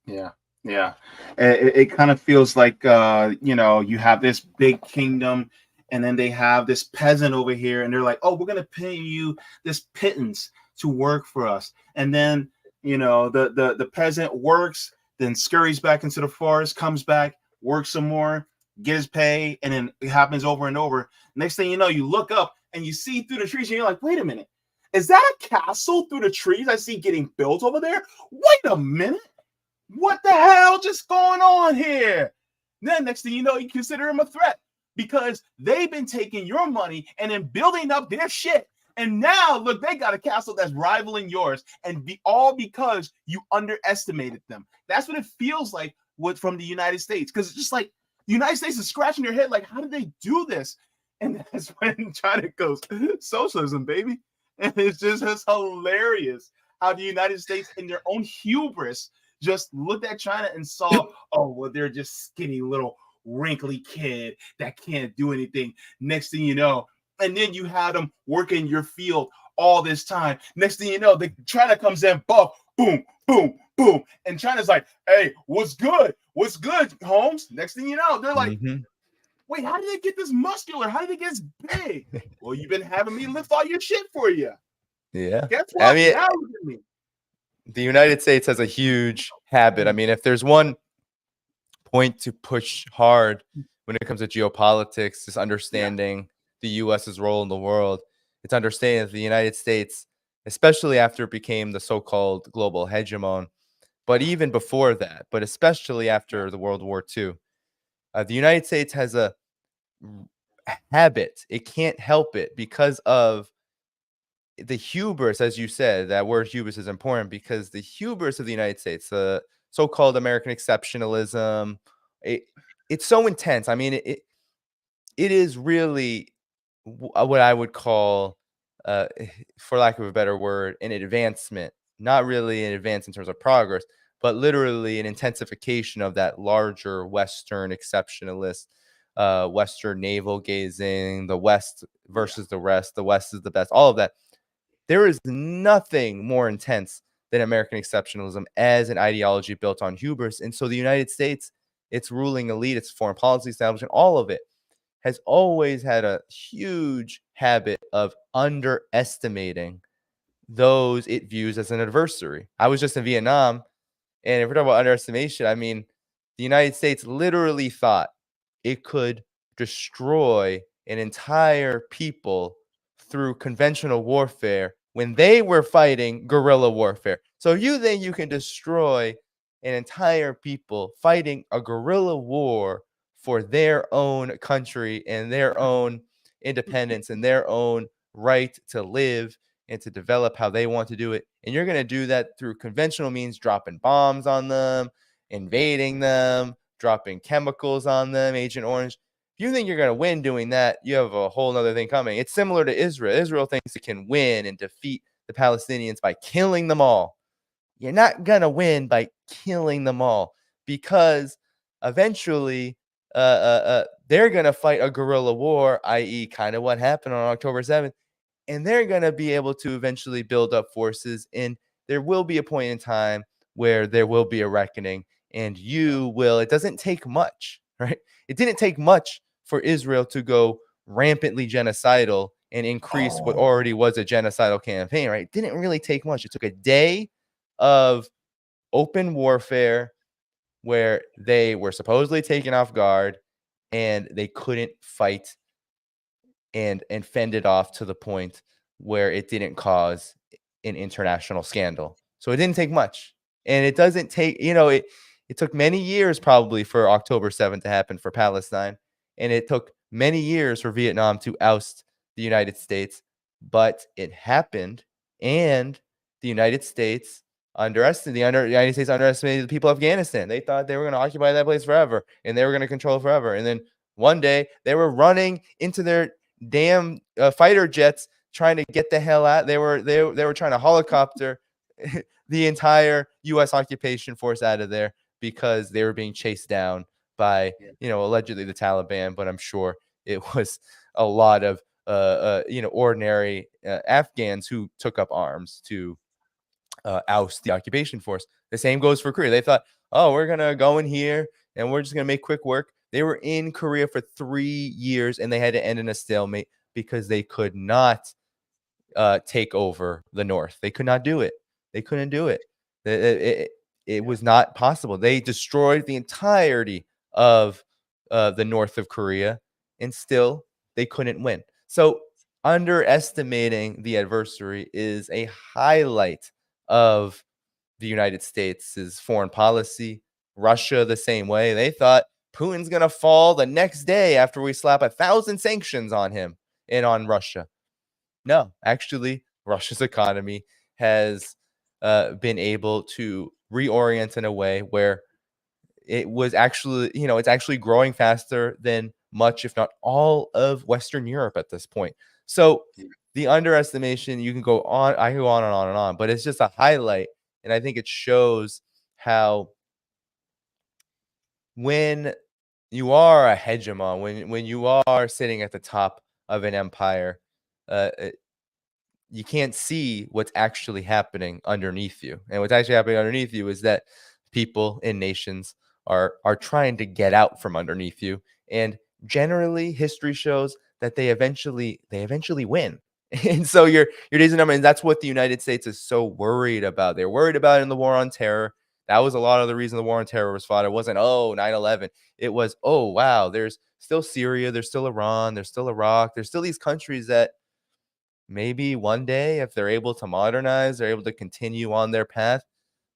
Yeah. Yeah. It kind of feels like, you have this big kingdom, and then they have this peasant over here, and they're like, oh, we're going to pay you this pittance to work for us. And then, the peasant works, then scurries back into the forest, comes back, works some more, get his pay, and then it happens over and over. Next thing you know, you look up and you see through the trees, and you're like, wait a minute. Is that a castle through the trees I see getting built over there? Wait a minute. What the hell just going on here? Then next thing you know, you consider him a threat, because they've been taking your money and then building up their shit. And now, look, they got a castle that's rivaling yours, and all because you underestimated them. That's what it feels like from the United States, because it's just like the United States is scratching their head like, how did they do this? And that's when China goes, socialism, baby. And it's hilarious how the United States, in their own hubris, just looked at China and saw, oh, well, they're just skinny little wrinkly kid that can't do anything. Next thing you know, and then you had them working your field all this time. Next thing you know, China comes in, buff, boom, boom, boom. And China's like, hey, what's good? What's good, Holmes? Next thing you know, they're like, wait, how did they get this muscular? How did they get this big? Well, you've been having me lift all your shit for you. Yeah. Guess what? I mean, now look at me. The United States has a huge habit. I mean, if there's one point to push hard when it comes to geopolitics, is understanding the U.S.'s role in the world. It's understanding that the United States, especially after it became the so-called global hegemon, but even before that, but especially after the World War II, the United States has a habit. It can't help it, because of the hubris, as you said. That word hubris is important, because the hubris of the United States, the so-called American exceptionalism, it's so intense. I mean, it is really what I would call, for lack of a better word, an advancement. Not really an advance in terms of progress, but literally an intensification of that larger Western exceptionalist, Western navel gazing, the West versus the rest, the West is the best, all of that. There is nothing more intense than American exceptionalism as an ideology built on hubris. And so the United States, its ruling elite, its foreign policy establishment, all of it has always had a huge habit of underestimating those it views as an adversary. I was just in Vietnam, and if we're talking about underestimation, I mean, the United States literally thought it could destroy an entire people through conventional warfare when they were fighting guerrilla warfare. So you think you can destroy an entire people fighting a guerrilla war for their own country and their own independence and their own right to live and to develop how they want to do it. And you're going to do that through conventional means, dropping bombs on them, invading them, dropping chemicals on them, Agent Orange. If you think you're going to win doing that, you have a whole other thing coming. It's similar to Israel. Israel thinks it can win and defeat the Palestinians by killing them all. You're not going to win by killing them all, because eventually they're going to fight a guerrilla war, i.e. kind of what happened on October 7th, and they're going to be able to eventually build up forces, and there will be a point in time where there will be a reckoning, and it doesn't take much, right? It didn't take much for Israel to go rampantly genocidal and increase what already was a genocidal campaign, right? It didn't really take much. It took a day of open warfare where they were supposedly taken off guard and they couldn't fight and fend it off to the point where it didn't cause an international scandal. So it didn't take much. And it doesn't take, it took many years probably for October 7th to happen for Palestine. And it took many years for Vietnam to oust the United States, but it happened. And the United States United States underestimated the people of Afghanistan. They thought they were going to occupy that place forever and they were going to control it forever. And then one day they were running into their damn fighter jets trying to get the hell out. They were trying to helicopter the entire U.S. occupation force out of there because they were being chased down by, allegedly the Taliban, but I'm sure it was a lot of ordinary Afghans who took up arms to oust the occupation force. The same goes for Korea. They thought, oh, we're gonna go in here and we're just gonna make quick work. They were in Korea for 3 years and they had to end in a stalemate because they could not take over the North. They could not do it. They couldn't do it. It was not possible. They destroyed the entirety of the north of Korea, and still they couldn't win. So underestimating the adversary is a highlight of the United States' foreign policy. Russia, the same way. They thought Putin's going to fall the next day after we slap 1,000 sanctions on him and on Russia. No, actually, Russia's economy has been able to reorient in a way where it was actually, it's actually growing faster than much, if not all, of Western Europe at this point. So the underestimation, I can go on and on and on, but it's just a highlight. And I think it shows how when you are a hegemon, when you are sitting at the top of an empire, you can't see what's actually happening underneath you. And what's actually happening underneath you is that people in nations are trying to get out from underneath you. And generally, history shows that they eventually win. And so your days are numbered. And that's what the United States is so worried about. They're worried about it in the war on terror. That was a lot of the reason the war on terror was fought. It wasn't, 9/11. It was, oh, wow, there's still Syria, there's still Iran, there's still Iraq, there's still these countries that maybe one day, if they're able to modernize, they're able to continue on their path,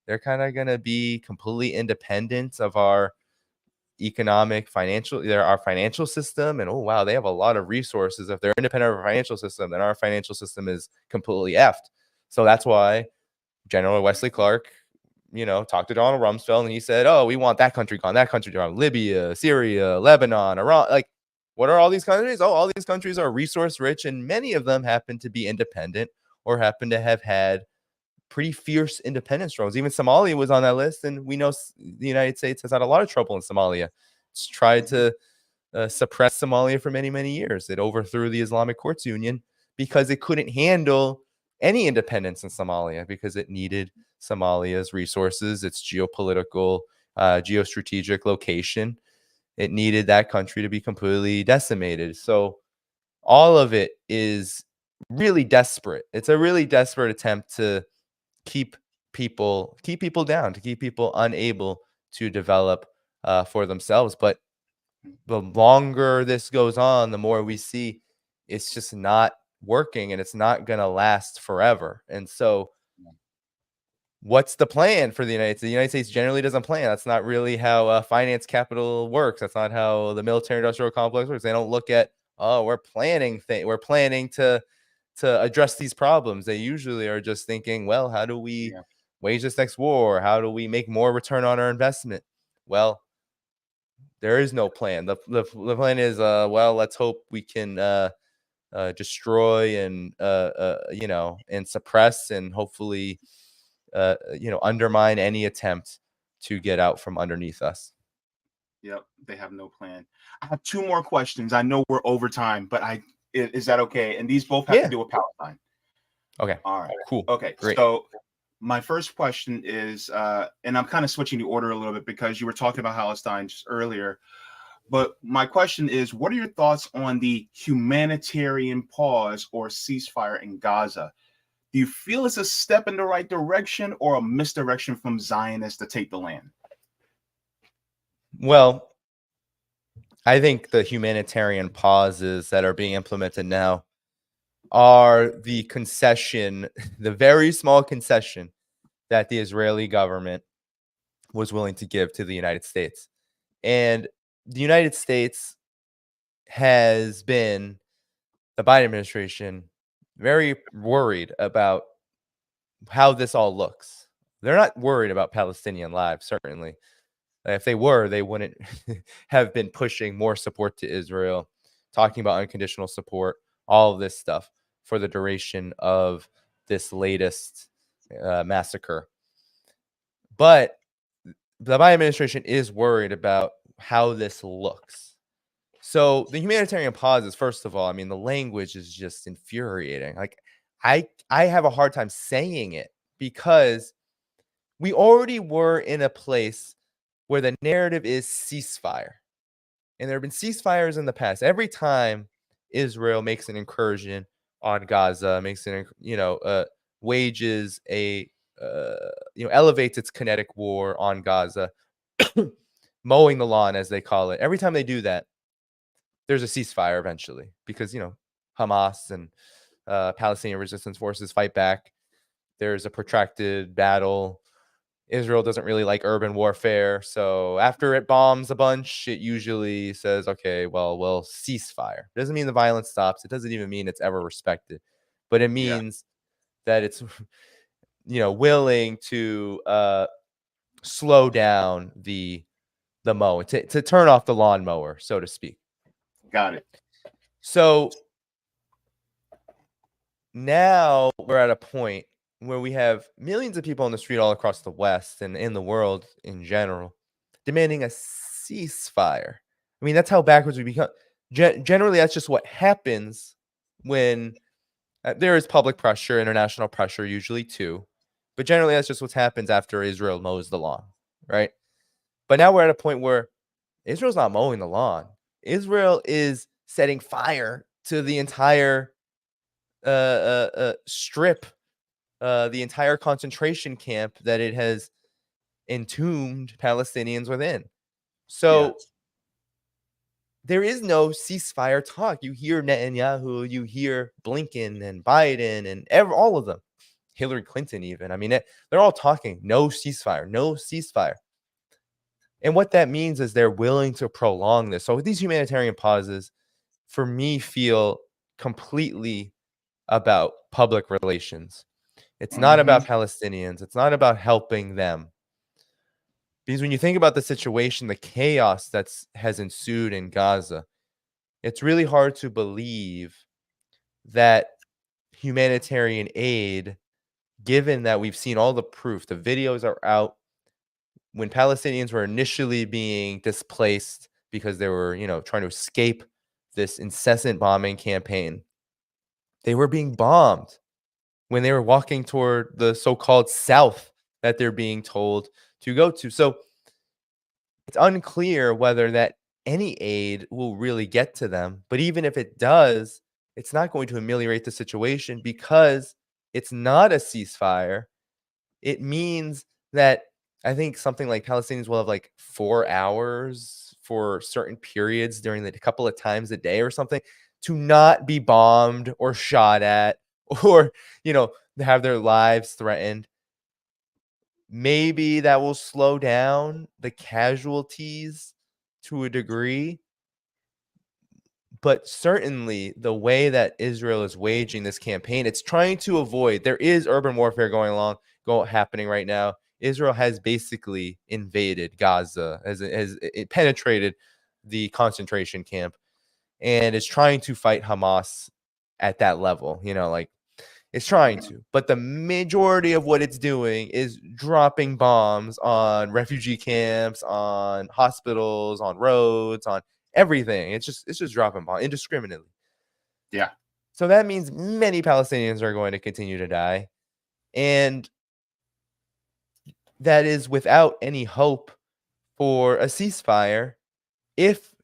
they're kind of going to be completely independent of our our financial system. And oh, wow, they have a lot of resources. If they're independent of our financial system, then our financial system is completely effed. So that's why General Wesley Clark, talked to Donald Rumsfeld and he said, oh, we want that country gone, Libya, Syria, Lebanon, Iran. Like, what are all these countries? Oh, all these countries are resource rich, and many of them happen to be independent or happen to have had pretty fierce independence struggles. Even Somalia was on that list, and we know the United States has had a lot of trouble in Somalia. It's tried to suppress Somalia for many, many years. It overthrew the Islamic Courts Union because it couldn't handle any independence in Somalia because it needed Somalia's resources, its geopolitical, geostrategic location. It needed that country to be completely decimated. So all of it is really desperate. It's a really desperate attempt to keep people down, to keep people unable to develop for themselves. But the longer this goes on, the more we see it's just not working and it's not going to last forever. And so what's the plan for the United States? The United States generally doesn't plan. That's not really how finance capital works. That's not how the military industrial complex works. They don't look at, oh, we're planning to address these problems. They usually are just thinking, well, how do we wage this next war? How do we make more return on our investment? Well, There is no plan. The plan is, well, let's hope we can destroy and and suppress and hopefully undermine any attempt to get out from underneath us. Yep, they have no plan. I have two more questions. I know we're over time, but is that okay? And these both have to Yeah. do with Palestine. Okay. All right. Cool. Okay. Great. So my first question is, and I'm kind of switching the order a little bit because you were talking about Palestine just earlier. But my question is, what are your thoughts on the humanitarian pause or ceasefire in Gaza? Do you feel it's a step in the right direction or a misdirection from Zionists to take the land? Well, I think the humanitarian pauses that are being implemented now are the concession, the very small concession that the Israeli government was willing to give to the United States. And the United States has been, the Biden administration, very worried about how this all looks. They're not worried about Palestinian lives, certainly. If they were, they wouldn't have been pushing more support to Israel, talking about unconditional support, all of this stuff for the duration of this latest massacre. But the Biden administration is worried about how this looks. So the humanitarian pause is, first of all, I mean, the language is just infuriating. Like, I have a hard time saying it because we already were in a place where the narrative is ceasefire. And there have been ceasefires in the past. Every time Israel makes an incursion on Gaza, wages a, elevates its kinetic war on Gaza, mowing the lawn, as they call it. Every time they do that, there's a ceasefire eventually because, Hamas and Palestinian resistance forces fight back. There's a protracted battle. Israel doesn't really like urban warfare. So after it bombs a bunch, it usually says, okay, well, we'll ceasefire. It doesn't mean the violence stops. It doesn't even mean it's ever respected. But it means that it's, willing to slow down the mow, to turn off the lawnmower, so to speak. Got it. So now we're at a point where we have millions of people on the street all across the West and in the world in general demanding a ceasefire. I mean, that's how backwards we become. Generally, that's just what happens when there is public pressure, international pressure usually too. But generally, that's just what happens after Israel mows the lawn, right? But now we're at a point where Israel's not mowing the lawn. Israel is setting fire to the entire strip, the entire concentration camp that it has entombed Palestinians within. So there is no ceasefire talk. You hear Netanyahu, you hear Blinken and Biden and all of them, Hillary Clinton even. I mean, they're all talking no ceasefire, no ceasefire. And what that means is they're willing to prolong this. So these humanitarian pauses, for me, feel completely about public relations. It's not about Palestinians. It's not about helping them. Because when you think about the situation, the chaos has ensued in Gaza, it's really hard to believe that humanitarian aid, given that we've seen all the proof, the videos are out, when Palestinians were initially being displaced because they were, trying to escape this incessant bombing campaign, they were being bombed when they were walking toward the so-called south that they're being told to go to. So it's unclear whether that any aid will really get to them. But even if it does, it's not going to ameliorate the situation because it's not a ceasefire. It means that I think something like Palestinians will have like 4 hours for certain periods during the couple of times a day or something to not be bombed or shot at or, have their lives threatened. Maybe that will slow down the casualties to a degree. But certainly the way that Israel is waging this campaign, it's trying to avoid, there is urban warfare happening right now. Israel has basically invaded Gaza, has it penetrated the concentration camp, and is trying to fight Hamas at that level. Like, it's trying to, but the majority of what it's doing is dropping bombs on refugee camps, on hospitals, on roads, on everything. It's just dropping bombs indiscriminately. Yeah. So that means many Palestinians are going to continue to die, and that is without any hope for a ceasefire if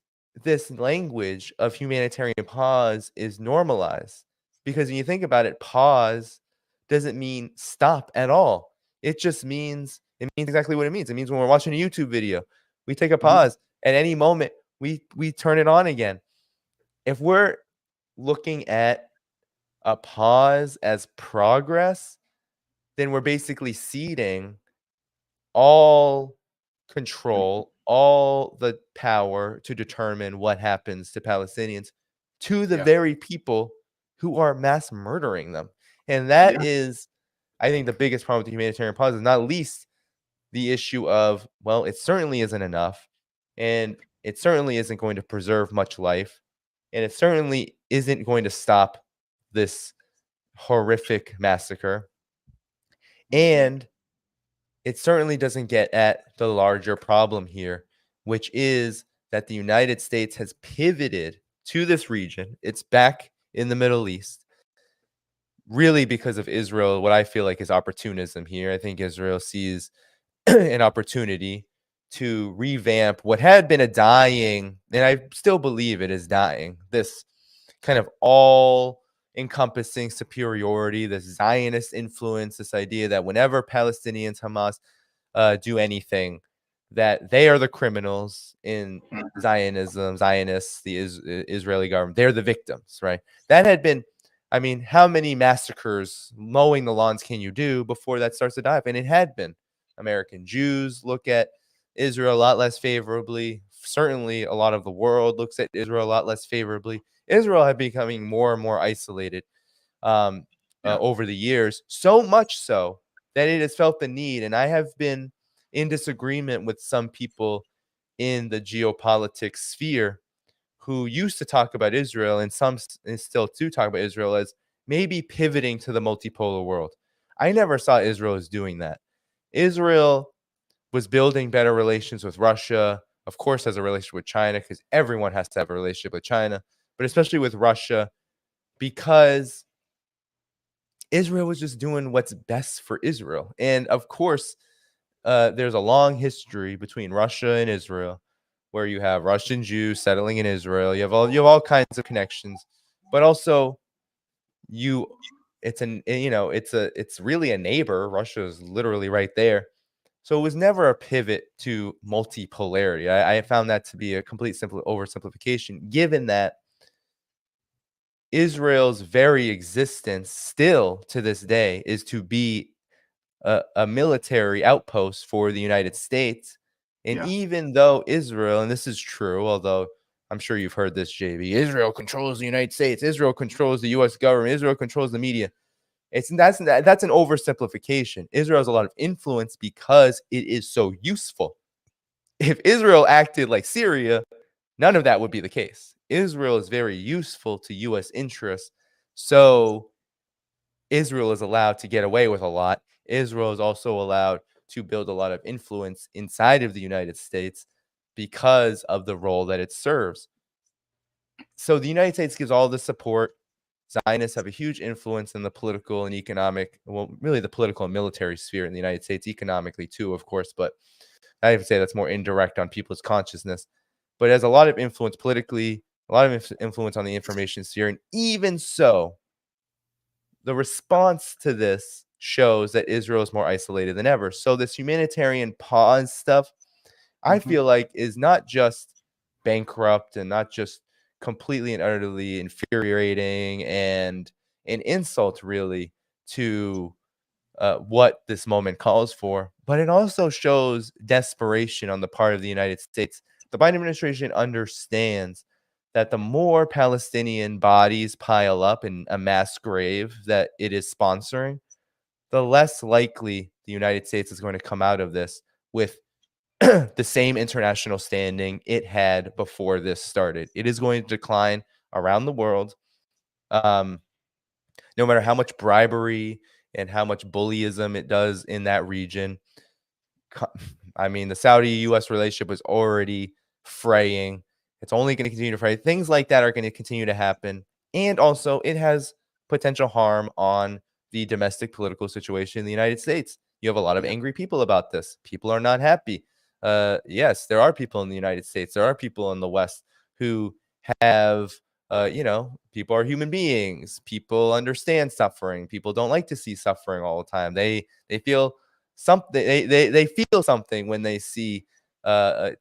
this language of humanitarian pause is normalized. Because when you think about it, pause doesn't mean stop at all. It means exactly what it means. It means when we're watching a YouTube video, we take a pause. At any moment, we turn it on again. If we're looking at a pause as progress, then we're basically ceding all control, all the power to determine what happens to Palestinians to the very people who are mass murdering them. And that is, I think, the biggest problem with the humanitarian pause, is not least the issue of, well, it certainly isn't enough, and it certainly isn't going to preserve much life, and it certainly isn't going to stop this horrific massacre. And it certainly doesn't get at the larger problem here, which is that the United States has pivoted to this region. It's back in the Middle East, really because of Israel. What I feel like is opportunism here. I think Israel sees an opportunity to revamp what had been a dying, and I still believe it is dying, this kind of all encompassing superiority, this Zionist influence, this idea that whenever Palestinians, Hamas, do anything, that they are the criminals in Zionism, Zionists, the Israeli government. They're the victims, right? That had been, I mean, how many massacres, mowing the lawns can you do before that starts to die off? And it had been. American Jews look at Israel a lot less favorably. Certainly, a lot of the world looks at Israel a lot less favorably. Israel had becoming more and more isolated over the years, so much so that it has felt the need. And I have been in disagreement with some people in the geopolitics sphere who used to talk about Israel, and some still do talk about Israel as maybe pivoting to the multipolar world. I never saw Israel as doing that. Israel was building better relations with Russia, of course, has a relationship with China, because everyone has to have a relationship with China, but especially with Russia, because Israel was just doing what's best for Israel. And of course, there's a long history between Russia and Israel, where you have Russian Jews settling in Israel. You have all kinds of connections, but also it's really a neighbor. Russia is literally right there. So it was never a pivot to multipolarity. I found that to be a complete oversimplification, given that Israel's very existence still to this day is to be a military outpost for the United States. And even though Israel, and this is true, although I'm sure you've heard this, JB, Israel controls the United States, Israel controls the U.S. government, Israel controls the media. That's an oversimplification. Israel has a lot of influence because it is so useful. If Israel acted like Syria, none of that would be the case. Israel is very useful to U.S. interests, so Israel is allowed to get away with a lot. Israel is also allowed to build a lot of influence inside of the United States because of the role that it serves. So the United States gives all the support. Zionists have a huge influence in the political and economic, well, really the political and military sphere in the United States, economically too, of course, but I would say that's more indirect on people's consciousness. But it has a lot of influence politically, a lot of influence on the information sphere. And even so, the response to this shows that Israel is more isolated than ever. So this humanitarian pause stuff, I feel like, is not just bankrupt and not just completely and utterly infuriating and an insult, really, to what this moment calls for, but it also shows desperation on the part of the United States. The Biden administration understands that the more Palestinian bodies pile up in a mass grave that it is sponsoring, the less likely the United States is going to come out of this with the same international standing it had before this started. It is going to decline around the world. No matter how much bribery and how much bullyism it does in that region. I mean, the Saudi-U.S. relationship was already fraying. It's only going to continue to fray. Things like that are going to continue to happen. And also, it has potential harm on the domestic political situation in the United States. You have a lot of angry people about this. People are not happy. Yes, there are people in the United States. There are people in the West who have, people are human beings. People understand suffering. People don't like to see suffering all the time. They feel something. They feel something when they see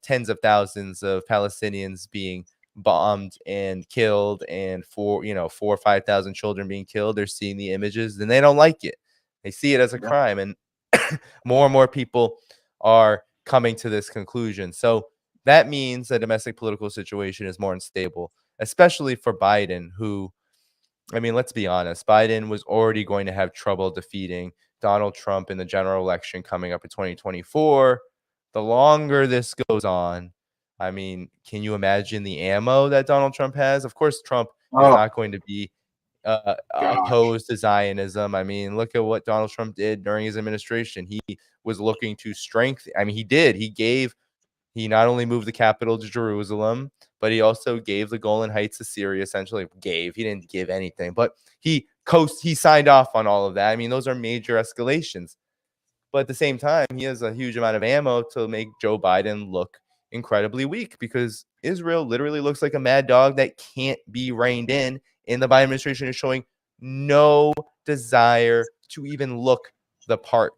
tens of thousands of Palestinians being bombed and killed, and 4 or 5,000 children being killed. They're seeing the images, and they don't like it. They see it as a crime, and more people are coming to this conclusion. So that means the domestic political situation is more unstable, especially for Biden, who, I mean, let's be honest, Biden was already going to have trouble defeating Donald Trump in the general election coming up in 2024. The longer this goes on, I mean, can you imagine the ammo that Donald Trump has? Of course, Trump is not going to be opposed to Zionism. I mean, look at what Donald Trump did during his administration. He was looking to strengthen. I mean, he did. He not only moved the capital to Jerusalem, but he also gave the Golan Heights to Syria. Essentially, he didn't give anything, but he signed off on all of that. I mean, those are major escalations. But at the same time, he has a huge amount of ammo to make Joe Biden look incredibly weak, because Israel literally looks like a mad dog that can't be reined in. And the Biden administration is showing no desire to even look the part,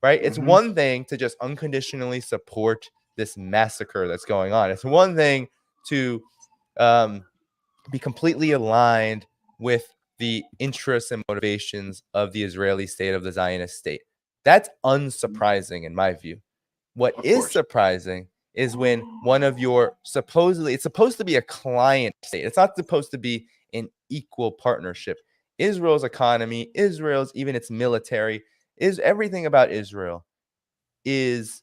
right? It's one thing to just unconditionally support this massacre that's going on. It's one thing to be completely aligned with the interests and motivations of the Israeli state, of the Zionist state. That's unsurprising in my view. What is surprising is when one of your it's supposed to be a client state. It's not supposed to be an equal partnership. Israel's economy, even its military, is everything about Israel is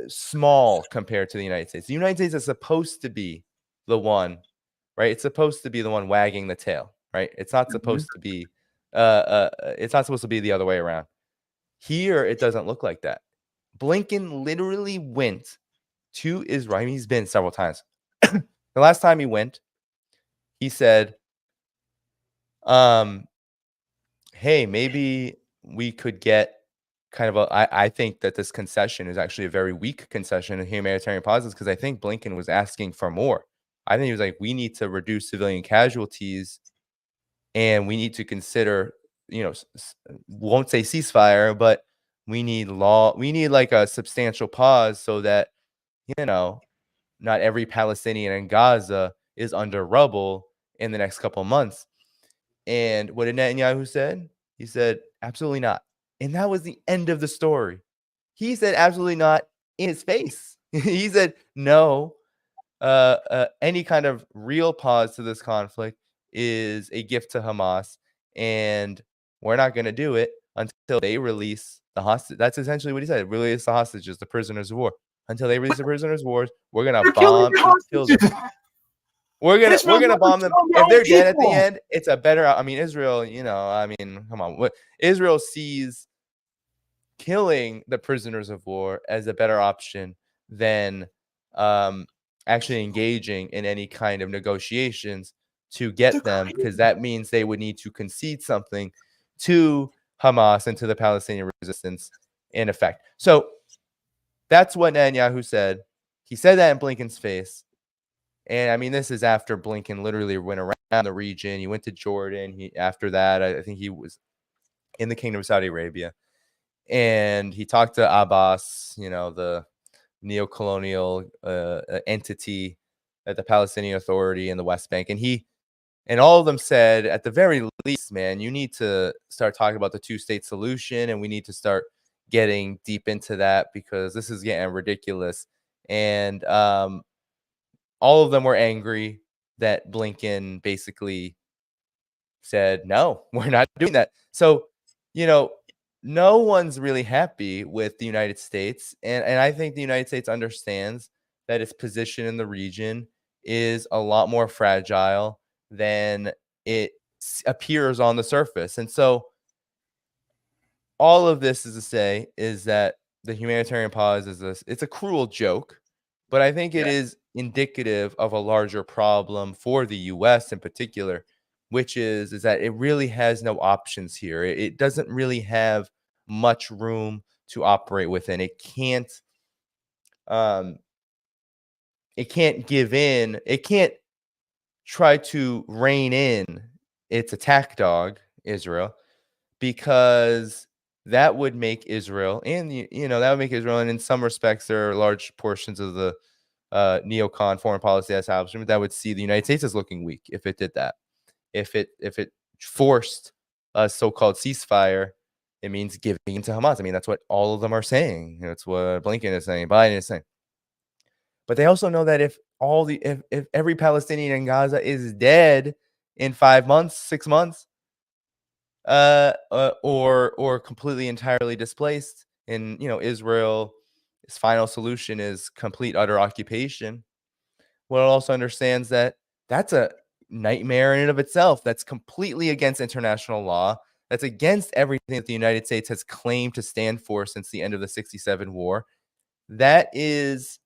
small compared to the United States. The United States is supposed to be the one, right? It's supposed to be the one wagging the tail, right? It's not supposed to be it's not supposed to be the other way around. Here, it doesn't look like that. Blinken literally went to Israel. I mean, he's been several times. The last time he went, he said, hey, maybe we could get kind of I think that this concession is actually a very weak concession in humanitarian pauses, because I think Blinken was asking for more. I think he was like, we need to reduce civilian casualties, and we need to consider, won't say ceasefire, but we need like a substantial pause, so that, not every Palestinian in Gaza is under rubble in the next couple of months. And what did Netanyahu said? He said, absolutely not. And that was the end of the story. He said absolutely not in his face. He said, no, any kind of real pause to this conflict is a gift to Hamas, and we're not going to do it until they release the hostage. That's essentially what he said. Release the hostages, the prisoners of war. Until they release the prisoners of war, we're going to bomb and kill them. We're gonna bomb them. If they're dead at the end, it's a better. I mean, Israel. Come on. Israel sees killing the prisoners of war as a better option than actually engaging in any kind of negotiations to get them, because that means they would need to concede something to Hamas and to the Palestinian resistance in effect. So that's what Netanyahu said. He said that in Blinken's face. And I mean, this is after Blinken literally went around the region. He went to Jordan. After that, I think he was in the Kingdom of Saudi Arabia. And he talked to Abbas, the neo-colonial entity at the Palestinian Authority in the West Bank. And all of them said, at the very least, man, you need to start talking about the two-state solution, and we need to start getting deep into that, because this is getting ridiculous. And all of them were angry that Blinken basically said, no, we're not doing that. So, no one's really happy with the United States, and I think the United States understands that its position in the region is a lot more fragile than it appears on the surface. And so all of this is to say is that the humanitarian pause it's a cruel joke, but I think it Yeah. is indicative of a larger problem for the US in particular, which is that it really has no options here. It doesn't really have much room to operate within. Um it can't give in. It can't try to rein in its attack dog, Israel, because that would make Israel and that would make Israel, and in some respects there are large portions of the neocon foreign policy establishment that would see the United States as looking weak if it did that. If it forced a so-called ceasefire, it means giving in to Hamas. I mean, that's what all of them are saying. That's what Blinken is saying, Biden is saying. But they also know that if every Palestinian in Gaza is dead in 5 months, 6 months, or completely entirely displaced, and Israel's final solution is complete utter occupation. Well, it also understands that that's a nightmare in and of itself. That's completely against international law. That's against everything that the United States has claimed to stand for since the end of the 67 war. That is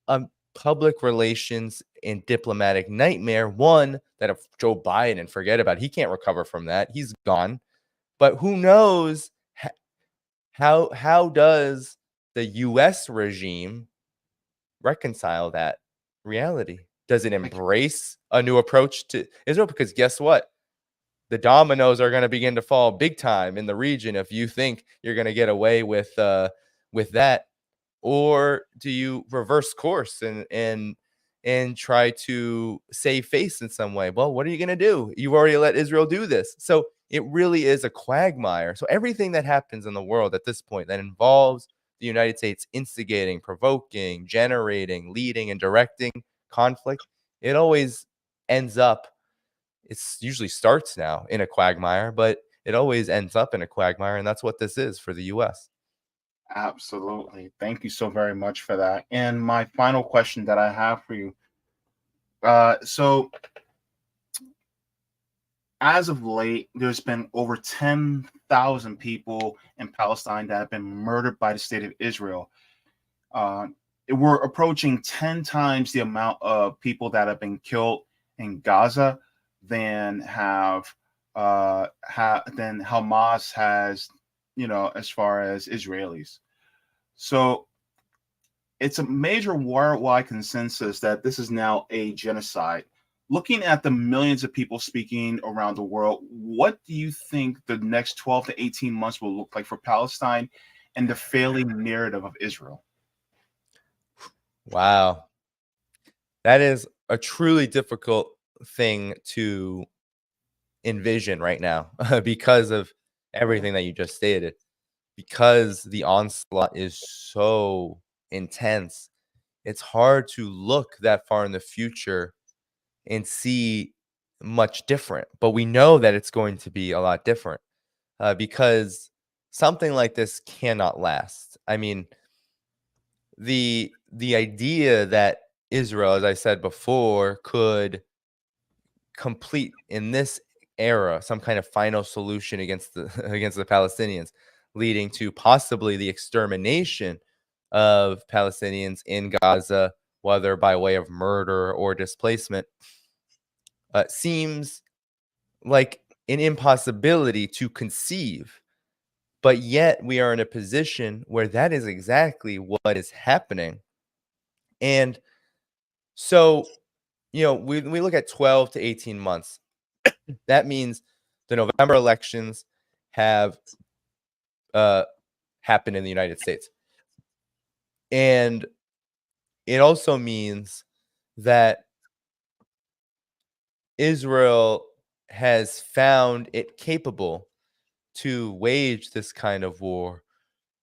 a public relations and diplomatic nightmare. One that if Joe Biden, forget about it, he can't recover from that. He's gone. But who knows how does the US regime reconcile that reality? Does it Like, embrace a new approach to Israel? Because guess what? The dominoes are going to begin to fall big time in the region if you think you're going to get away with that. Or do you reverse course and try to save face in some way? Well, what are you going to do? You've already let Israel do this. So it really is a quagmire. So everything that happens in the world at this point that involves the United States instigating, provoking, generating, leading, and directing conflict, it always ends up, it's usually starts now in a quagmire, but it always ends up in a quagmire. And that's what this is for the US. absolutely. Thank you so very much for that. And my final question that I have for you. So as of late, there's been over 10,000 people in Palestine that have been murdered by the state of Israel. Uh, we're approaching 10 times the amount of people that have been killed in Gaza than than Hamas has, as far as Israelis. So it's a major worldwide consensus that this is now a genocide. Looking at the millions of people speaking around the world, what do you think the next 12 to 18 months will look like for Palestine and the failing narrative of Israel? Wow. That is a truly difficult thing to envision right now because of everything that you just stated. Because the onslaught is so intense, it's hard to look that far in the future and see much different. But we know that it's going to be a lot different because something like this cannot last. I mean, the idea that Israel, as I said before, could complete in this era some kind of final solution against the against the Palestinians, leading to possibly the extermination of Palestinians in Gaza, whether by way of murder or displacement, seems like an impossibility to conceive. But yet we are in a position where that is exactly what is happening. And so, we look at 12 to 18 months. That means the November elections have uh, happened in the United States. And it also means that Israel has found it capable to wage this kind of war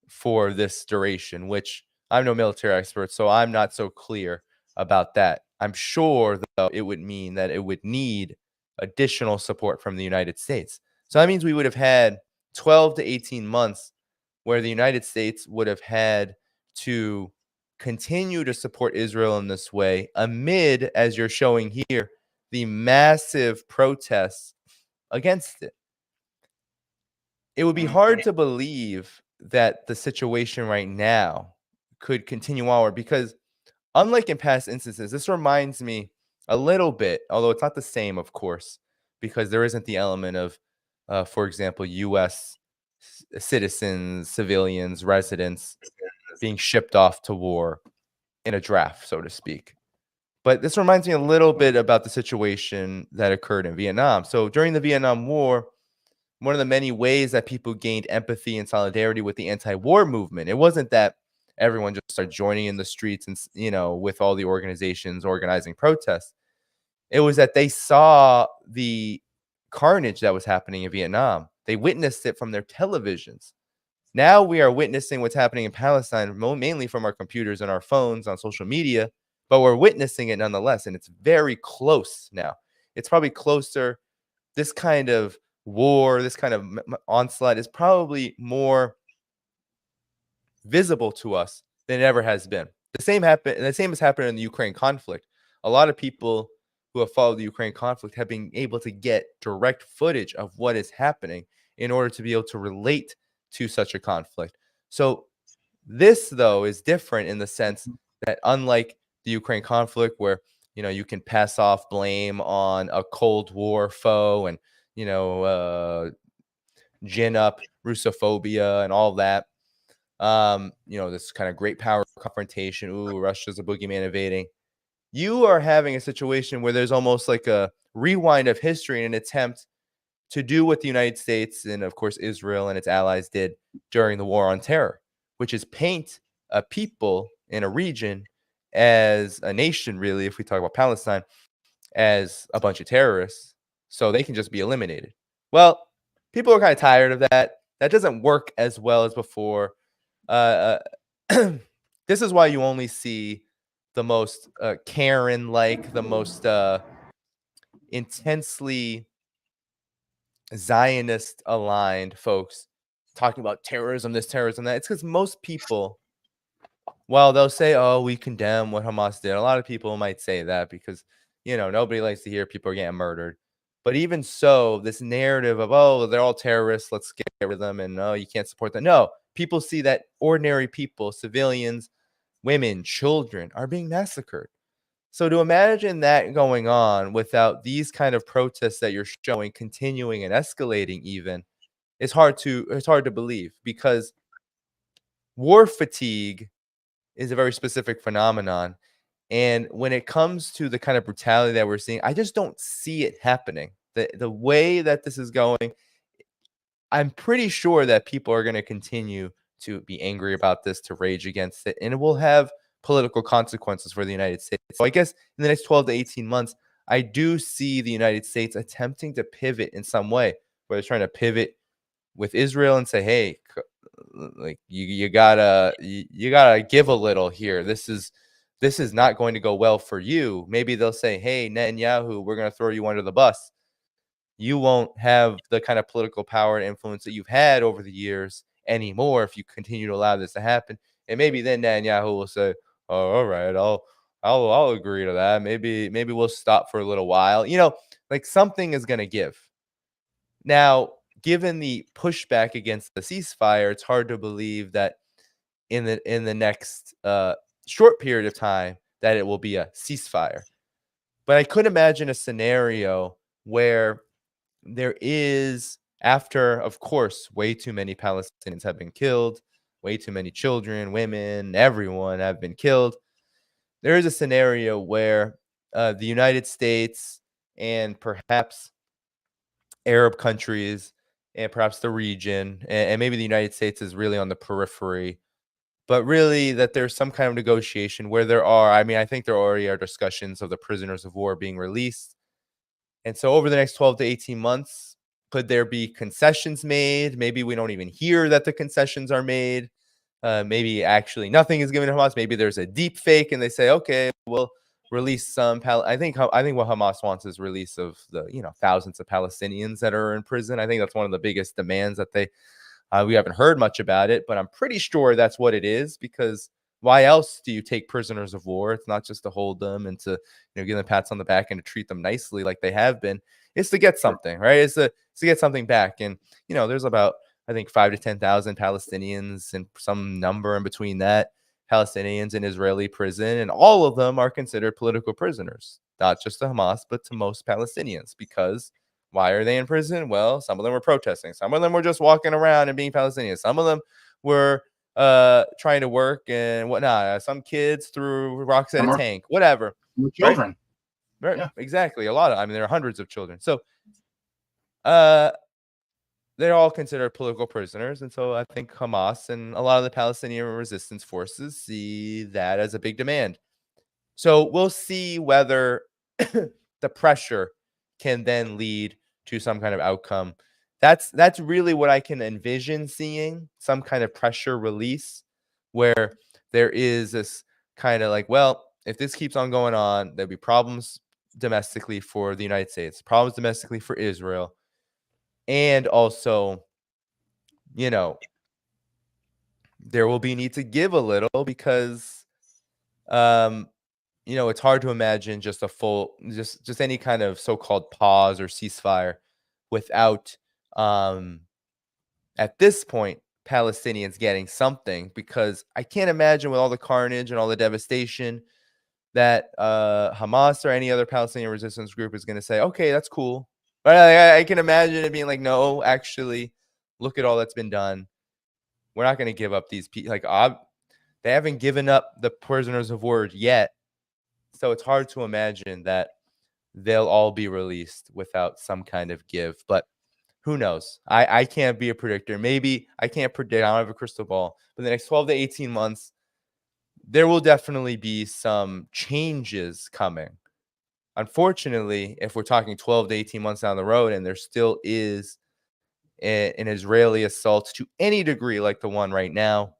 for this duration, which I'm no military expert, so I'm not so clear about that. I'm sure, though, it would mean that it would need additional support from the United States. So that means we would have had 12 to 18 months where the United States would have had to continue to support Israel in this way amid, as you're showing here, the massive protests against it. It would be hard to believe that the situation right now could continue onward because, unlike in past instances, this reminds me a little bit, although it's not the same, of course, because there isn't the element of, for example, U.S. citizens, civilians, residents being shipped off to war in a draft, so to speak. But this reminds me a little bit about the situation that occurred in Vietnam. So during the Vietnam War, one of the many ways that people gained empathy and solidarity with the anti-war movement, it wasn't that everyone just started joining in the streets and, with all the organizations organizing protests. It was that they saw the carnage that was happening in Vietnam. They witnessed it from their televisions. Now we are witnessing what's happening in Palestine, mainly from our computers and our phones on social media, but we're witnessing it nonetheless, and it's very close now. It's probably closer. This kind of war, this kind of onslaught is probably more visible to us than it ever has been. The same has happened in the Ukraine conflict. A lot of people who have followed the Ukraine conflict have been able to get direct footage of what is happening in order to be able to relate to such a conflict. So this, though, is different in the sense that, unlike the Ukraine conflict, where you can pass off blame on a Cold War foe and gin up Russophobia and all that. This kind of great power confrontation. Ooh, Russia's a boogeyman invading. You are having a situation where there's almost like a rewind of history in an attempt to do what the United States and, of course, Israel and its allies did during the War on Terror, which is paint a people in a region as a nation, really, if we talk about Palestine, as a bunch of terrorists, so they can just be eliminated. Well, people are kind of tired of that. That doesn't work as well as before. This is why you only see the most Karen-like, the most intensely Zionist-aligned folks talking about terrorism, this, terrorism, that. It's because most people, while they'll say, oh, we condemn what Hamas did, a lot of people might say that because, nobody likes to hear people are getting murdered. But even so, this narrative of, oh, they're all terrorists, let's get rid of them, and no, you can't support them. No, people see that ordinary people, civilians, women, children are being massacred. So to imagine that going on without these kind of protests that you're showing continuing and escalating even is hard to believe, because war fatigue is a very specific phenomenon. And when it comes to the kind of brutality that we're seeing, I just don't see it happening. The way that this is going, I'm pretty sure that people are going to continue to be angry about this, to rage against it, and it will have political consequences for the United States. So I guess in the next 12 to 18 months, I do see the United States attempting to pivot in some way, where they're trying to pivot with Israel and say, hey, like you gotta give a little here. This is not going to go well for you. Maybe they'll say, hey, Netanyahu, we're going to throw you under the bus. You won't have the kind of political power and influence that you've had over the years anymore if you continue to allow this to happen. And maybe then Netanyahu will say, oh, all right, I'll agree to that. Maybe we'll stop for a little while. Like something is going to give. Now, given the pushback against the ceasefire, it's hard to believe that in the next short period of time that it will be a ceasefire. But I could imagine a scenario where there is, after, of course, way too many Palestinians have been killed, way too many children, women, everyone have been killed. There is a scenario where the United States and perhaps Arab countries and perhaps the region, and maybe the United States is really on the periphery, but really that there's some kind of negotiation where I think there already are discussions of the prisoners of war being released. And so over the next 12 to 18 months, could there be concessions made? Maybe we don't even hear that the concessions are made. Maybe actually nothing is given to Hamas. Maybe there's a deep fake and they say, okay, we'll release some. I think what Hamas wants is release of the thousands of Palestinians that are in prison. I think that's one of the biggest demands that they. We haven't heard much about it, but I'm pretty sure that's what it is, because why else do you take prisoners of war? It's not just to hold them and to give them pats on the back and to treat them nicely like they have been. It's to get something, right? It's to get something back. And there's about, I think, 5 to 10,000 Palestinians and some number in between that, Palestinians in Israeli prison, and all of them are considered political prisoners, not just to Hamas, but to most Palestinians. Because why are they in prison? Well, some of them were protesting. Some of them were just walking around and being Palestinians. Some of them were trying to work and whatnot. Some kids threw rocks at a tank, whatever. Children. Right? Yeah. Exactly. A lot of, there are hundreds of children. So they're all considered political prisoners. And so I think Hamas and a lot of the Palestinian resistance forces see that as a big demand. So we'll see whether the pressure can then lead to some kind of outcome. That's really what I can envision seeing, some kind of pressure release, where there is this kind of like, well, if this keeps on going on, there'll be problems domestically for the United States, problems domestically for Israel, and also, there will be need to give a little, because it's hard to imagine just a full, just any kind of so-called pause or ceasefire without, at this point, Palestinians getting something, because I can't imagine, with all the carnage and all the devastation, that Hamas or any other Palestinian resistance group is going to say, okay, that's cool. But I can imagine it being like, no, actually, look at all that's been done. We're not going to give up these people. They haven't given up the prisoners of war yet. So it's hard to imagine that they'll all be released without some kind of give. But who knows? I can't be a predictor. Maybe I can't predict. I don't have a crystal ball. But the next 12 to 18 months, there will definitely be some changes coming. Unfortunately, if we're talking 12 to 18 months down the road and there still is an Israeli assault to any degree like the one right now,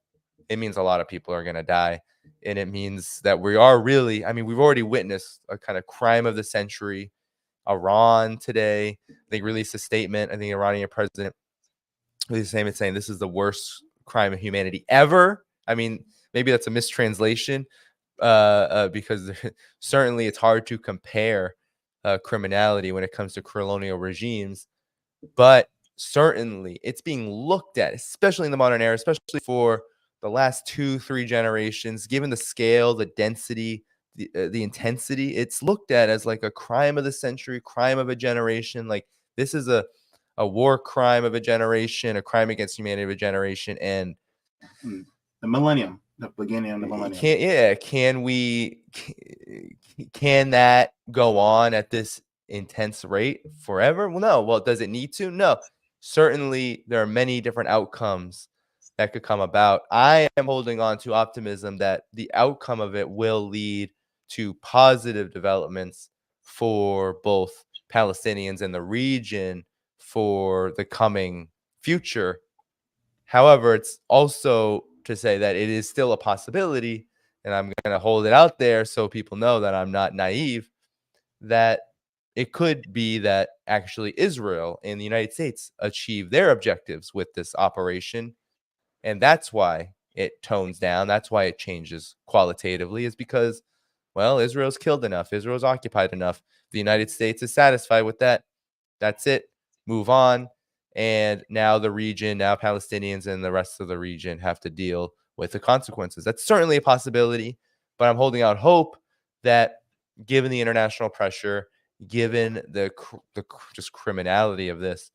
it means a lot of people are going to die. And it means that we are really, we've already witnessed a kind of crime of the century. Iran today, they released a statement. I think Iranian president released a statement saying this is the worst crime of humanity ever. Maybe that's a mistranslation, because certainly it's hard to compare criminality when it comes to colonial regimes. But certainly it's being looked at, especially in the modern era, especially for the last 2-3 generations, given the scale, the density, the intensity, it's looked at as like a crime of the century, crime of a generation. Like, this is a war crime of a generation, a crime against humanity of a generation. And the millennium, the beginning of the millennium. Can that go on at this intense rate forever? Well, no. Well, does it need to? No. Certainly there are many different outcomes that could come about. I am holding on to optimism that the outcome of it will lead to positive developments for both Palestinians in the region for the coming future. However, it's also to say that it is still a possibility, and I'm going to hold it out there so people know that I'm not naive, that it could be that actually Israel and the United States achieve their objectives with this operation. And that's why it tones down. That's why it changes qualitatively, is because, well, Israel's killed enough. Israel's occupied enough. The United States is satisfied with that. That's it. Move on. And now the region, now Palestinians and the rest of the region have to deal with the consequences. That's certainly a possibility, but I'm holding out hope that, given the international pressure, given the just criminality of this,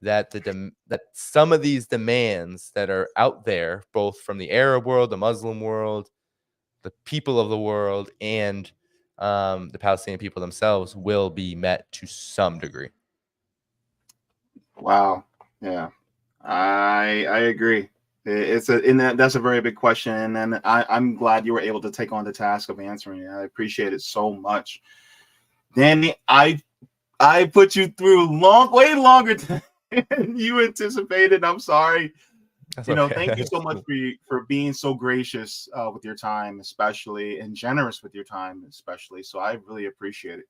that that some of these demands that are out there, both from the Arab world, the Muslim world, the people of the world, and the Palestinian people themselves, will be met to some degree. Wow. Yeah, I agree. That's a very big question, and I'm glad you were able to take on the task of answering it. I appreciate it so much, Danny. I put you through way longer than you anticipated. I'm sorry. That's You know, okay. thank you so That's much cool. for being so gracious with your time, especially, and generous with your time, especially. So I really appreciate it.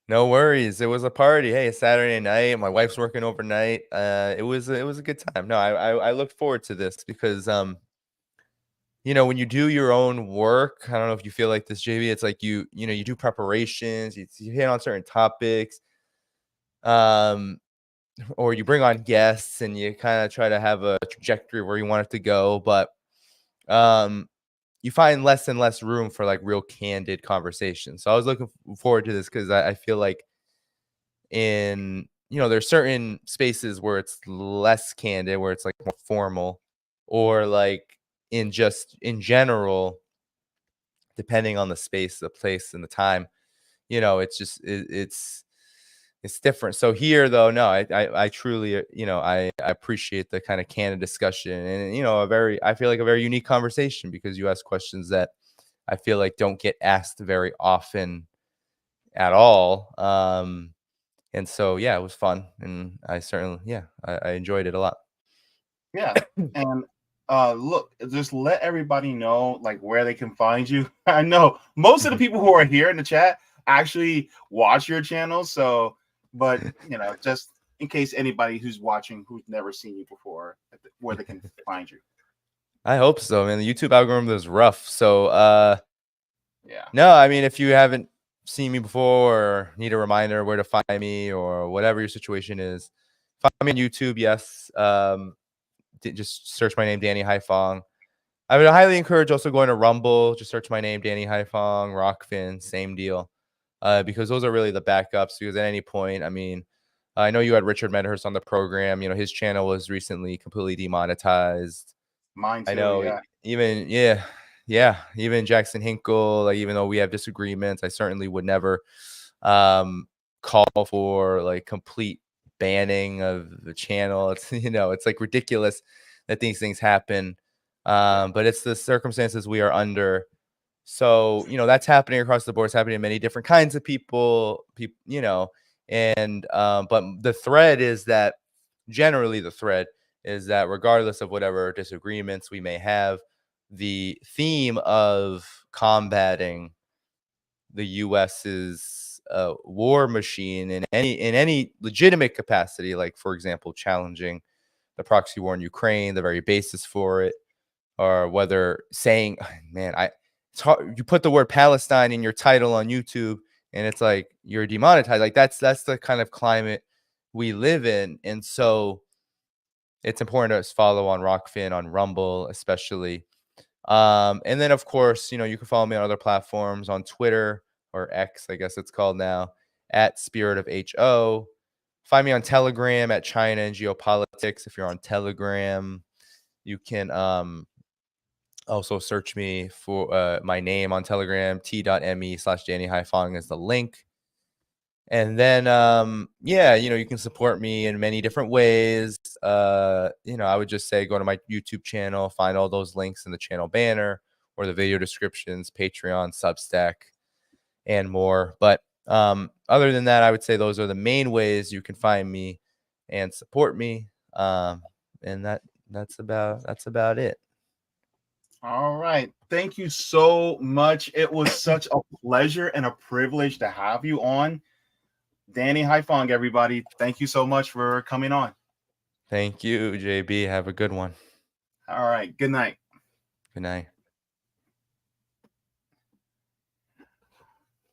No worries. It was a party. Hey, it's Saturday night. My wife's working overnight. It was a good time. No, I looked forward to this because when you do your own work, I don't know if you feel like this, JB. It's like you do preparations, you hit on certain topics, um, or you bring on guests and you kind of try to have a trajectory where you want it to go, but um, you find less and less room for like real candid conversation. So I was looking forward to this because I feel like there's certain spaces where it's less candid, where it's like more formal, or like in general, depending on the space, the place, and the time, it's just it's different. So here, though, no, I truly, I appreciate the kind of candid discussion, and I feel like a very unique conversation because you ask questions that I feel like don't get asked very often at all. And so yeah, it was fun, and I certainly, yeah, I enjoyed it a lot. Yeah. And look, just let everybody know like where they can find you. I know most of the people who are here in the chat actually watch your channel. So, but just in case anybody who's watching who's never seen you before, where they can find you. I hope so, man. The YouTube algorithm is rough. So Yeah. no, I mean, if you haven't seen me before or need a reminder where to find me or whatever your situation is, find me on YouTube. Yes. Just search my name, Danny Haiphong. I would highly encourage also going to Rumble. Just search my name, Danny Haiphong, Rockfin, same deal. Because those are really the backups. Because at any point, I mean, I know you had Richard Medhurst on the program. His channel was recently completely demonetized. Mine I too. know Yeah. even yeah, even Jackson Hinkle, like even though we have disagreements, I certainly would never call for like complete banning of the channel. It's it's like ridiculous that these things happen. Yeah. But it's the circumstances we are under. So, that's happening across the board. It's happening to many different kinds of people, and but the thread is that generally the thread is that regardless of whatever disagreements we may have, the theme of combating the US's war machine in any legitimate capacity, like for example, challenging the proxy war in Ukraine, the very basis for it, or whether saying, man, it's hard. You put the word Palestine in your title on YouTube, and it's like you're demonetized. Like that's the kind of climate we live in, and so it's important to follow on Rockfin, on Rumble, especially. And then of course, you can follow me on other platforms on Twitter or X, I guess it's called now, at Spirit of HO. Find me on Telegram at China and Geopolitics. If you're on Telegram, you can also search me for my name on Telegram, t.me/Danny Haiphong is the link. And then, yeah, you can support me in many different ways. I would just say go to my YouTube channel, find all those links in the channel banner or the video descriptions, Patreon, Substack, and more. But other than that, I would say those are the main ways you can find me and support me. And that's about it. All right. Thank you so much. It was such a pleasure and a privilege to have you on. Danny Haiphong, everybody. Thank you so much for coming on. Thank you, JB. Have a good one. All right. Good night. Good night.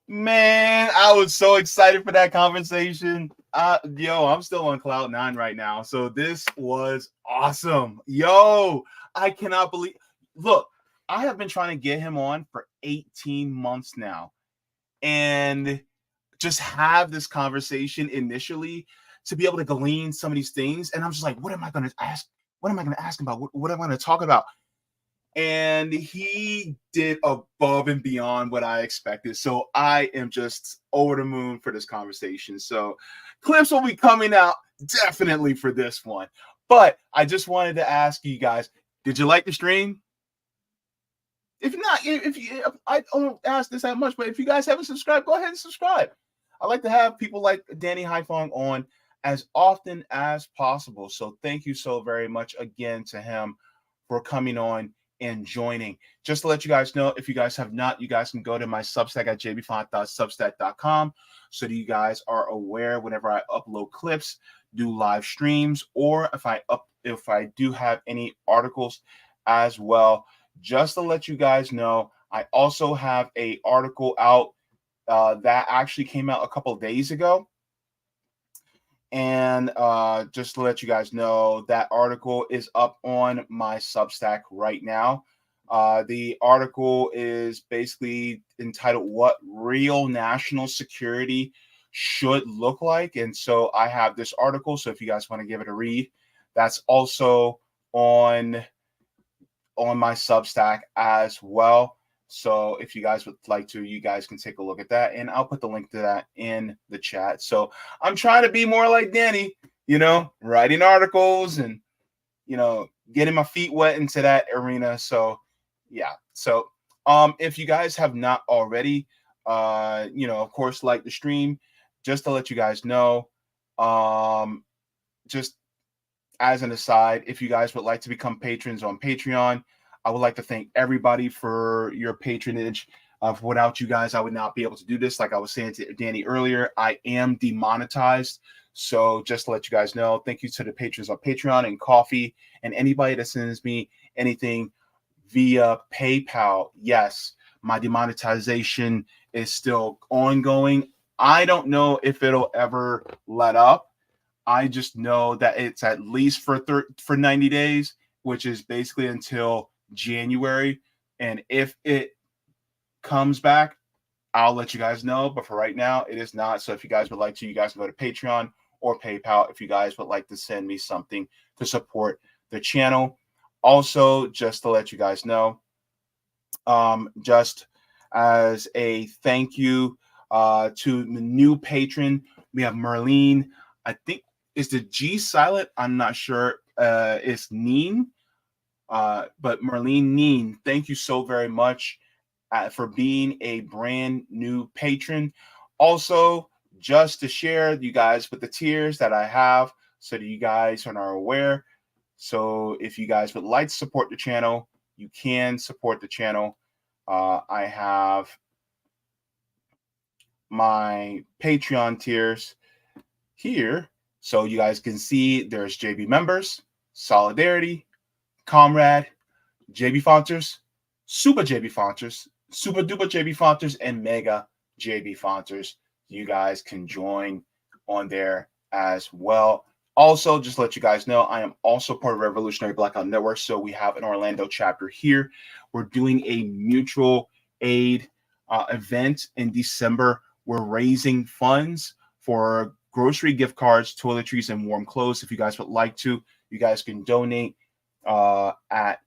Man, I was so excited for that conversation. I'm still on cloud nine right now. So this was awesome. Yo, I cannot believe. Look, I have been trying to get him on for 18 months now, and just have this conversation initially to be able to glean some of these things. And I'm just like, what am I going to ask? What am I going to ask him about? What am I going to talk about? And he did above and beyond what I expected. So I am just over the moon for this conversation. So clips will be coming out definitely for this one. But I just wanted to ask you guys, did you like the stream? If not, I don't ask this that much, but if you guys haven't subscribed, go ahead and subscribe. I like to have people like Danny Haiphong on as often as possible. So thank you so very much again to him for coming on and joining. Just to let you guys know, if you guys have not, you guys can go to my Substack at jaybefaunt.substack.com so that you guys are aware whenever I upload clips, do live streams, or if I do have any articles as well. Just to let you guys know, I also have a article out that actually came out a couple of days ago. And just to let you guys know, that article is up on my Substack right now. The article is basically entitled What Real National Security Should Look Like. And so I have this article. So if you guys want to give it a read, that's also on my Substack as well. So if you guys would like to, you guys can take a look at that, and I'll put the link to that in the chat. So I'm trying to be more like Danny, writing articles and, getting my feet wet into that arena. So yeah. So if you guys have not already, of course, like the stream, just to let you guys know, just as an aside, if you guys would like to become patrons on Patreon, I would like to thank everybody for your patronage. Without you guys, I would not be able to do this. Like I was saying to Danny earlier, I am demonetized. So just to let you guys know, thank you to the patrons on Patreon and Coffee and anybody that sends me anything via PayPal. Yes, my demonetization is still ongoing. I don't know if it'll ever let up. I just know that it's at least for 90 days, which is basically until January. And if it comes back, I'll let you guys know. But for right now, it is not. So if you guys would like to, you guys can go to Patreon or PayPal if you guys would like to send me something to support the channel. Also, just to let you guys know, just as a thank you to the new patron, we have Merlene. I think is the G silent? I'm not sure. It's Neen. But Merlene Neen, thank you so very much for being a brand new patron. Also, just to share you guys with the tiers that I have so that you guys are aware. So if you guys would like to support the channel, you can support the channel. I have my Patreon tiers here. So you guys can see there's JB members, Solidarity, Comrade, Jaybefaunters, Super Jaybefaunters, Super Duper Jaybefaunters, and Mega Jaybefaunters. You guys can join on there as well. Also, just to let you guys know, I am also part of Revolutionary Blackout Network. So we have an Orlando chapter here. We're doing a mutual aid event in December. We're raising funds for grocery gift cards, toiletries, and warm clothes. If you guys would like to, you guys can donate at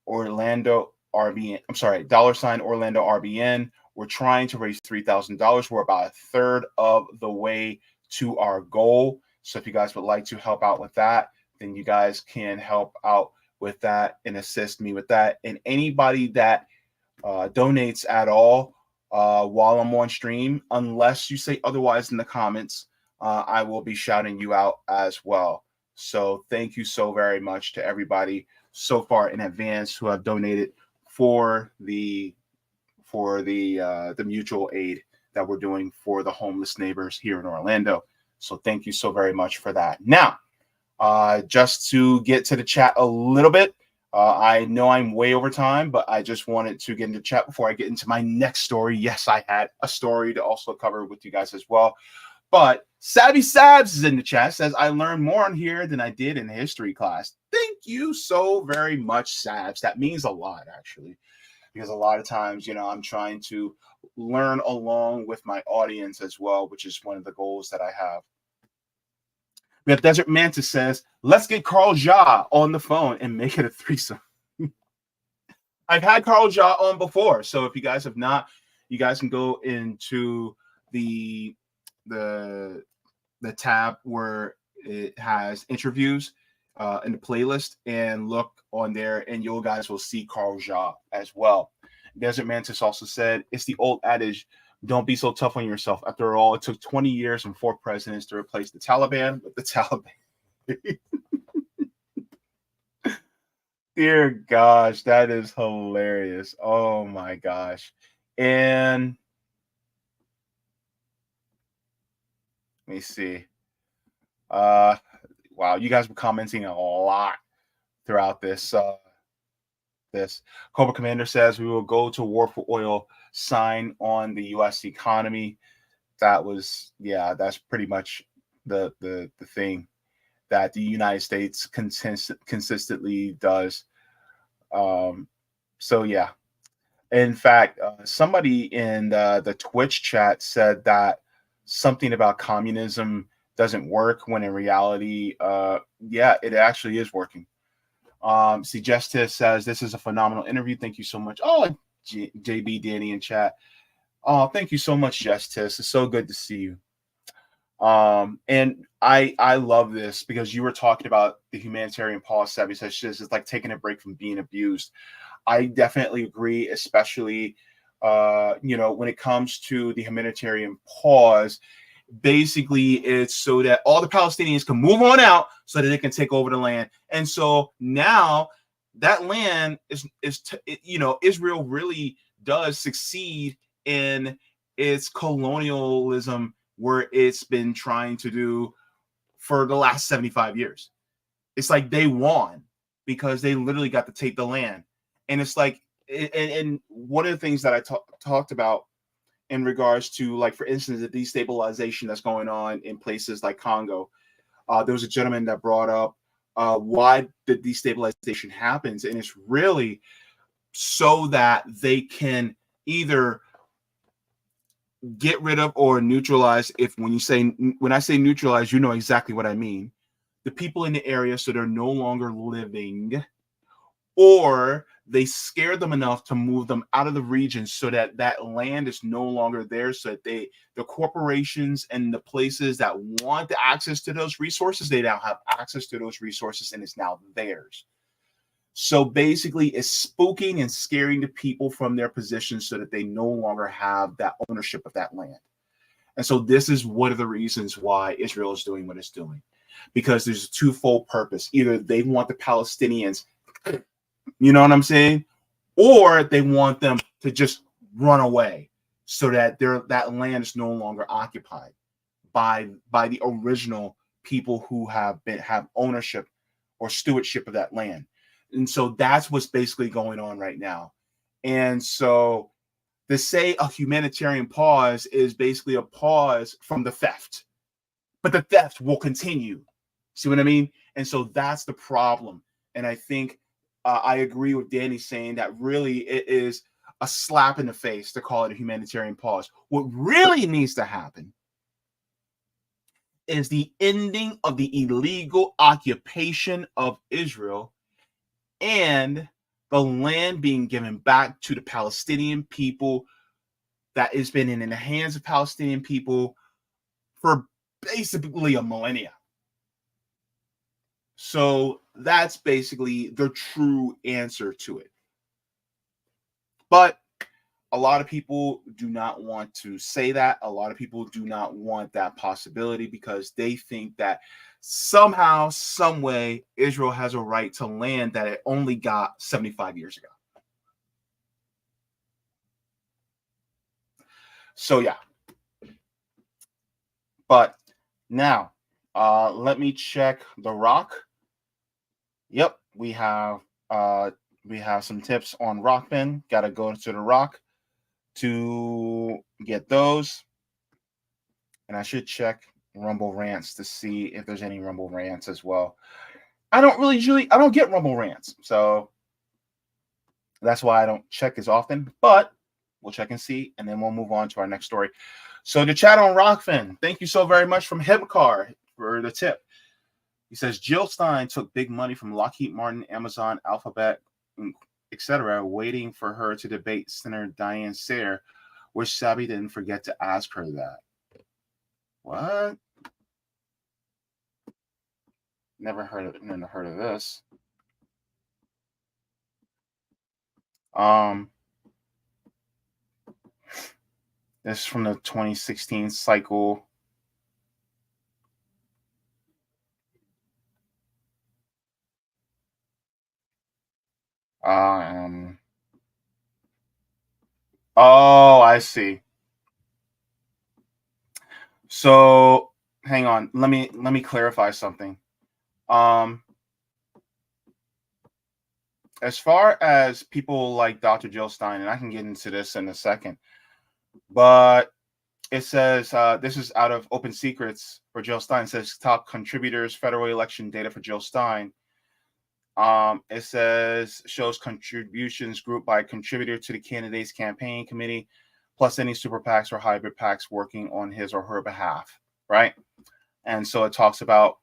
Orlando RBN. I'm sorry, $ Orlando RBN. We're trying to raise $3,000. We're about a third of the way to our goal. So if you guys would like to help out with that, then you guys can help out with that and assist me with that. And anybody that donates at all while I'm on stream, unless you say otherwise in the comments, I will be shouting you out as well. So thank you so very much to everybody so far in advance who have donated for the mutual aid that we're doing for the homeless neighbors here in Orlando. So thank you so very much for that. Now, just to get to the chat a little bit, I know I'm way over time, but I just wanted to get into chat before I get into my next story. Yes, I had a story to also cover with you guys as well. But Savvy Sabs is in the chat, says, I learned more on here than I did in history class. Thank you so very much, Sabs. That means a lot, actually, because a lot of times, I'm trying to learn along with my audience as well, which is one of the goals that I have. We have Desert Mantis says, let's get Carl Ja on the phone and make it a threesome. I've had Carl Ja on before. So if you guys have not, you guys can go into the tab where it has interviews in the playlist and look on there, and you guys will see Carl Ja as well. Desert Mantis also said, it's the old adage, Don't be so tough on yourself. After all, it took 20 years and 4 presidents to replace the Taliban with the Taliban. Dear gosh, that is hilarious. Oh my gosh. And let me see. Uh wow, you guys were commenting a lot throughout this. Cobra Commander says we will go to war for oil, sign on the US economy. That's pretty much the thing that the United States consistently does. So yeah. In fact, somebody in the Twitch chat said that something about communism doesn't work when in reality, yeah, it actually is working. See, Justice says this is a phenomenal interview. Thank you so much. Oh, JB, Danny in chat. Oh, thank you so much, Justice. It's so good to see you. And I love this because you were talking about the humanitarian pause. It's like taking a break from being abused. I definitely agree, especially when it comes to the humanitarian pause. Basically, it's so that all the Palestinians can move on out so that they can take over the land. And so now that land Israel really does succeed in its colonialism where it's been trying to do for the last 75 years. It's like they won because they literally got to take the land. And it's like, and one of the things that I talked about in regards to, like, for instance, the destabilization that's going on in places like Congo. There was a gentleman that brought up why the destabilization happens, and it's really so that they can either get rid of or neutralize. When I say neutralize, you know exactly what I mean. The people in the area, so they're no longer living, or they scare them enough to move them out of the region so that that land is no longer there, so that the corporations and the places that want the access to those resources, they now have access to those resources and it's now theirs. So basically it's spooking and scaring the people from their positions so that they no longer have that ownership of that land. And so this is one of the reasons why Israel is doing what it's doing, because there's a twofold purpose. Either they want the Palestinians, you know what I'm saying? Or they want them to just run away so that that land is no longer occupied by the original people who have ownership or stewardship of that land. And so that's what's basically going on right now. And so to say a humanitarian pause is basically a pause from the theft, but the theft will continue. See what I mean? And so that's the problem. And I think I agree with Danny saying that really it is a slap in the face to call it a humanitarian pause. What really needs to happen is the ending of the illegal occupation of Israel and the land being given back to the Palestinian people that has been in the hands of Palestinian people for basically a millennia. So that's basically the true answer to it. But a lot of people do not want to say that. A lot of people do not want that possibility because they think that somehow, some way, Israel has a right to land that it only got 75 years ago. So yeah. But now, let me check The Rock. Yep, we have some tips on Rockman. Got to go to The Rock to get those. And I should check Rumble Rants to see if there's any Rumble Rants as well. I don't get Rumble Rants, so that's why I don't check as often. But we'll check and see, and then we'll move on to our next story. So the chat on Rockfin, thank you so very much from Hibcar for the tip. He says Jill Stein took big money from Lockheed Martin, Amazon, Alphabet, etc., waiting for her to debate Senator Diane Sare. Wish Sabby didn't forget to ask her that. What? Never heard of this. This is from the 2016 cycle. Oh, I see. So hang on. Let me clarify something. As far as people like Dr. Jill Stein, and I can get into this in a second, but it says this is out of Open Secrets for Jill Stein. It says top contributors, federal election data for Jill Stein. It says shows contributions grouped by contributor to the candidate's campaign committee, plus any super PACs or hybrid PACs working on his or her behalf, right? And so it talks about,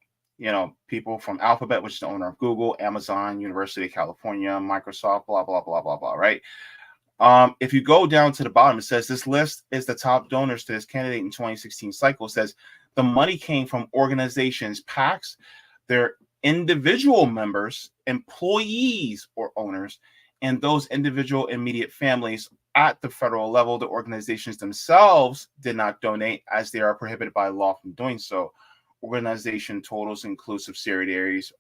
people from Alphabet, which is the owner of Google, Amazon, University of California, Microsoft, blah, blah, blah, blah, blah, right? If you go down to the bottom, it says this list is the top donors to this candidate in 2016 cycle. It says the money came from organizations, PACs, their individual members, employees or owners, and those individual immediate families at the federal level. The organizations themselves did not donate as they are prohibited by law from doing so. Organization totals include subsidiaries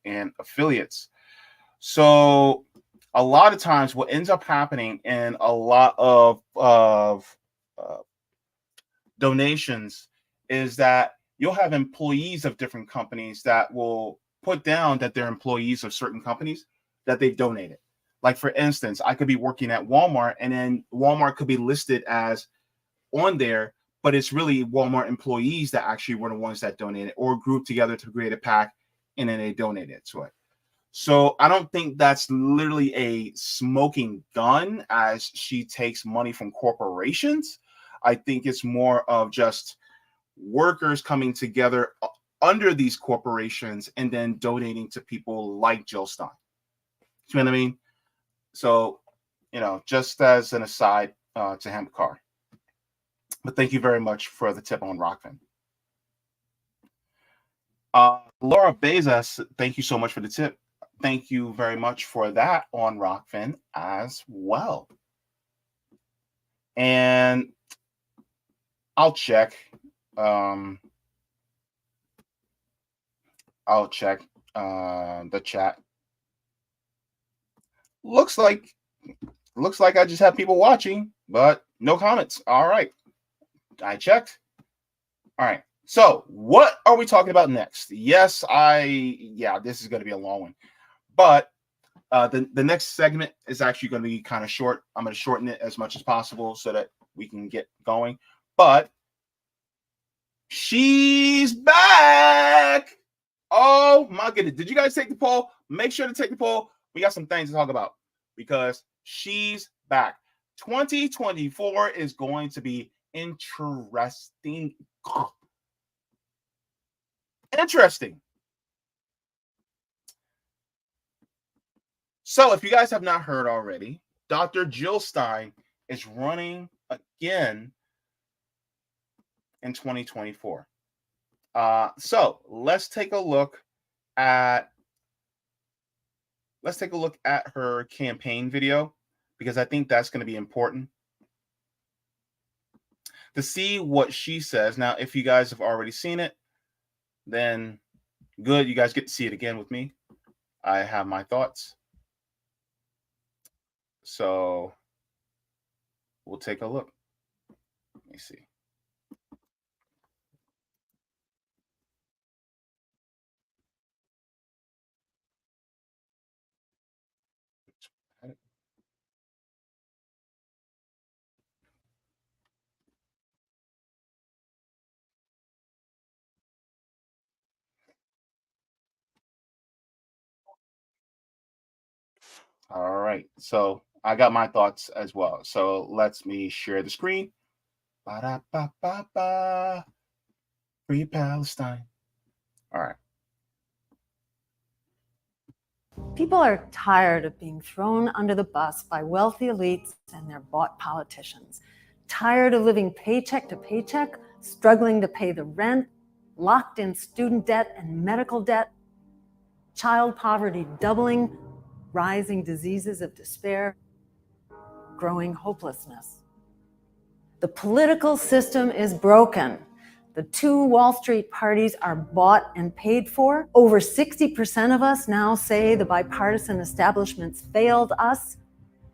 and affiliates. So a lot of times what ends up happening in a lot of donations is that you'll have employees of different companies that will put down that they're employees of certain companies that they've donated. Like, for instance, I could be working at Walmart, and then Walmart could be listed as on there, but it's really Walmart employees that actually were the ones that donated or grouped together to create a pack, and then they donated to it. So I don't think that's literally a smoking gun as she takes money from corporations. I think it's more of just workers coming together under these corporations and then donating to people like Jill Stein. You know what I mean? So, just as an aside to Hemp Car. But thank you very much for the tip on Rockfin. Laura Bezos, thank you so much for the tip. Thank you very much for that on Rockfin as well. And I'll check. The chat. Looks like I just have people watching, but no comments. All right. I checked. All right. So what are we talking about next? Yes, this is going to be a long one. But the next segment is actually going to be kind of short. I'm going to shorten it as much as possible so that we can get going. But she's back. Oh my goodness. Did you guys take the poll? Make sure to take the poll. We got some things to talk about because she's back. 2024 is going to be interesting. Interesting. So if you guys have not heard already, Dr. Jill Stein is running again in 2024. So let's take a look at her campaign video because I think that's going to be important to see what she says. Now, if you guys have already seen it, then good. You guys get to see it again with me. I have my thoughts. So we'll take a look. Let me see. All right. So I got my thoughts as well. So let me share the screen. Ba-da-ba-ba-ba. Free Palestine. All right. People are tired of being thrown under the bus by wealthy elites and their bought politicians. Tired of living paycheck to paycheck, struggling to pay the rent, locked in student debt and medical debt, child poverty doubling, rising diseases of despair, growing hopelessness. The political system is broken. The two Wall Street parties are bought and paid for. Over 60% of us now say the bipartisan establishment's failed us,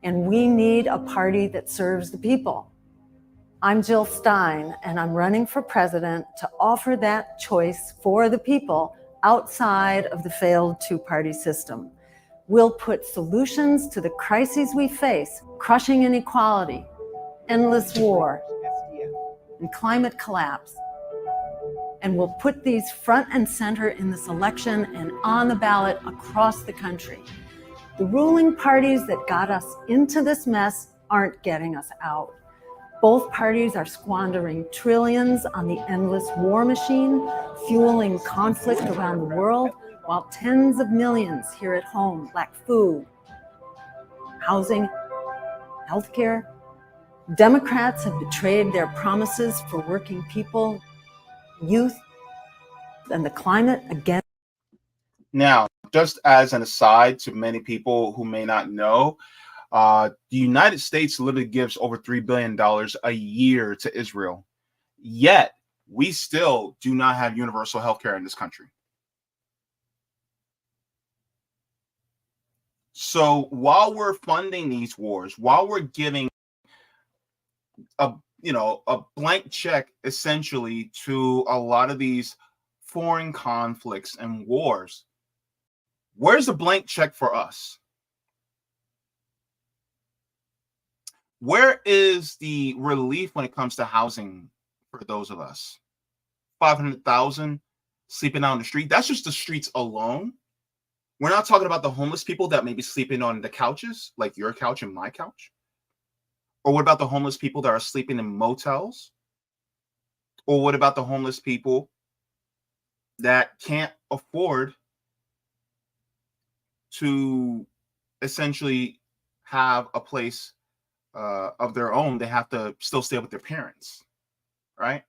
and we need a party that serves the people. I'm Jill Stein, and I'm running for president to offer that choice for the people outside of the failed two-party system. We'll put solutions to the crises we face, crushing inequality, endless war, and climate collapse. And we'll put these front and center in this election and on the ballot across the country. The ruling parties that got us into this mess aren't getting us out. Both parties are squandering trillions on the endless war machine, fueling conflict around the world, while tens of millions here at home lack food, housing, healthcare. Democrats have betrayed their promises for working people, youth, and the climate again. Now, just as an aside to many people who may not know, the United States literally gives over $3 billion a year to Israel. Yet, we still do not have universal health care in this country. So while we're funding these wars, while we're giving a blank check essentially to a lot of these foreign conflicts and wars, where's the blank check for us? Where is the relief when it comes to housing for those of us? 500,000 sleeping out on the street. That's just the streets alone. We're not talking about the homeless people that may be sleeping on the couches, like your couch and my couch. Or what about the homeless people that are sleeping in motels? Or what about the homeless people that can't afford to essentially have a place of their own? They have to still stay with their parents, right?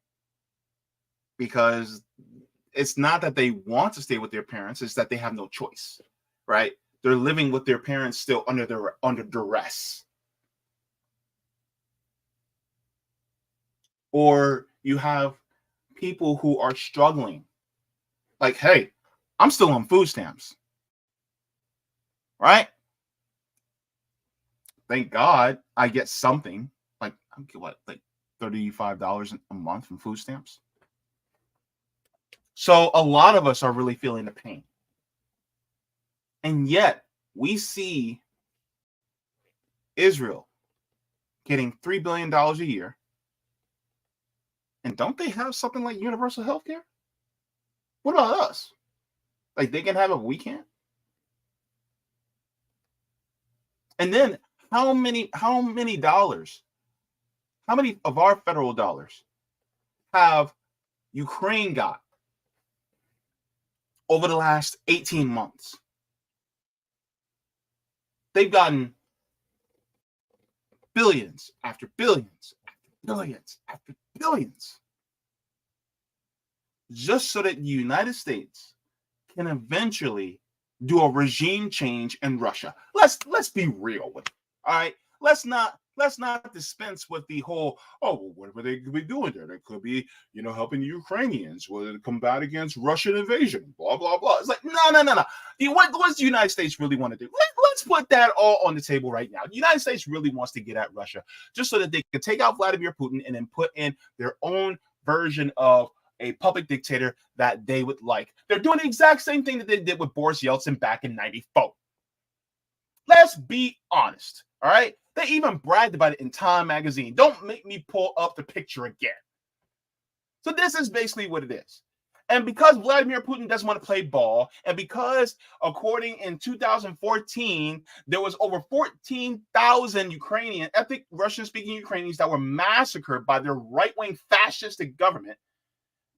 Because it's not that they want to stay with their parents, it's that they have no choice, right? They're living with their parents still under duress. Or you have people who are struggling. Like, hey, I'm still on food stamps, right? Thank God I get something. Like, I get what, like $35 a month from food stamps. So a lot of us are really feeling the pain. And yet we see Israel getting $3 billion a year. And don't they have something like universal health care? What about us? Like, they can have it, we can't? And then how many dollars, how many of our federal dollars have Ukraine got over the last 18 months? They've gotten billions after billions after billions after billions, just so that the United States can eventually do a regime change in Russia. Let's be real with it. All right. Let's not dispense with the whole, oh, well, whatever they could be doing there. They could be, helping the Ukrainians with combat against Russian invasion, blah, blah, blah. It's like, no. What does the United States really want to do? Let's put that all on the table right now. The United States really wants to get at Russia just so that they can take out Vladimir Putin and then put in their own version of a puppet dictator that they would like. They're doing the exact same thing that they did with Boris Yeltsin back in 94. Let's be honest, all right? They even bragged about it in Time magazine. Don't make me pull up the picture again. So this is basically what it is. And because Vladimir Putin doesn't want to play ball, and because according in 2014, there was over 14,000 Ukrainian, ethnic Russian-speaking Ukrainians that were massacred by their right-wing fascistic government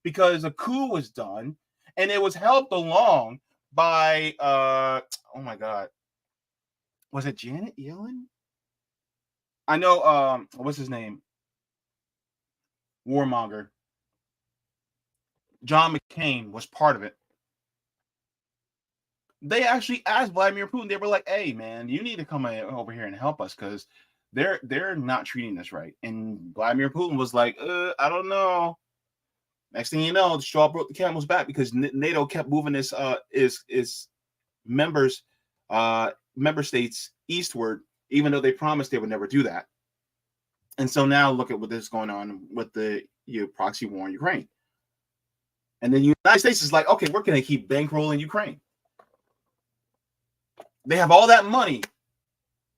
because a coup was done, and it was helped along by, oh my God, was it Janet Yellen? I know, what's his name? Warmonger. John McCain was part of it. They actually asked Vladimir Putin, they were like, hey, man, you need to come over here and help us because they're not treating this right. And Vladimir Putin was like, I don't know. Next thing you know, the straw broke the camel's back because NATO kept moving its member states eastward, even though they promised they would never do that. And so now look at what is going on with the proxy war in Ukraine. And then the United States is like, okay, we're going to keep bankrolling Ukraine. They have all that money.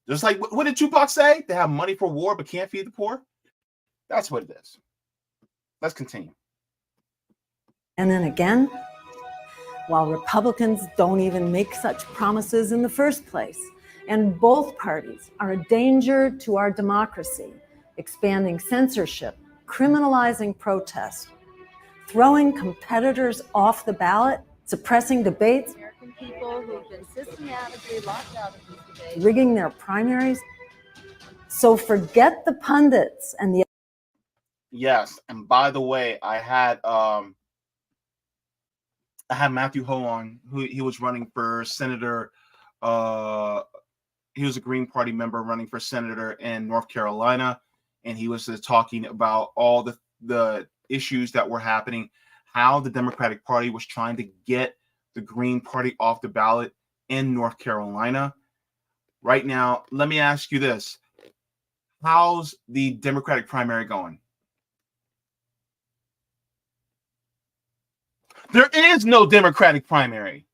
Just like, what did Tupac say? They have money for war but can't feed the poor. That's what it is. Let's continue. And then again, while Republicans don't even make such promises in the first place, and both parties are a danger to our democracy, expanding censorship, criminalizing protest, throwing competitors off the ballot, suppressing debates, American people who've been systematically locked out of these debates, rigging their primaries. So forget the pundits and the... Yes, and by the way, I had Matthew Ho on, who he was running for senator. He was a Green Party member running for senator in North Carolina, and he was talking about all the issues that were happening, how the Democratic Party was trying to get the Green Party off the ballot in North Carolina. Right now, let me ask you this. How's the Democratic primary going? There is no Democratic primary.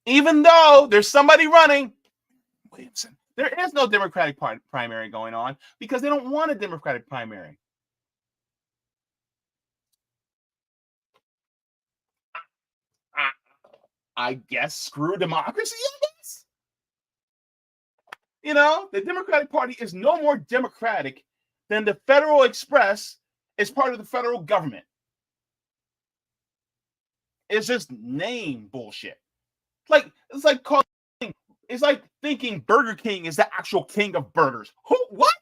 Even though there's somebody running, Williamson, there is no Democratic primary going on because they don't want a Democratic primary. I guess screw democracy, I guess. The Democratic Party is no more democratic than the Federal Express is part of the federal government. It's just name bullshit. It's like thinking Burger King is the actual king of burgers. What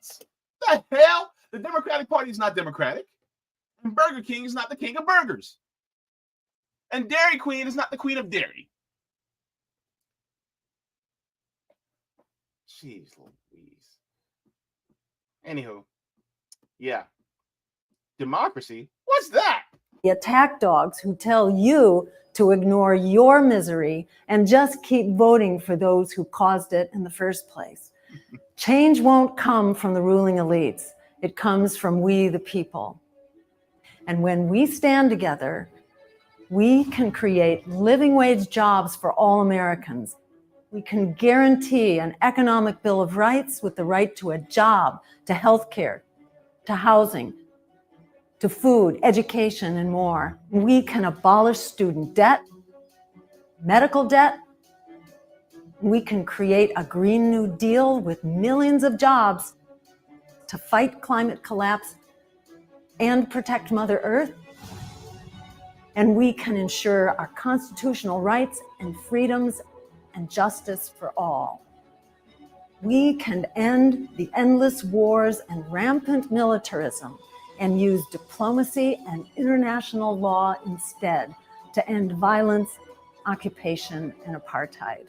the hell? The Democratic Party is not democratic, and Burger King is not the king of burgers, and Dairy Queen is not the queen of dairy. Jeez Louise. Anywho, yeah, democracy. What's that? The attack dogs who tell you to ignore your misery and just keep voting for those who caused it in the first place. Change won't come from the ruling elites. It comes from we, the people. And when we stand together, we can create living wage jobs for all Americans. We can guarantee an economic bill of rights with the right to a job, to healthcare, to housing, to food, education, and more. We can abolish student debt, medical debt. We can create a Green New Deal with millions of jobs to fight climate collapse and protect Mother Earth. And we can ensure our constitutional rights and freedoms and justice for all. We can end the endless wars and rampant militarism and use diplomacy and international law instead to end violence, occupation, and apartheid.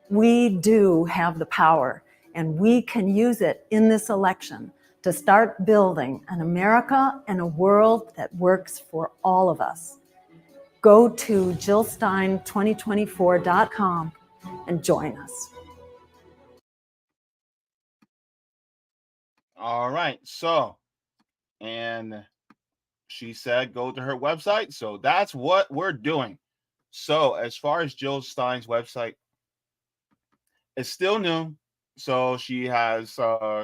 We do have the power, and we can use it in this election to start building an America and a world that works for all of us. Go to JillStein2024.com and join us. All right, and she said go to her website, so that's what we're doing. So as far as Jill Stein's website, it's still new, so she has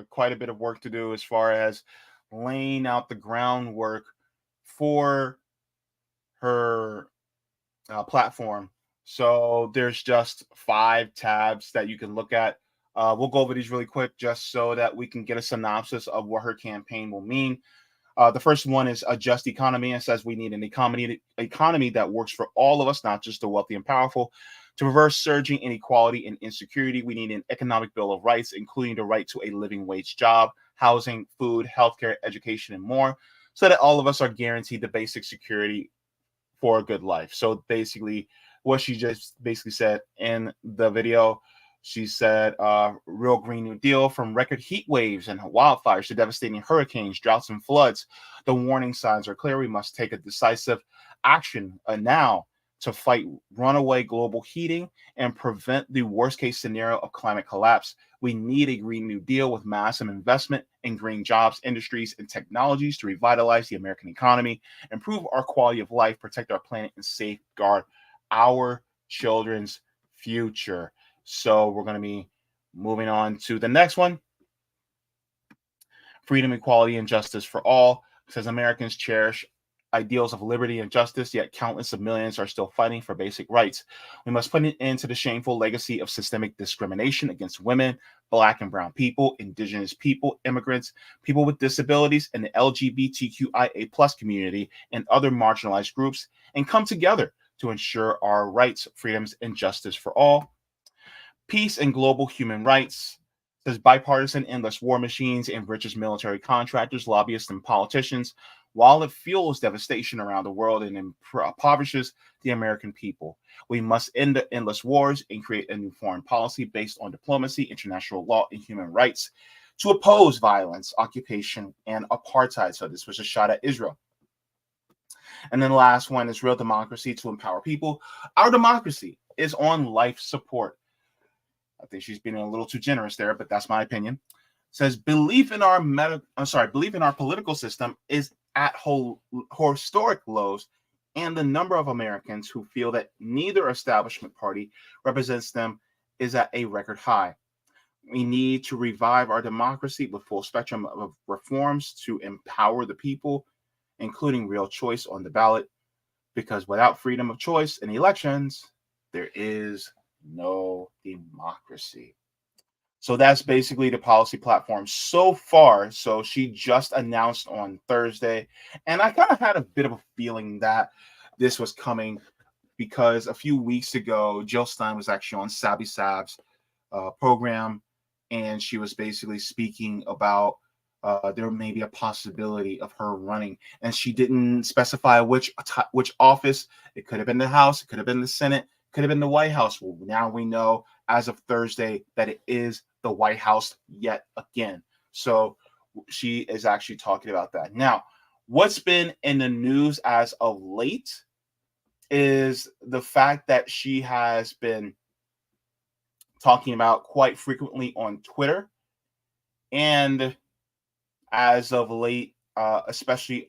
quite a bit of work to do as far as laying out the groundwork for her platform. So there's just 5 tabs that you can look at. We'll go over these really quick just so that we can get a synopsis of what her campaign will mean. The first one is a just economy. It says we need an economy that works for all of us, not just the wealthy and powerful. To reverse surging inequality and insecurity, we need an economic bill of rights, including the right to a living wage job, housing, food, healthcare, education, and more, so that all of us are guaranteed the basic security for a good life. So basically, what she just basically said in the video She said, real Green New Deal, from record heat waves and wildfires to devastating hurricanes, droughts, and floods. The warning signs are clear. We must take a decisive action now to fight runaway global heating and prevent the worst case scenario of climate collapse. We need a Green New Deal with massive investment in green jobs, industries, and technologies to revitalize the American economy, improve our quality of life, protect our planet, and safeguard our children's future. So we're going to be moving on to the next one. Freedom, equality, and justice for all. It says Americans cherish ideals of liberty and justice, yet countless of millions are still fighting for basic rights. We must put an end to the shameful legacy of systemic discrimination against women, Black and brown people, Indigenous people, immigrants, people with disabilities, and the LGBTQIA plus community and other marginalized groups, and come together to ensure our rights, freedoms, and justice for all. Peace and global human rights. Says bipartisan endless war machines enriches military contractors, lobbyists, and politicians, while it fuels devastation around the world and impoverishes the American people. We must end the endless wars and create a new foreign policy based on diplomacy, international law, and human rights to oppose violence, occupation, and apartheid. So this was a shot at Israel. And then the last one is real democracy to empower people. Our democracy is on life support. I think she's being a little too generous there, but that's my opinion. Says belief in our political system is at historic lows, and the number of Americans who feel that neither establishment party represents them is at a record high. We need to revive our democracy with full spectrum of reforms to empower the people, including real choice on the ballot, because without freedom of choice in elections, there is no democracy. So that's basically the policy platform so far. So she just announced on Thursday, and I kind of had a bit of a feeling that this was coming because a few weeks ago, Jill Stein was actually on Sabby Sab's program, and she was basically speaking about there may be a possibility of her running, and she didn't specify which office. It could have been the House, it could have been the Senate, could have been the White House. Well, now we know as of Thursday that it is the White House yet again. So she is actually talking about that. Now, what's been in the news as of late is the fact that she has been talking about quite frequently on Twitter, and as of late, especially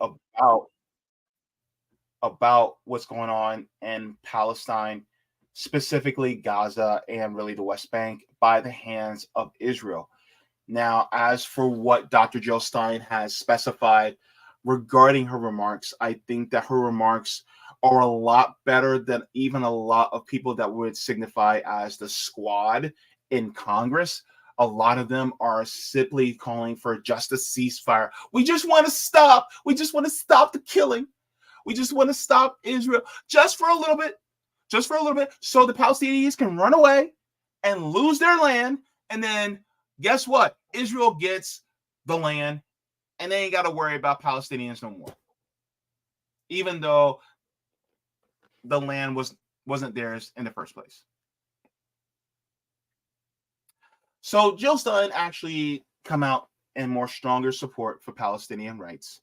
about what's going on in Palestine, specifically Gaza and really the West Bank, by the hands of Israel. Now, as for what Dr. Jill Stein has specified regarding her remarks, I think that her remarks are a lot better than even a lot of people that would signify as the squad in Congress. A lot of them are simply calling for just a ceasefire. We just want to stop. We just want to stop the killing. We just want to stop Israel just for a little bit, so the Palestinians can run away and lose their land. And then guess what? Israel gets the land and they ain't got to worry about Palestinians no more. Even though the land wasn't theirs in the first place. So Jill Stein actually come out in more stronger support for Palestinian rights.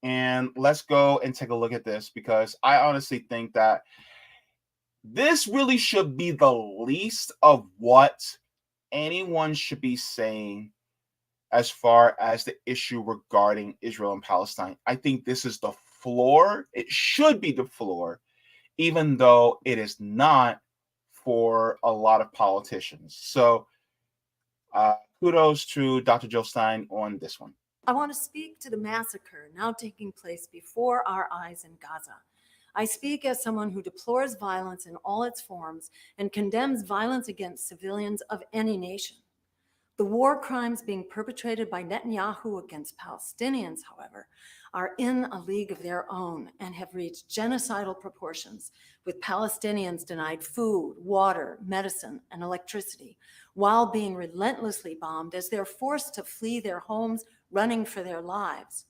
And let's go and take a look at this, because I honestly think that this really should be the least of what anyone should be saying as far as the issue regarding Israel and Palestine. I think this is the floor. It should be the floor, even though it is not for a lot of politicians. So kudos to Dr. Jill Stein on this one. I want to speak to the massacre now taking place before our eyes in Gaza. I speak as someone who deplores violence in all its forms and condemns violence against civilians of any nation. The war crimes being perpetrated by Netanyahu against Palestinians, however, are in a league of their own and have reached genocidal proportions, with Palestinians denied food, water, medicine, and electricity, while being relentlessly bombed as they're forced to flee their homes, running for their lives.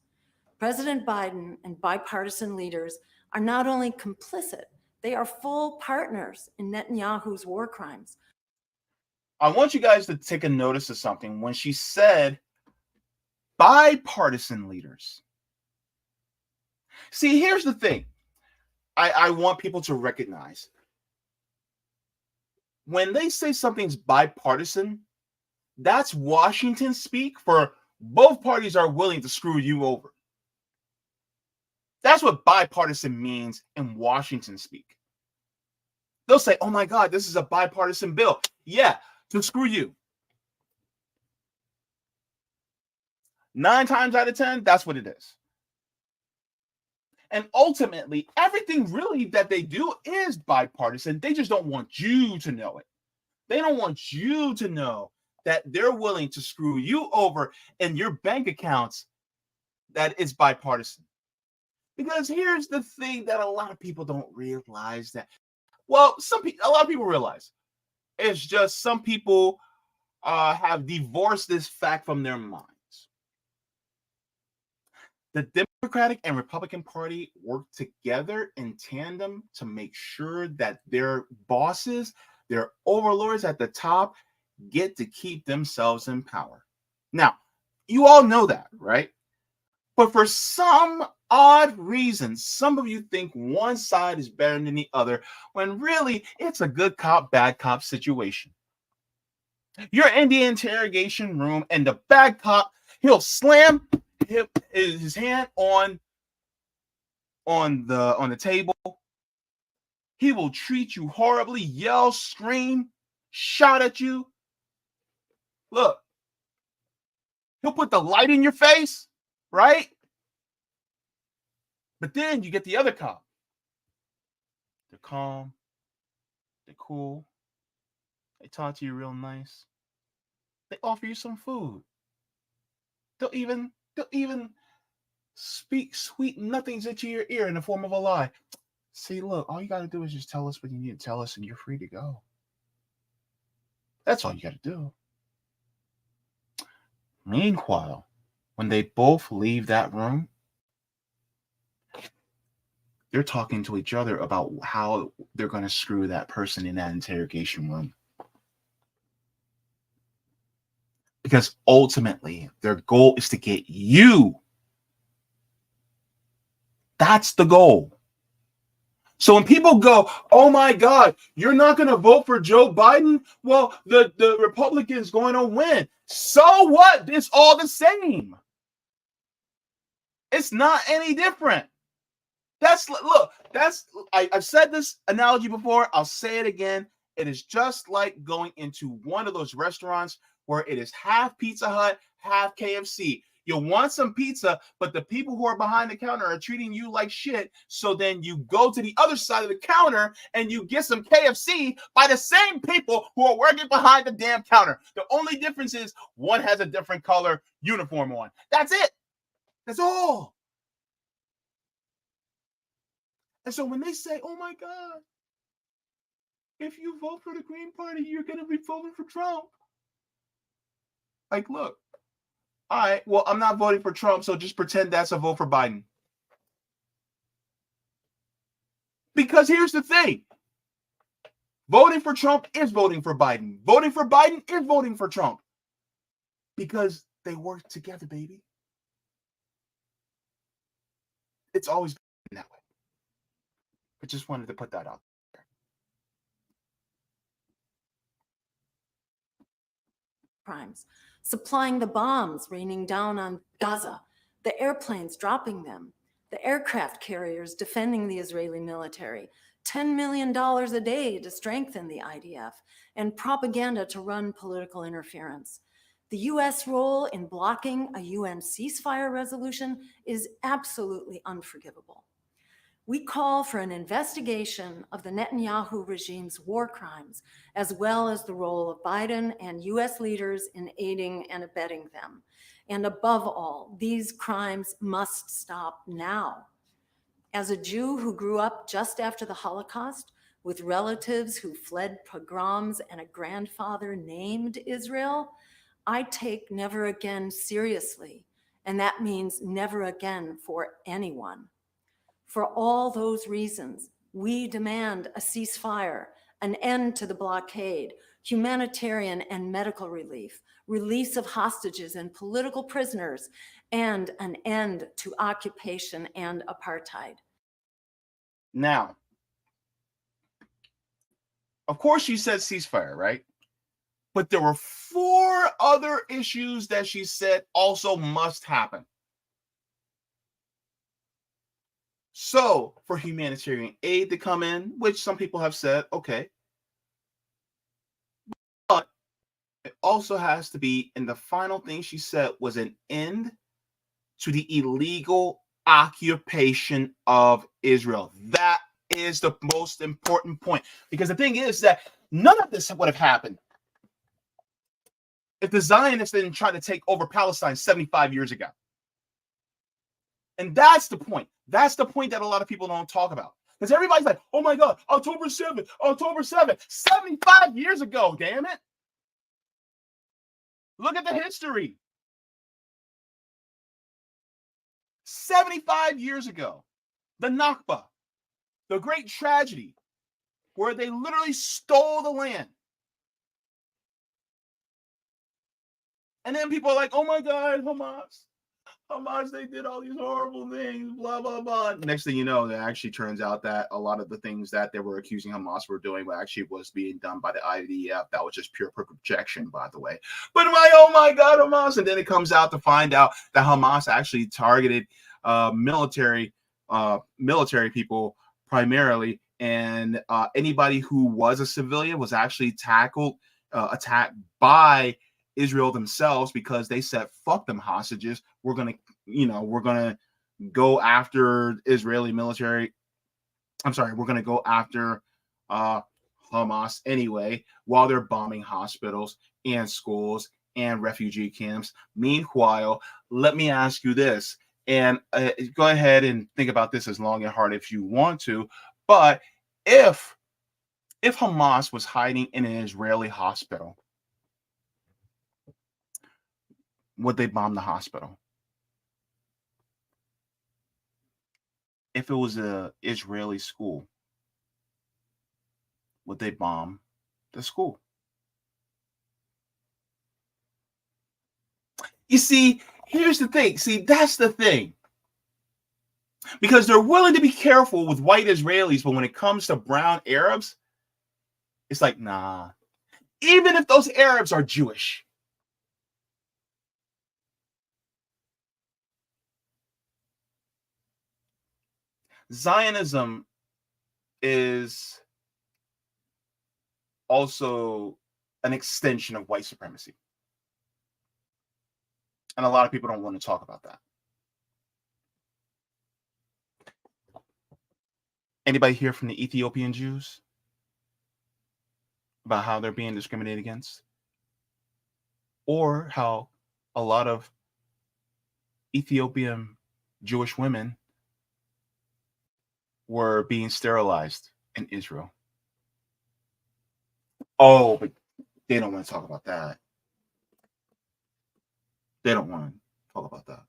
President Biden and bipartisan leaders are not only complicit, they are full partners in Netanyahu's war crimes. I want you guys to take a notice of something when she said bipartisan leaders. See, here's the thing. I want people to recognize when they say something's bipartisan, that's Washington speak for both parties are willing to screw you over. That's what bipartisan means in Washington speak. They'll say, oh my God, this is a bipartisan bill. Yeah, to screw you. 9 times out of 10, that's what it is. And ultimately, everything really that they do is bipartisan. They just don't want you to know it. They don't want you to know that they're willing to screw you over in your bank accounts, that it's bipartisan. Because here's the thing that a lot of people don't realize that, well, a lot of people realize. It's just some people have divorced this fact from their minds. The Democratic and Republican Party work together in tandem to make sure that their bosses, their overlords at the top, get to keep themselves in power. Now, you all know that, right? But for some odd reason, some of you think one side is better than the other, when really it's a good cop, bad cop situation. You're in the interrogation room and the bad cop, he'll slam his hand on the table. He will treat you horribly, yell, scream, shout at you. Look, he'll put the light in your face, right? But then you get the other cop. They're calm, they're cool, they talk to you real nice. They offer you some food. They'll even speak sweet nothings into your ear in the form of a lie. See, look, all you got to do is just tell us what you need to tell us and you're free to go. That's all you got to do. Meanwhile, when they both leave that room, they're talking to each other about how they're going to screw that person in that interrogation room. Because ultimately, their goal is to get you. That's the goal. So when people go, oh my God, you're not going to vote for Joe Biden? Well, the Republicans going to win. So what? It's all the same. It's not any different. I've said this analogy before. I'll say it again. It is just like going into one of those restaurants where it is half Pizza Hut, half KFC. You want some pizza, but the people who are behind the counter are treating you like shit. So then you go to the other side of the counter and you get some KFC by the same people who are working behind the damn counter. The only difference is one has a different color uniform on. That's it. That's all. And so when they say, oh my God, if you vote for the Green Party, you're going to be voting for Trump. Like, look, all right, well, I'm not voting for Trump, so just pretend that's a vote for Biden. Because here's the thing. Voting for Trump is voting for Biden. Voting for Biden is voting for Trump. Because they work together, baby. It's always been that way. I just wanted to put that out there. Crimes, supplying the bombs raining down on Gaza, the airplanes dropping them, the aircraft carriers defending the Israeli military, $10 million a day to strengthen the IDF, and propaganda to run political interference. The U.S. role in blocking a UN ceasefire resolution is absolutely unforgivable. We call for an investigation of the Netanyahu regime's war crimes, as well as the role of Biden and US leaders in aiding and abetting them. And above all, these crimes must stop now. As a Jew who grew up just after the Holocaust, with relatives who fled pogroms and a grandfather named Israel, I take never again seriously, and that means never again for anyone. For all those reasons, we demand a ceasefire, an end to the blockade, humanitarian and medical relief, release of hostages and political prisoners, and an end to occupation and apartheid. Now, of course, she said ceasefire, right? But there were 4 other issues that she said also must happen. So, for humanitarian aid to come in, which some people have said, okay. But it also has to be, and the final thing she said was an end to the illegal occupation of Israel. That is the most important point. Because the thing is that none of this would have happened if the Zionists didn't try to take over Palestine 75 years ago. And that's the point. That's the point that a lot of people don't talk about. Because everybody's like, oh my God, October 7th, 75 years ago, damn it. Look at the history. 75 years ago, the Nakba, the great tragedy, where they literally stole the land. And then people are like, oh my God, Hamas, they did all these horrible things, blah, blah, blah. Next thing you know, it actually turns out that a lot of the things that they were accusing Hamas were doing actually was being done by the IDF. That was just pure projection, by the way. But oh my God, Hamas. And then it comes out to find out that Hamas actually targeted military people primarily. And anybody who was a civilian was actually attacked by Israel themselves, because they said, fuck them hostages. We're going to go after Israeli military. I'm sorry. We're going to go after Hamas anyway, while they're bombing hospitals and schools and refugee camps. Meanwhile, let me ask you this, and go ahead and think about this as long and hard if you want to. But if Hamas was hiding in an Israeli hospital, would they bomb the hospital? If it was an Israeli school, would they bomb the school? You see, here's the thing. See, that's the thing. Because they're willing to be careful with white Israelis, but when it comes to brown Arabs, it's like, nah. Even if those Arabs are Jewish. Zionism is also an extension of white supremacy. And a lot of people don't want to talk about that. Anybody hear from the Ethiopian Jews about how they're being discriminated against? Or how a lot of Ethiopian Jewish women were being sterilized in Israel? Oh, but they don't want to talk about that. They don't want to talk about that.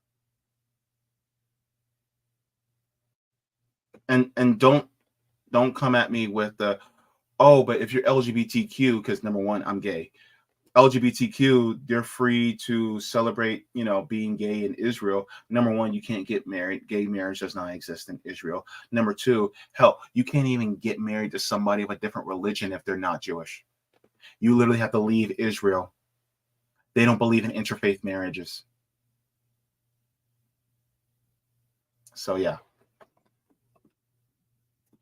And don't come at me with the, oh, but if you're LGBTQ, because number one, I'm gay. LGBTQ, they're free to celebrate, being gay in Israel. Number one, you can't get married. Gay marriage does not exist in Israel. Number two, hell, you can't even get married to somebody of a different religion if they're not Jewish. You literally have to leave Israel. They don't believe in interfaith marriages. So, yeah.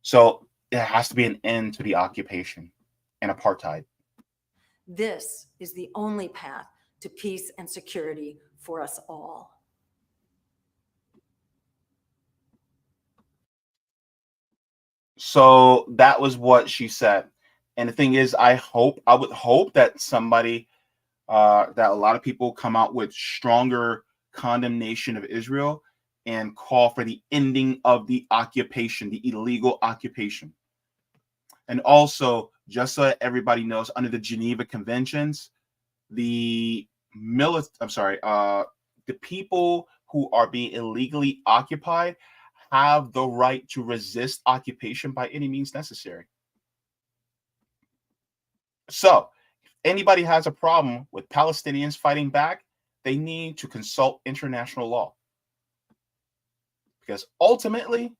So there has to be an end to the occupation and apartheid. This is the only path to peace and security for us all. So that was what she said. And the thing is, I would hope that somebody, that a lot of people come out with stronger condemnation of Israel and call for the ending of the occupation, the illegal occupation. And also, just so that everybody knows, under the Geneva Conventions, the people who are being illegally occupied have the right to resist occupation by any means necessary. So, anybody has a problem with Palestinians fighting back, they need to consult international law. Because ultimately,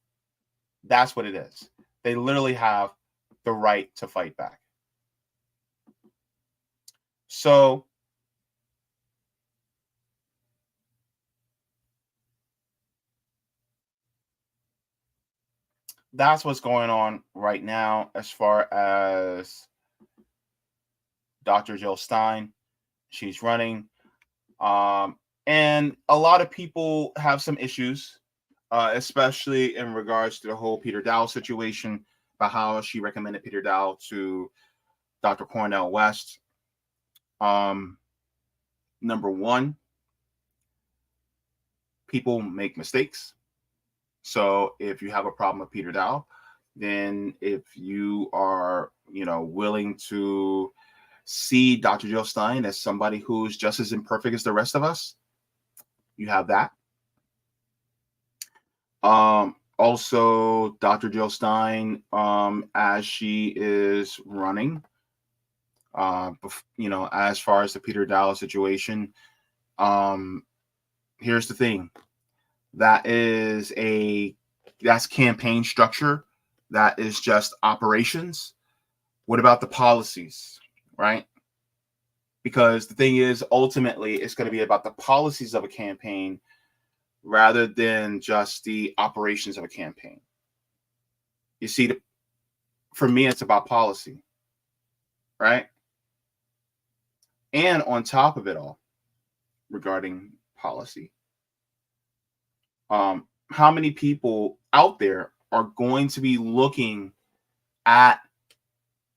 that's what it is. They literally have the right to fight back. So that's what's going on right now as far as Dr. Jill Stein. She's running. And a lot of people have some issues, especially in regards to the whole Peter Dow situation, about how she recommended Peter Dow to Dr. Cornel West. Number one, people make mistakes. So if you have a problem with Peter Dow, then if you are, willing to see Dr. Jill Stein as somebody who's just as imperfect as the rest of us, you have that. Also, Dr. Jill Stein, as she is running, as far as the Peter Dow situation, here's the thing. That's campaign structure. That is just operations. What about the policies, right? Because the thing is, ultimately, it's going to be about the policies of a campaign rather than just the operations of a campaign. You see, for me, it's about policy, right? And on top of it all, regarding policy, how many people out there are going to be looking at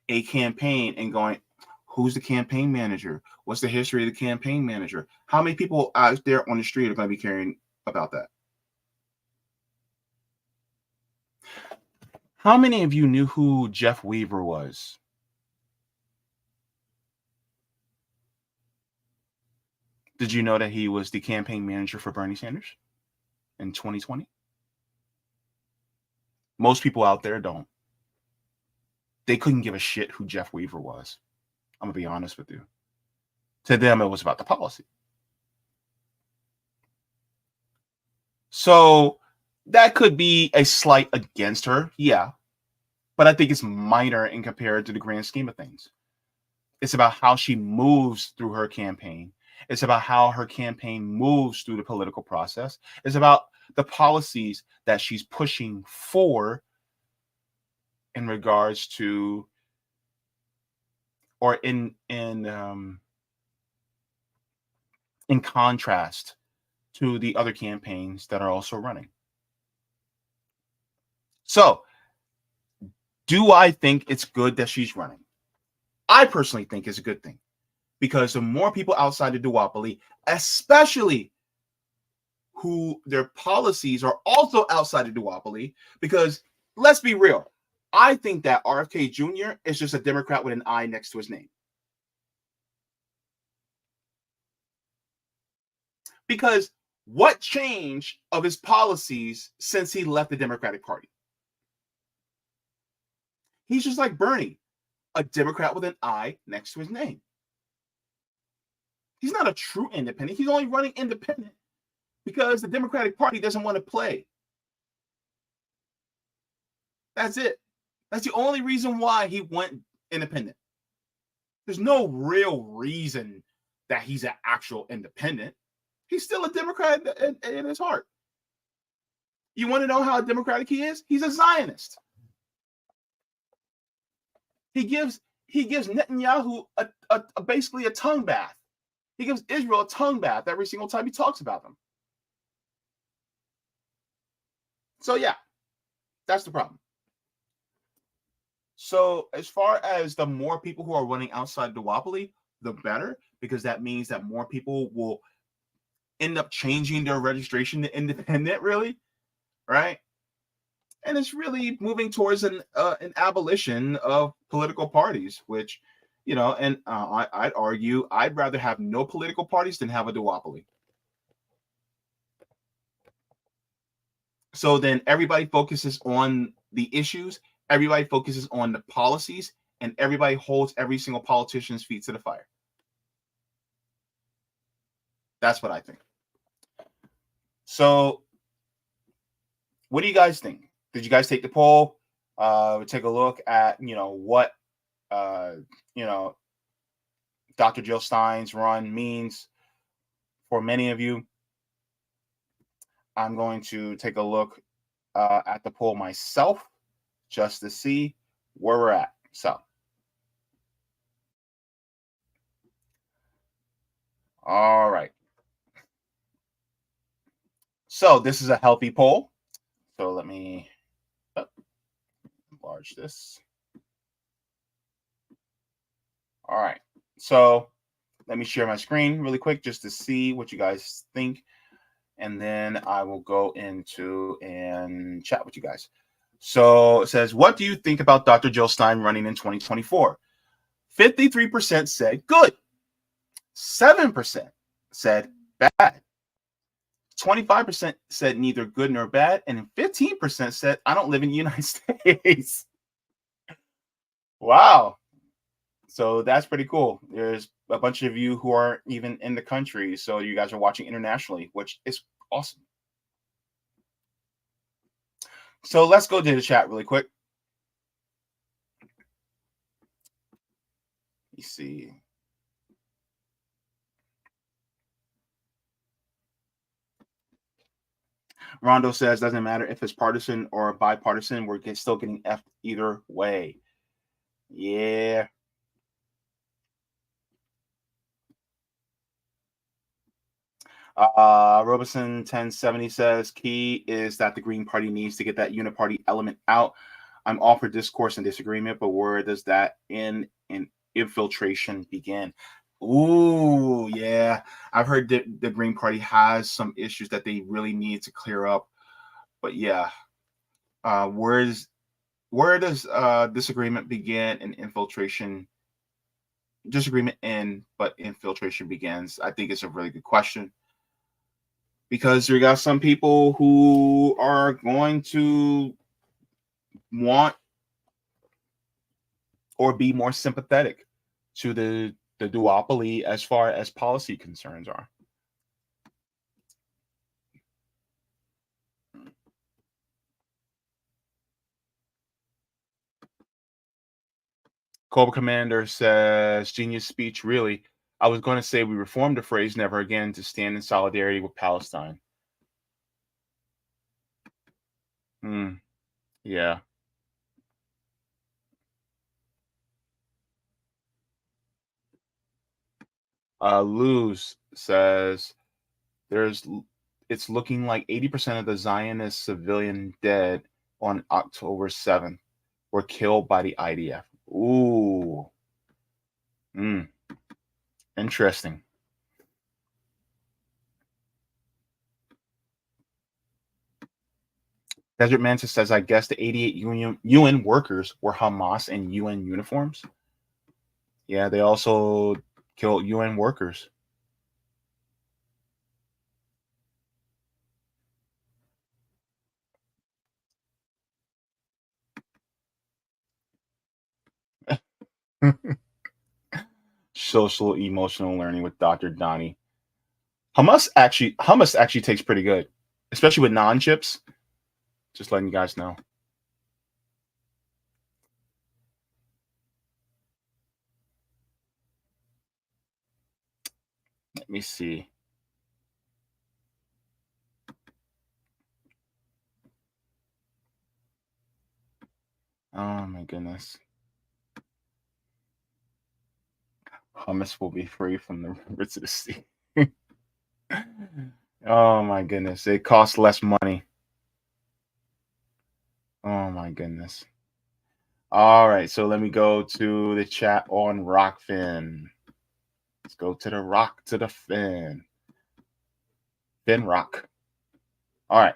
a campaign and going, who's the campaign manager? What's the history of the campaign manager? How many people out there on the street are going to be caring about that? How many of you knew who Jeff Weaver was? Did you know that he was the campaign manager for Bernie Sanders in 2020? Most people out there don't. They couldn't give a shit who Jeff Weaver was. I'm going to be honest with you. To them, it was about the policy. So that could be a slight against her, yeah. But I think it's minor in compared to the grand scheme of things. It's about how she moves through her campaign. It's about how her campaign moves through the political process. It's about the policies that she's pushing for in regards to, or in contrast to the other campaigns that are also running. So, do I think it's good that she's running? I personally think it's a good thing, because the more people outside the duopoly, especially who their policies are also outside the duopoly, because let's be real, I think that RFK Jr. is just a Democrat with an I next to his name. Because what changed of his policies since he left the Democratic Party? He's just like Bernie, a Democrat with an I next to his name. He's not a true independent. He's only running independent because the Democratic Party doesn't want to play. That's it. That's the only reason why he went independent. There's no real reason that he's an actual independent. He's still a Democrat in his heart. You want to know how democratic he is? He's a Zionist. He gives Netanyahu basically a tongue bath. He gives Israel a tongue bath every single time he talks about them. So yeah, that's the problem. So as far as the more people who are running outside duopoly, the better, because that means that more people will end up changing their registration to independent, really, right? And it's really moving towards an abolition of political parties, which, and I'd argue I'd rather have no political parties than have a duopoly. So then everybody focuses on the issues, everybody focuses on the policies, and everybody holds every single politician's feet to the fire. That's what I think. So, what do you guys think? Did you guys take the poll? Take a look at what Dr. Jill Stein's run means for many of you. I'm going to take a look at the poll myself just to see where we're at. So, all right. So this is a healthy poll. So let me enlarge this. All right. So let me share my screen really quick just to see what you guys think. And then I will go into and chat with you guys. So it says, what do you think about Dr. Jill Stein running in 2024? 53% said good. 7% said bad. 25% said neither good nor bad. And 15% said, I don't live in the United States. Wow. So that's pretty cool. There's a bunch of you who aren't even in the country. So you guys are watching internationally, which is awesome. So let's go to the chat really quick. Let me see. Rondo says, doesn't matter if it's partisan or bipartisan, we're still getting effed either way. Yeah. Robeson 1070 says, key is that the Green Party needs to get that uniparty element out. I'm all for discourse and disagreement, but where does that infiltration begin? Ooh, yeah. I've heard that the Green Party has some issues that they really need to clear up. But yeah, where does disagreement begin and infiltration? Disagreement end, but infiltration begins. I think it's a really good question, because you got some people who are going to want or be more sympathetic to the duopoly as far as policy concerns are. Cobra Commander says, genius speech, really. I was going to say we reformed the phrase never again to stand in solidarity with Palestine. Yeah. Luz says, it's looking like 80% of the Zionist civilian dead on October 7th were killed by the IDF. Ooh. Interesting. Desert Mantis says, I guess the 88 UN workers were Hamas in UN uniforms. Yeah, they also killed UN workers. Social emotional learning with Dr. Donnie. Hummus actually tastes pretty good, especially with non-chips. Just letting you guys know. Let me see. Oh my goodness. Hummus will be free from the river to the sea. Oh my goodness. It costs less money. Oh my goodness. All right, so let me go to the chat on Rockfin. Let's go to the rock to the fin. Fin rock. All right.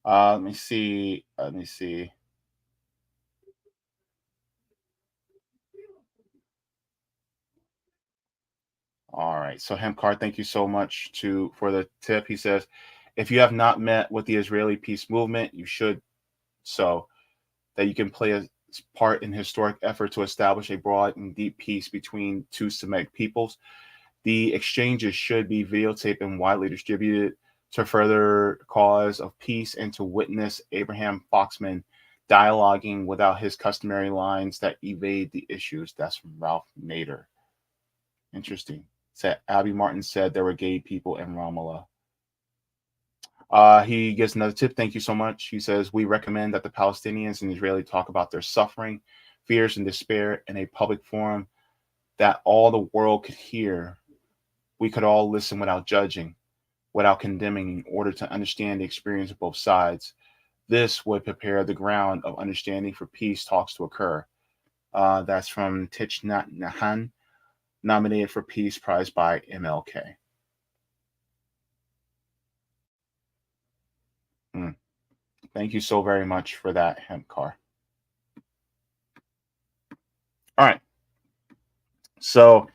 Let me see. All right. So Hemkar, thank you so much for the tip. He says, if you have not met with the Israeli peace movement, you should, so that you can play a part in historic effort to establish a broad and deep peace between two Semitic peoples. The exchanges should be videotaped and widely distributed to further cause of peace and to witness Abraham Foxman dialoguing without his customary lines that evade the issues. That's from Ralph Nader. Interesting. Said Abby Martin said there were gay people in Ramallah. He gives another tip. Thank you so much. He says, we recommend that the Palestinians and Israeli talk about their suffering, fears, and despair in a public forum that all the world could hear. We could all listen without judging, without condemning, in order to understand the experience of both sides. This would prepare the ground of understanding for peace talks to occur. That's from Tich Nhat Hanh, nominated for Peace Prize by MLK. Thank you so very much for that, Hemp Car. All right. So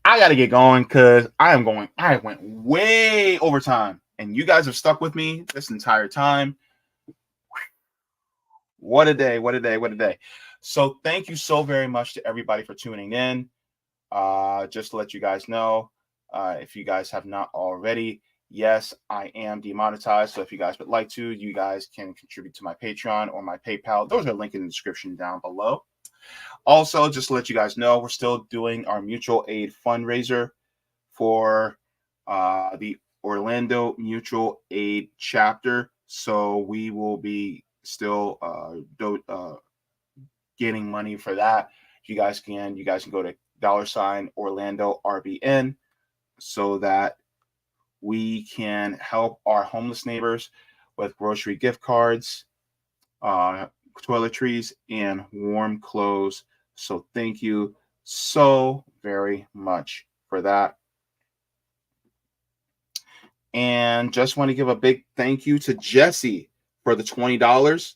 I got to get going because I went way over time. And you guys have stuck with me this entire time. What a day. What a day. What a day. So thank you so very much to everybody for tuning in. Just to let you guys know, if you guys have not already, yes, I am demonetized. So if you guys would like to, you guys can contribute to my Patreon or my PayPal. Those are linked in the description down below. Also, just to let you guys know, we're still doing our mutual aid fundraiser for the Orlando Mutual Aid chapter. So we will be still getting money for that. You guys can go to $Orlando RBN so that we can help our homeless neighbors with grocery gift cards, toiletries, and warm clothes. So thank you so very much for that. And just want to give a big thank you to Jesse for the $20.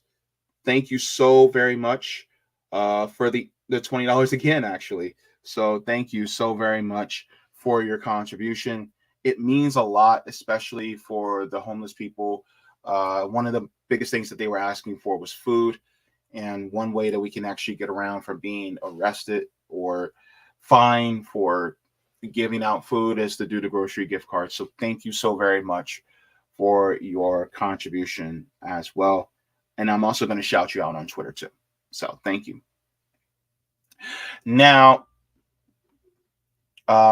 Thank you so very much for the $20 again, actually. So thank you so very much for your contribution. It means a lot, especially for the homeless people. One of the biggest things that they were asking for was food. And one way that we can actually get around from being arrested or fined for giving out food is to do the grocery gift card. So thank you so very much for your contribution as well. And I'm also going to shout you out on Twitter too. So thank you. Now,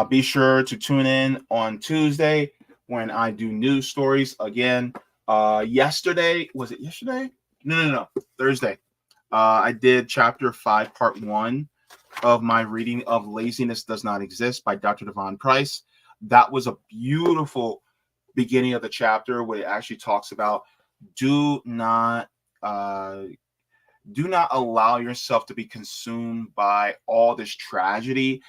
be sure to tune in on Tuesday when I do news stories again. Yesterday, was it yesterday? No. Thursday. I did chapter 5, part 1 of my reading of Laziness Does Not Exist by Dr. Devon Price. That was a beautiful beginning of the chapter where it actually talks about do not allow yourself to be consumed by all this tragedy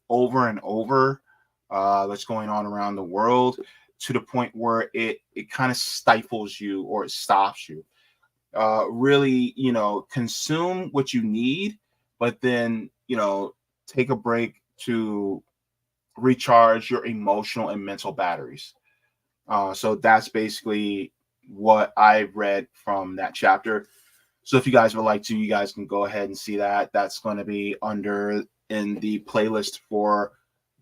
over and over that's going on around the world to the point where it kind of stifles you or it stops you. Really, consume what you need, but then, take a break to recharge your emotional and mental batteries. So that's basically what I read from that chapter. So if you guys would like to, you guys can go ahead and see that. That's going to be in the playlist for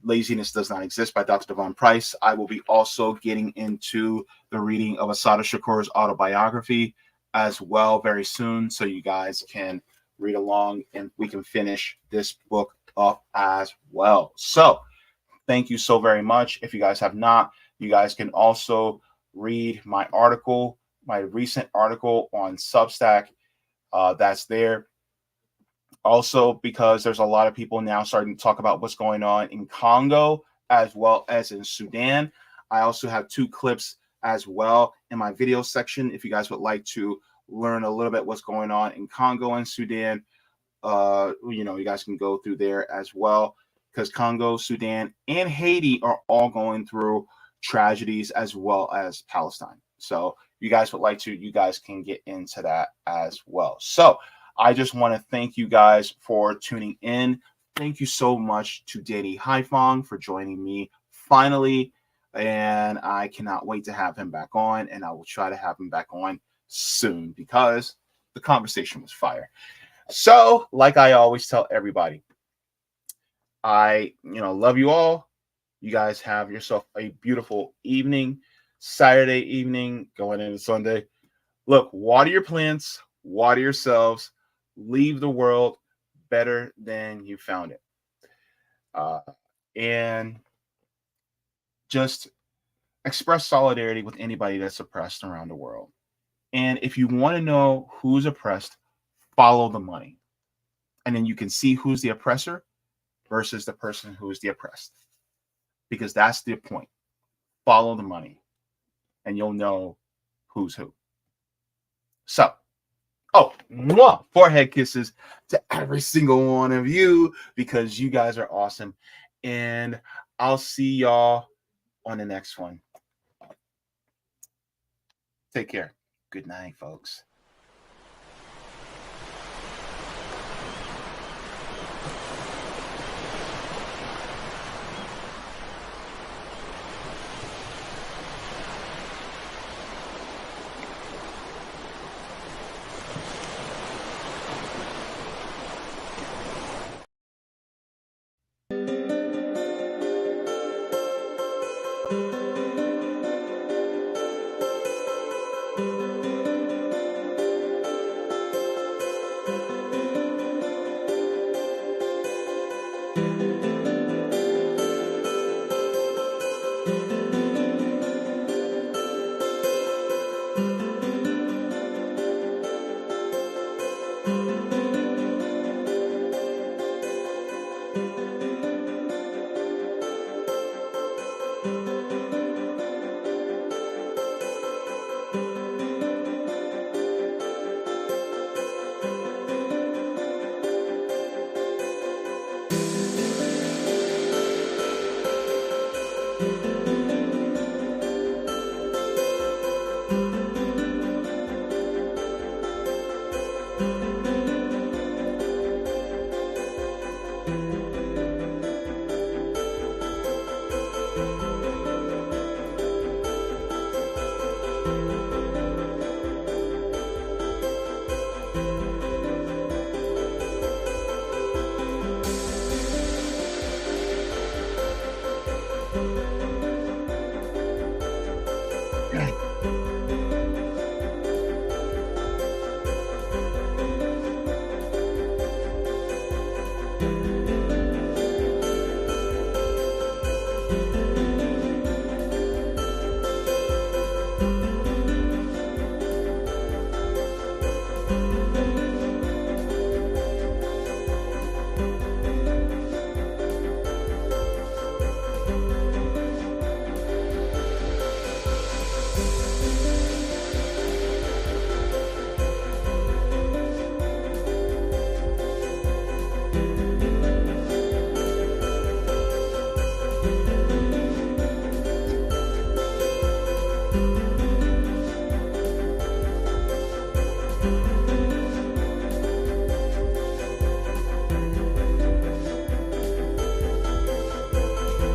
Laziness Does Not Exist by Dr. Devon Price. I will be also getting into the reading of Assata Shakur's autobiography as well very soon, so you guys can read along and we can finish this book up as well. So thank you so very much. If you guys have not, you guys can also read my article, my recent article on Substack. That's there. Also, because there's a lot of people now starting to talk about what's going on in Congo as well as in Sudan. I also have 2 clips as well in my video section. If you guys would like to learn a little bit what's going on in Congo and Sudan, you guys can go through there as well, because Congo, Sudan, and Haiti are all going through tragedies as well as Palestine. So you guys would like to, you guys can get into that as well. So I just want to thank you guys for tuning in. Thank you so much to Danny Haiphong for joining me finally. And I cannot wait to have him back on. And I will try to have him back on soon because the conversation was fire. So, like I always tell everybody, I love you all. You guys have yourself a beautiful evening, Saturday evening, going into Sunday. Look, water your plants, water yourselves, leave the world better than you found it. And just express solidarity with anybody that's oppressed around the world. And if you want to know who's oppressed, follow the money. And then you can see who's the oppressor versus the person who is the oppressed. Because that's the point. Follow the money. And you'll know who's who. So, forehead kisses to every single one of you because you guys are awesome. And I'll see y'all on the next one. Take care. Good night, folks.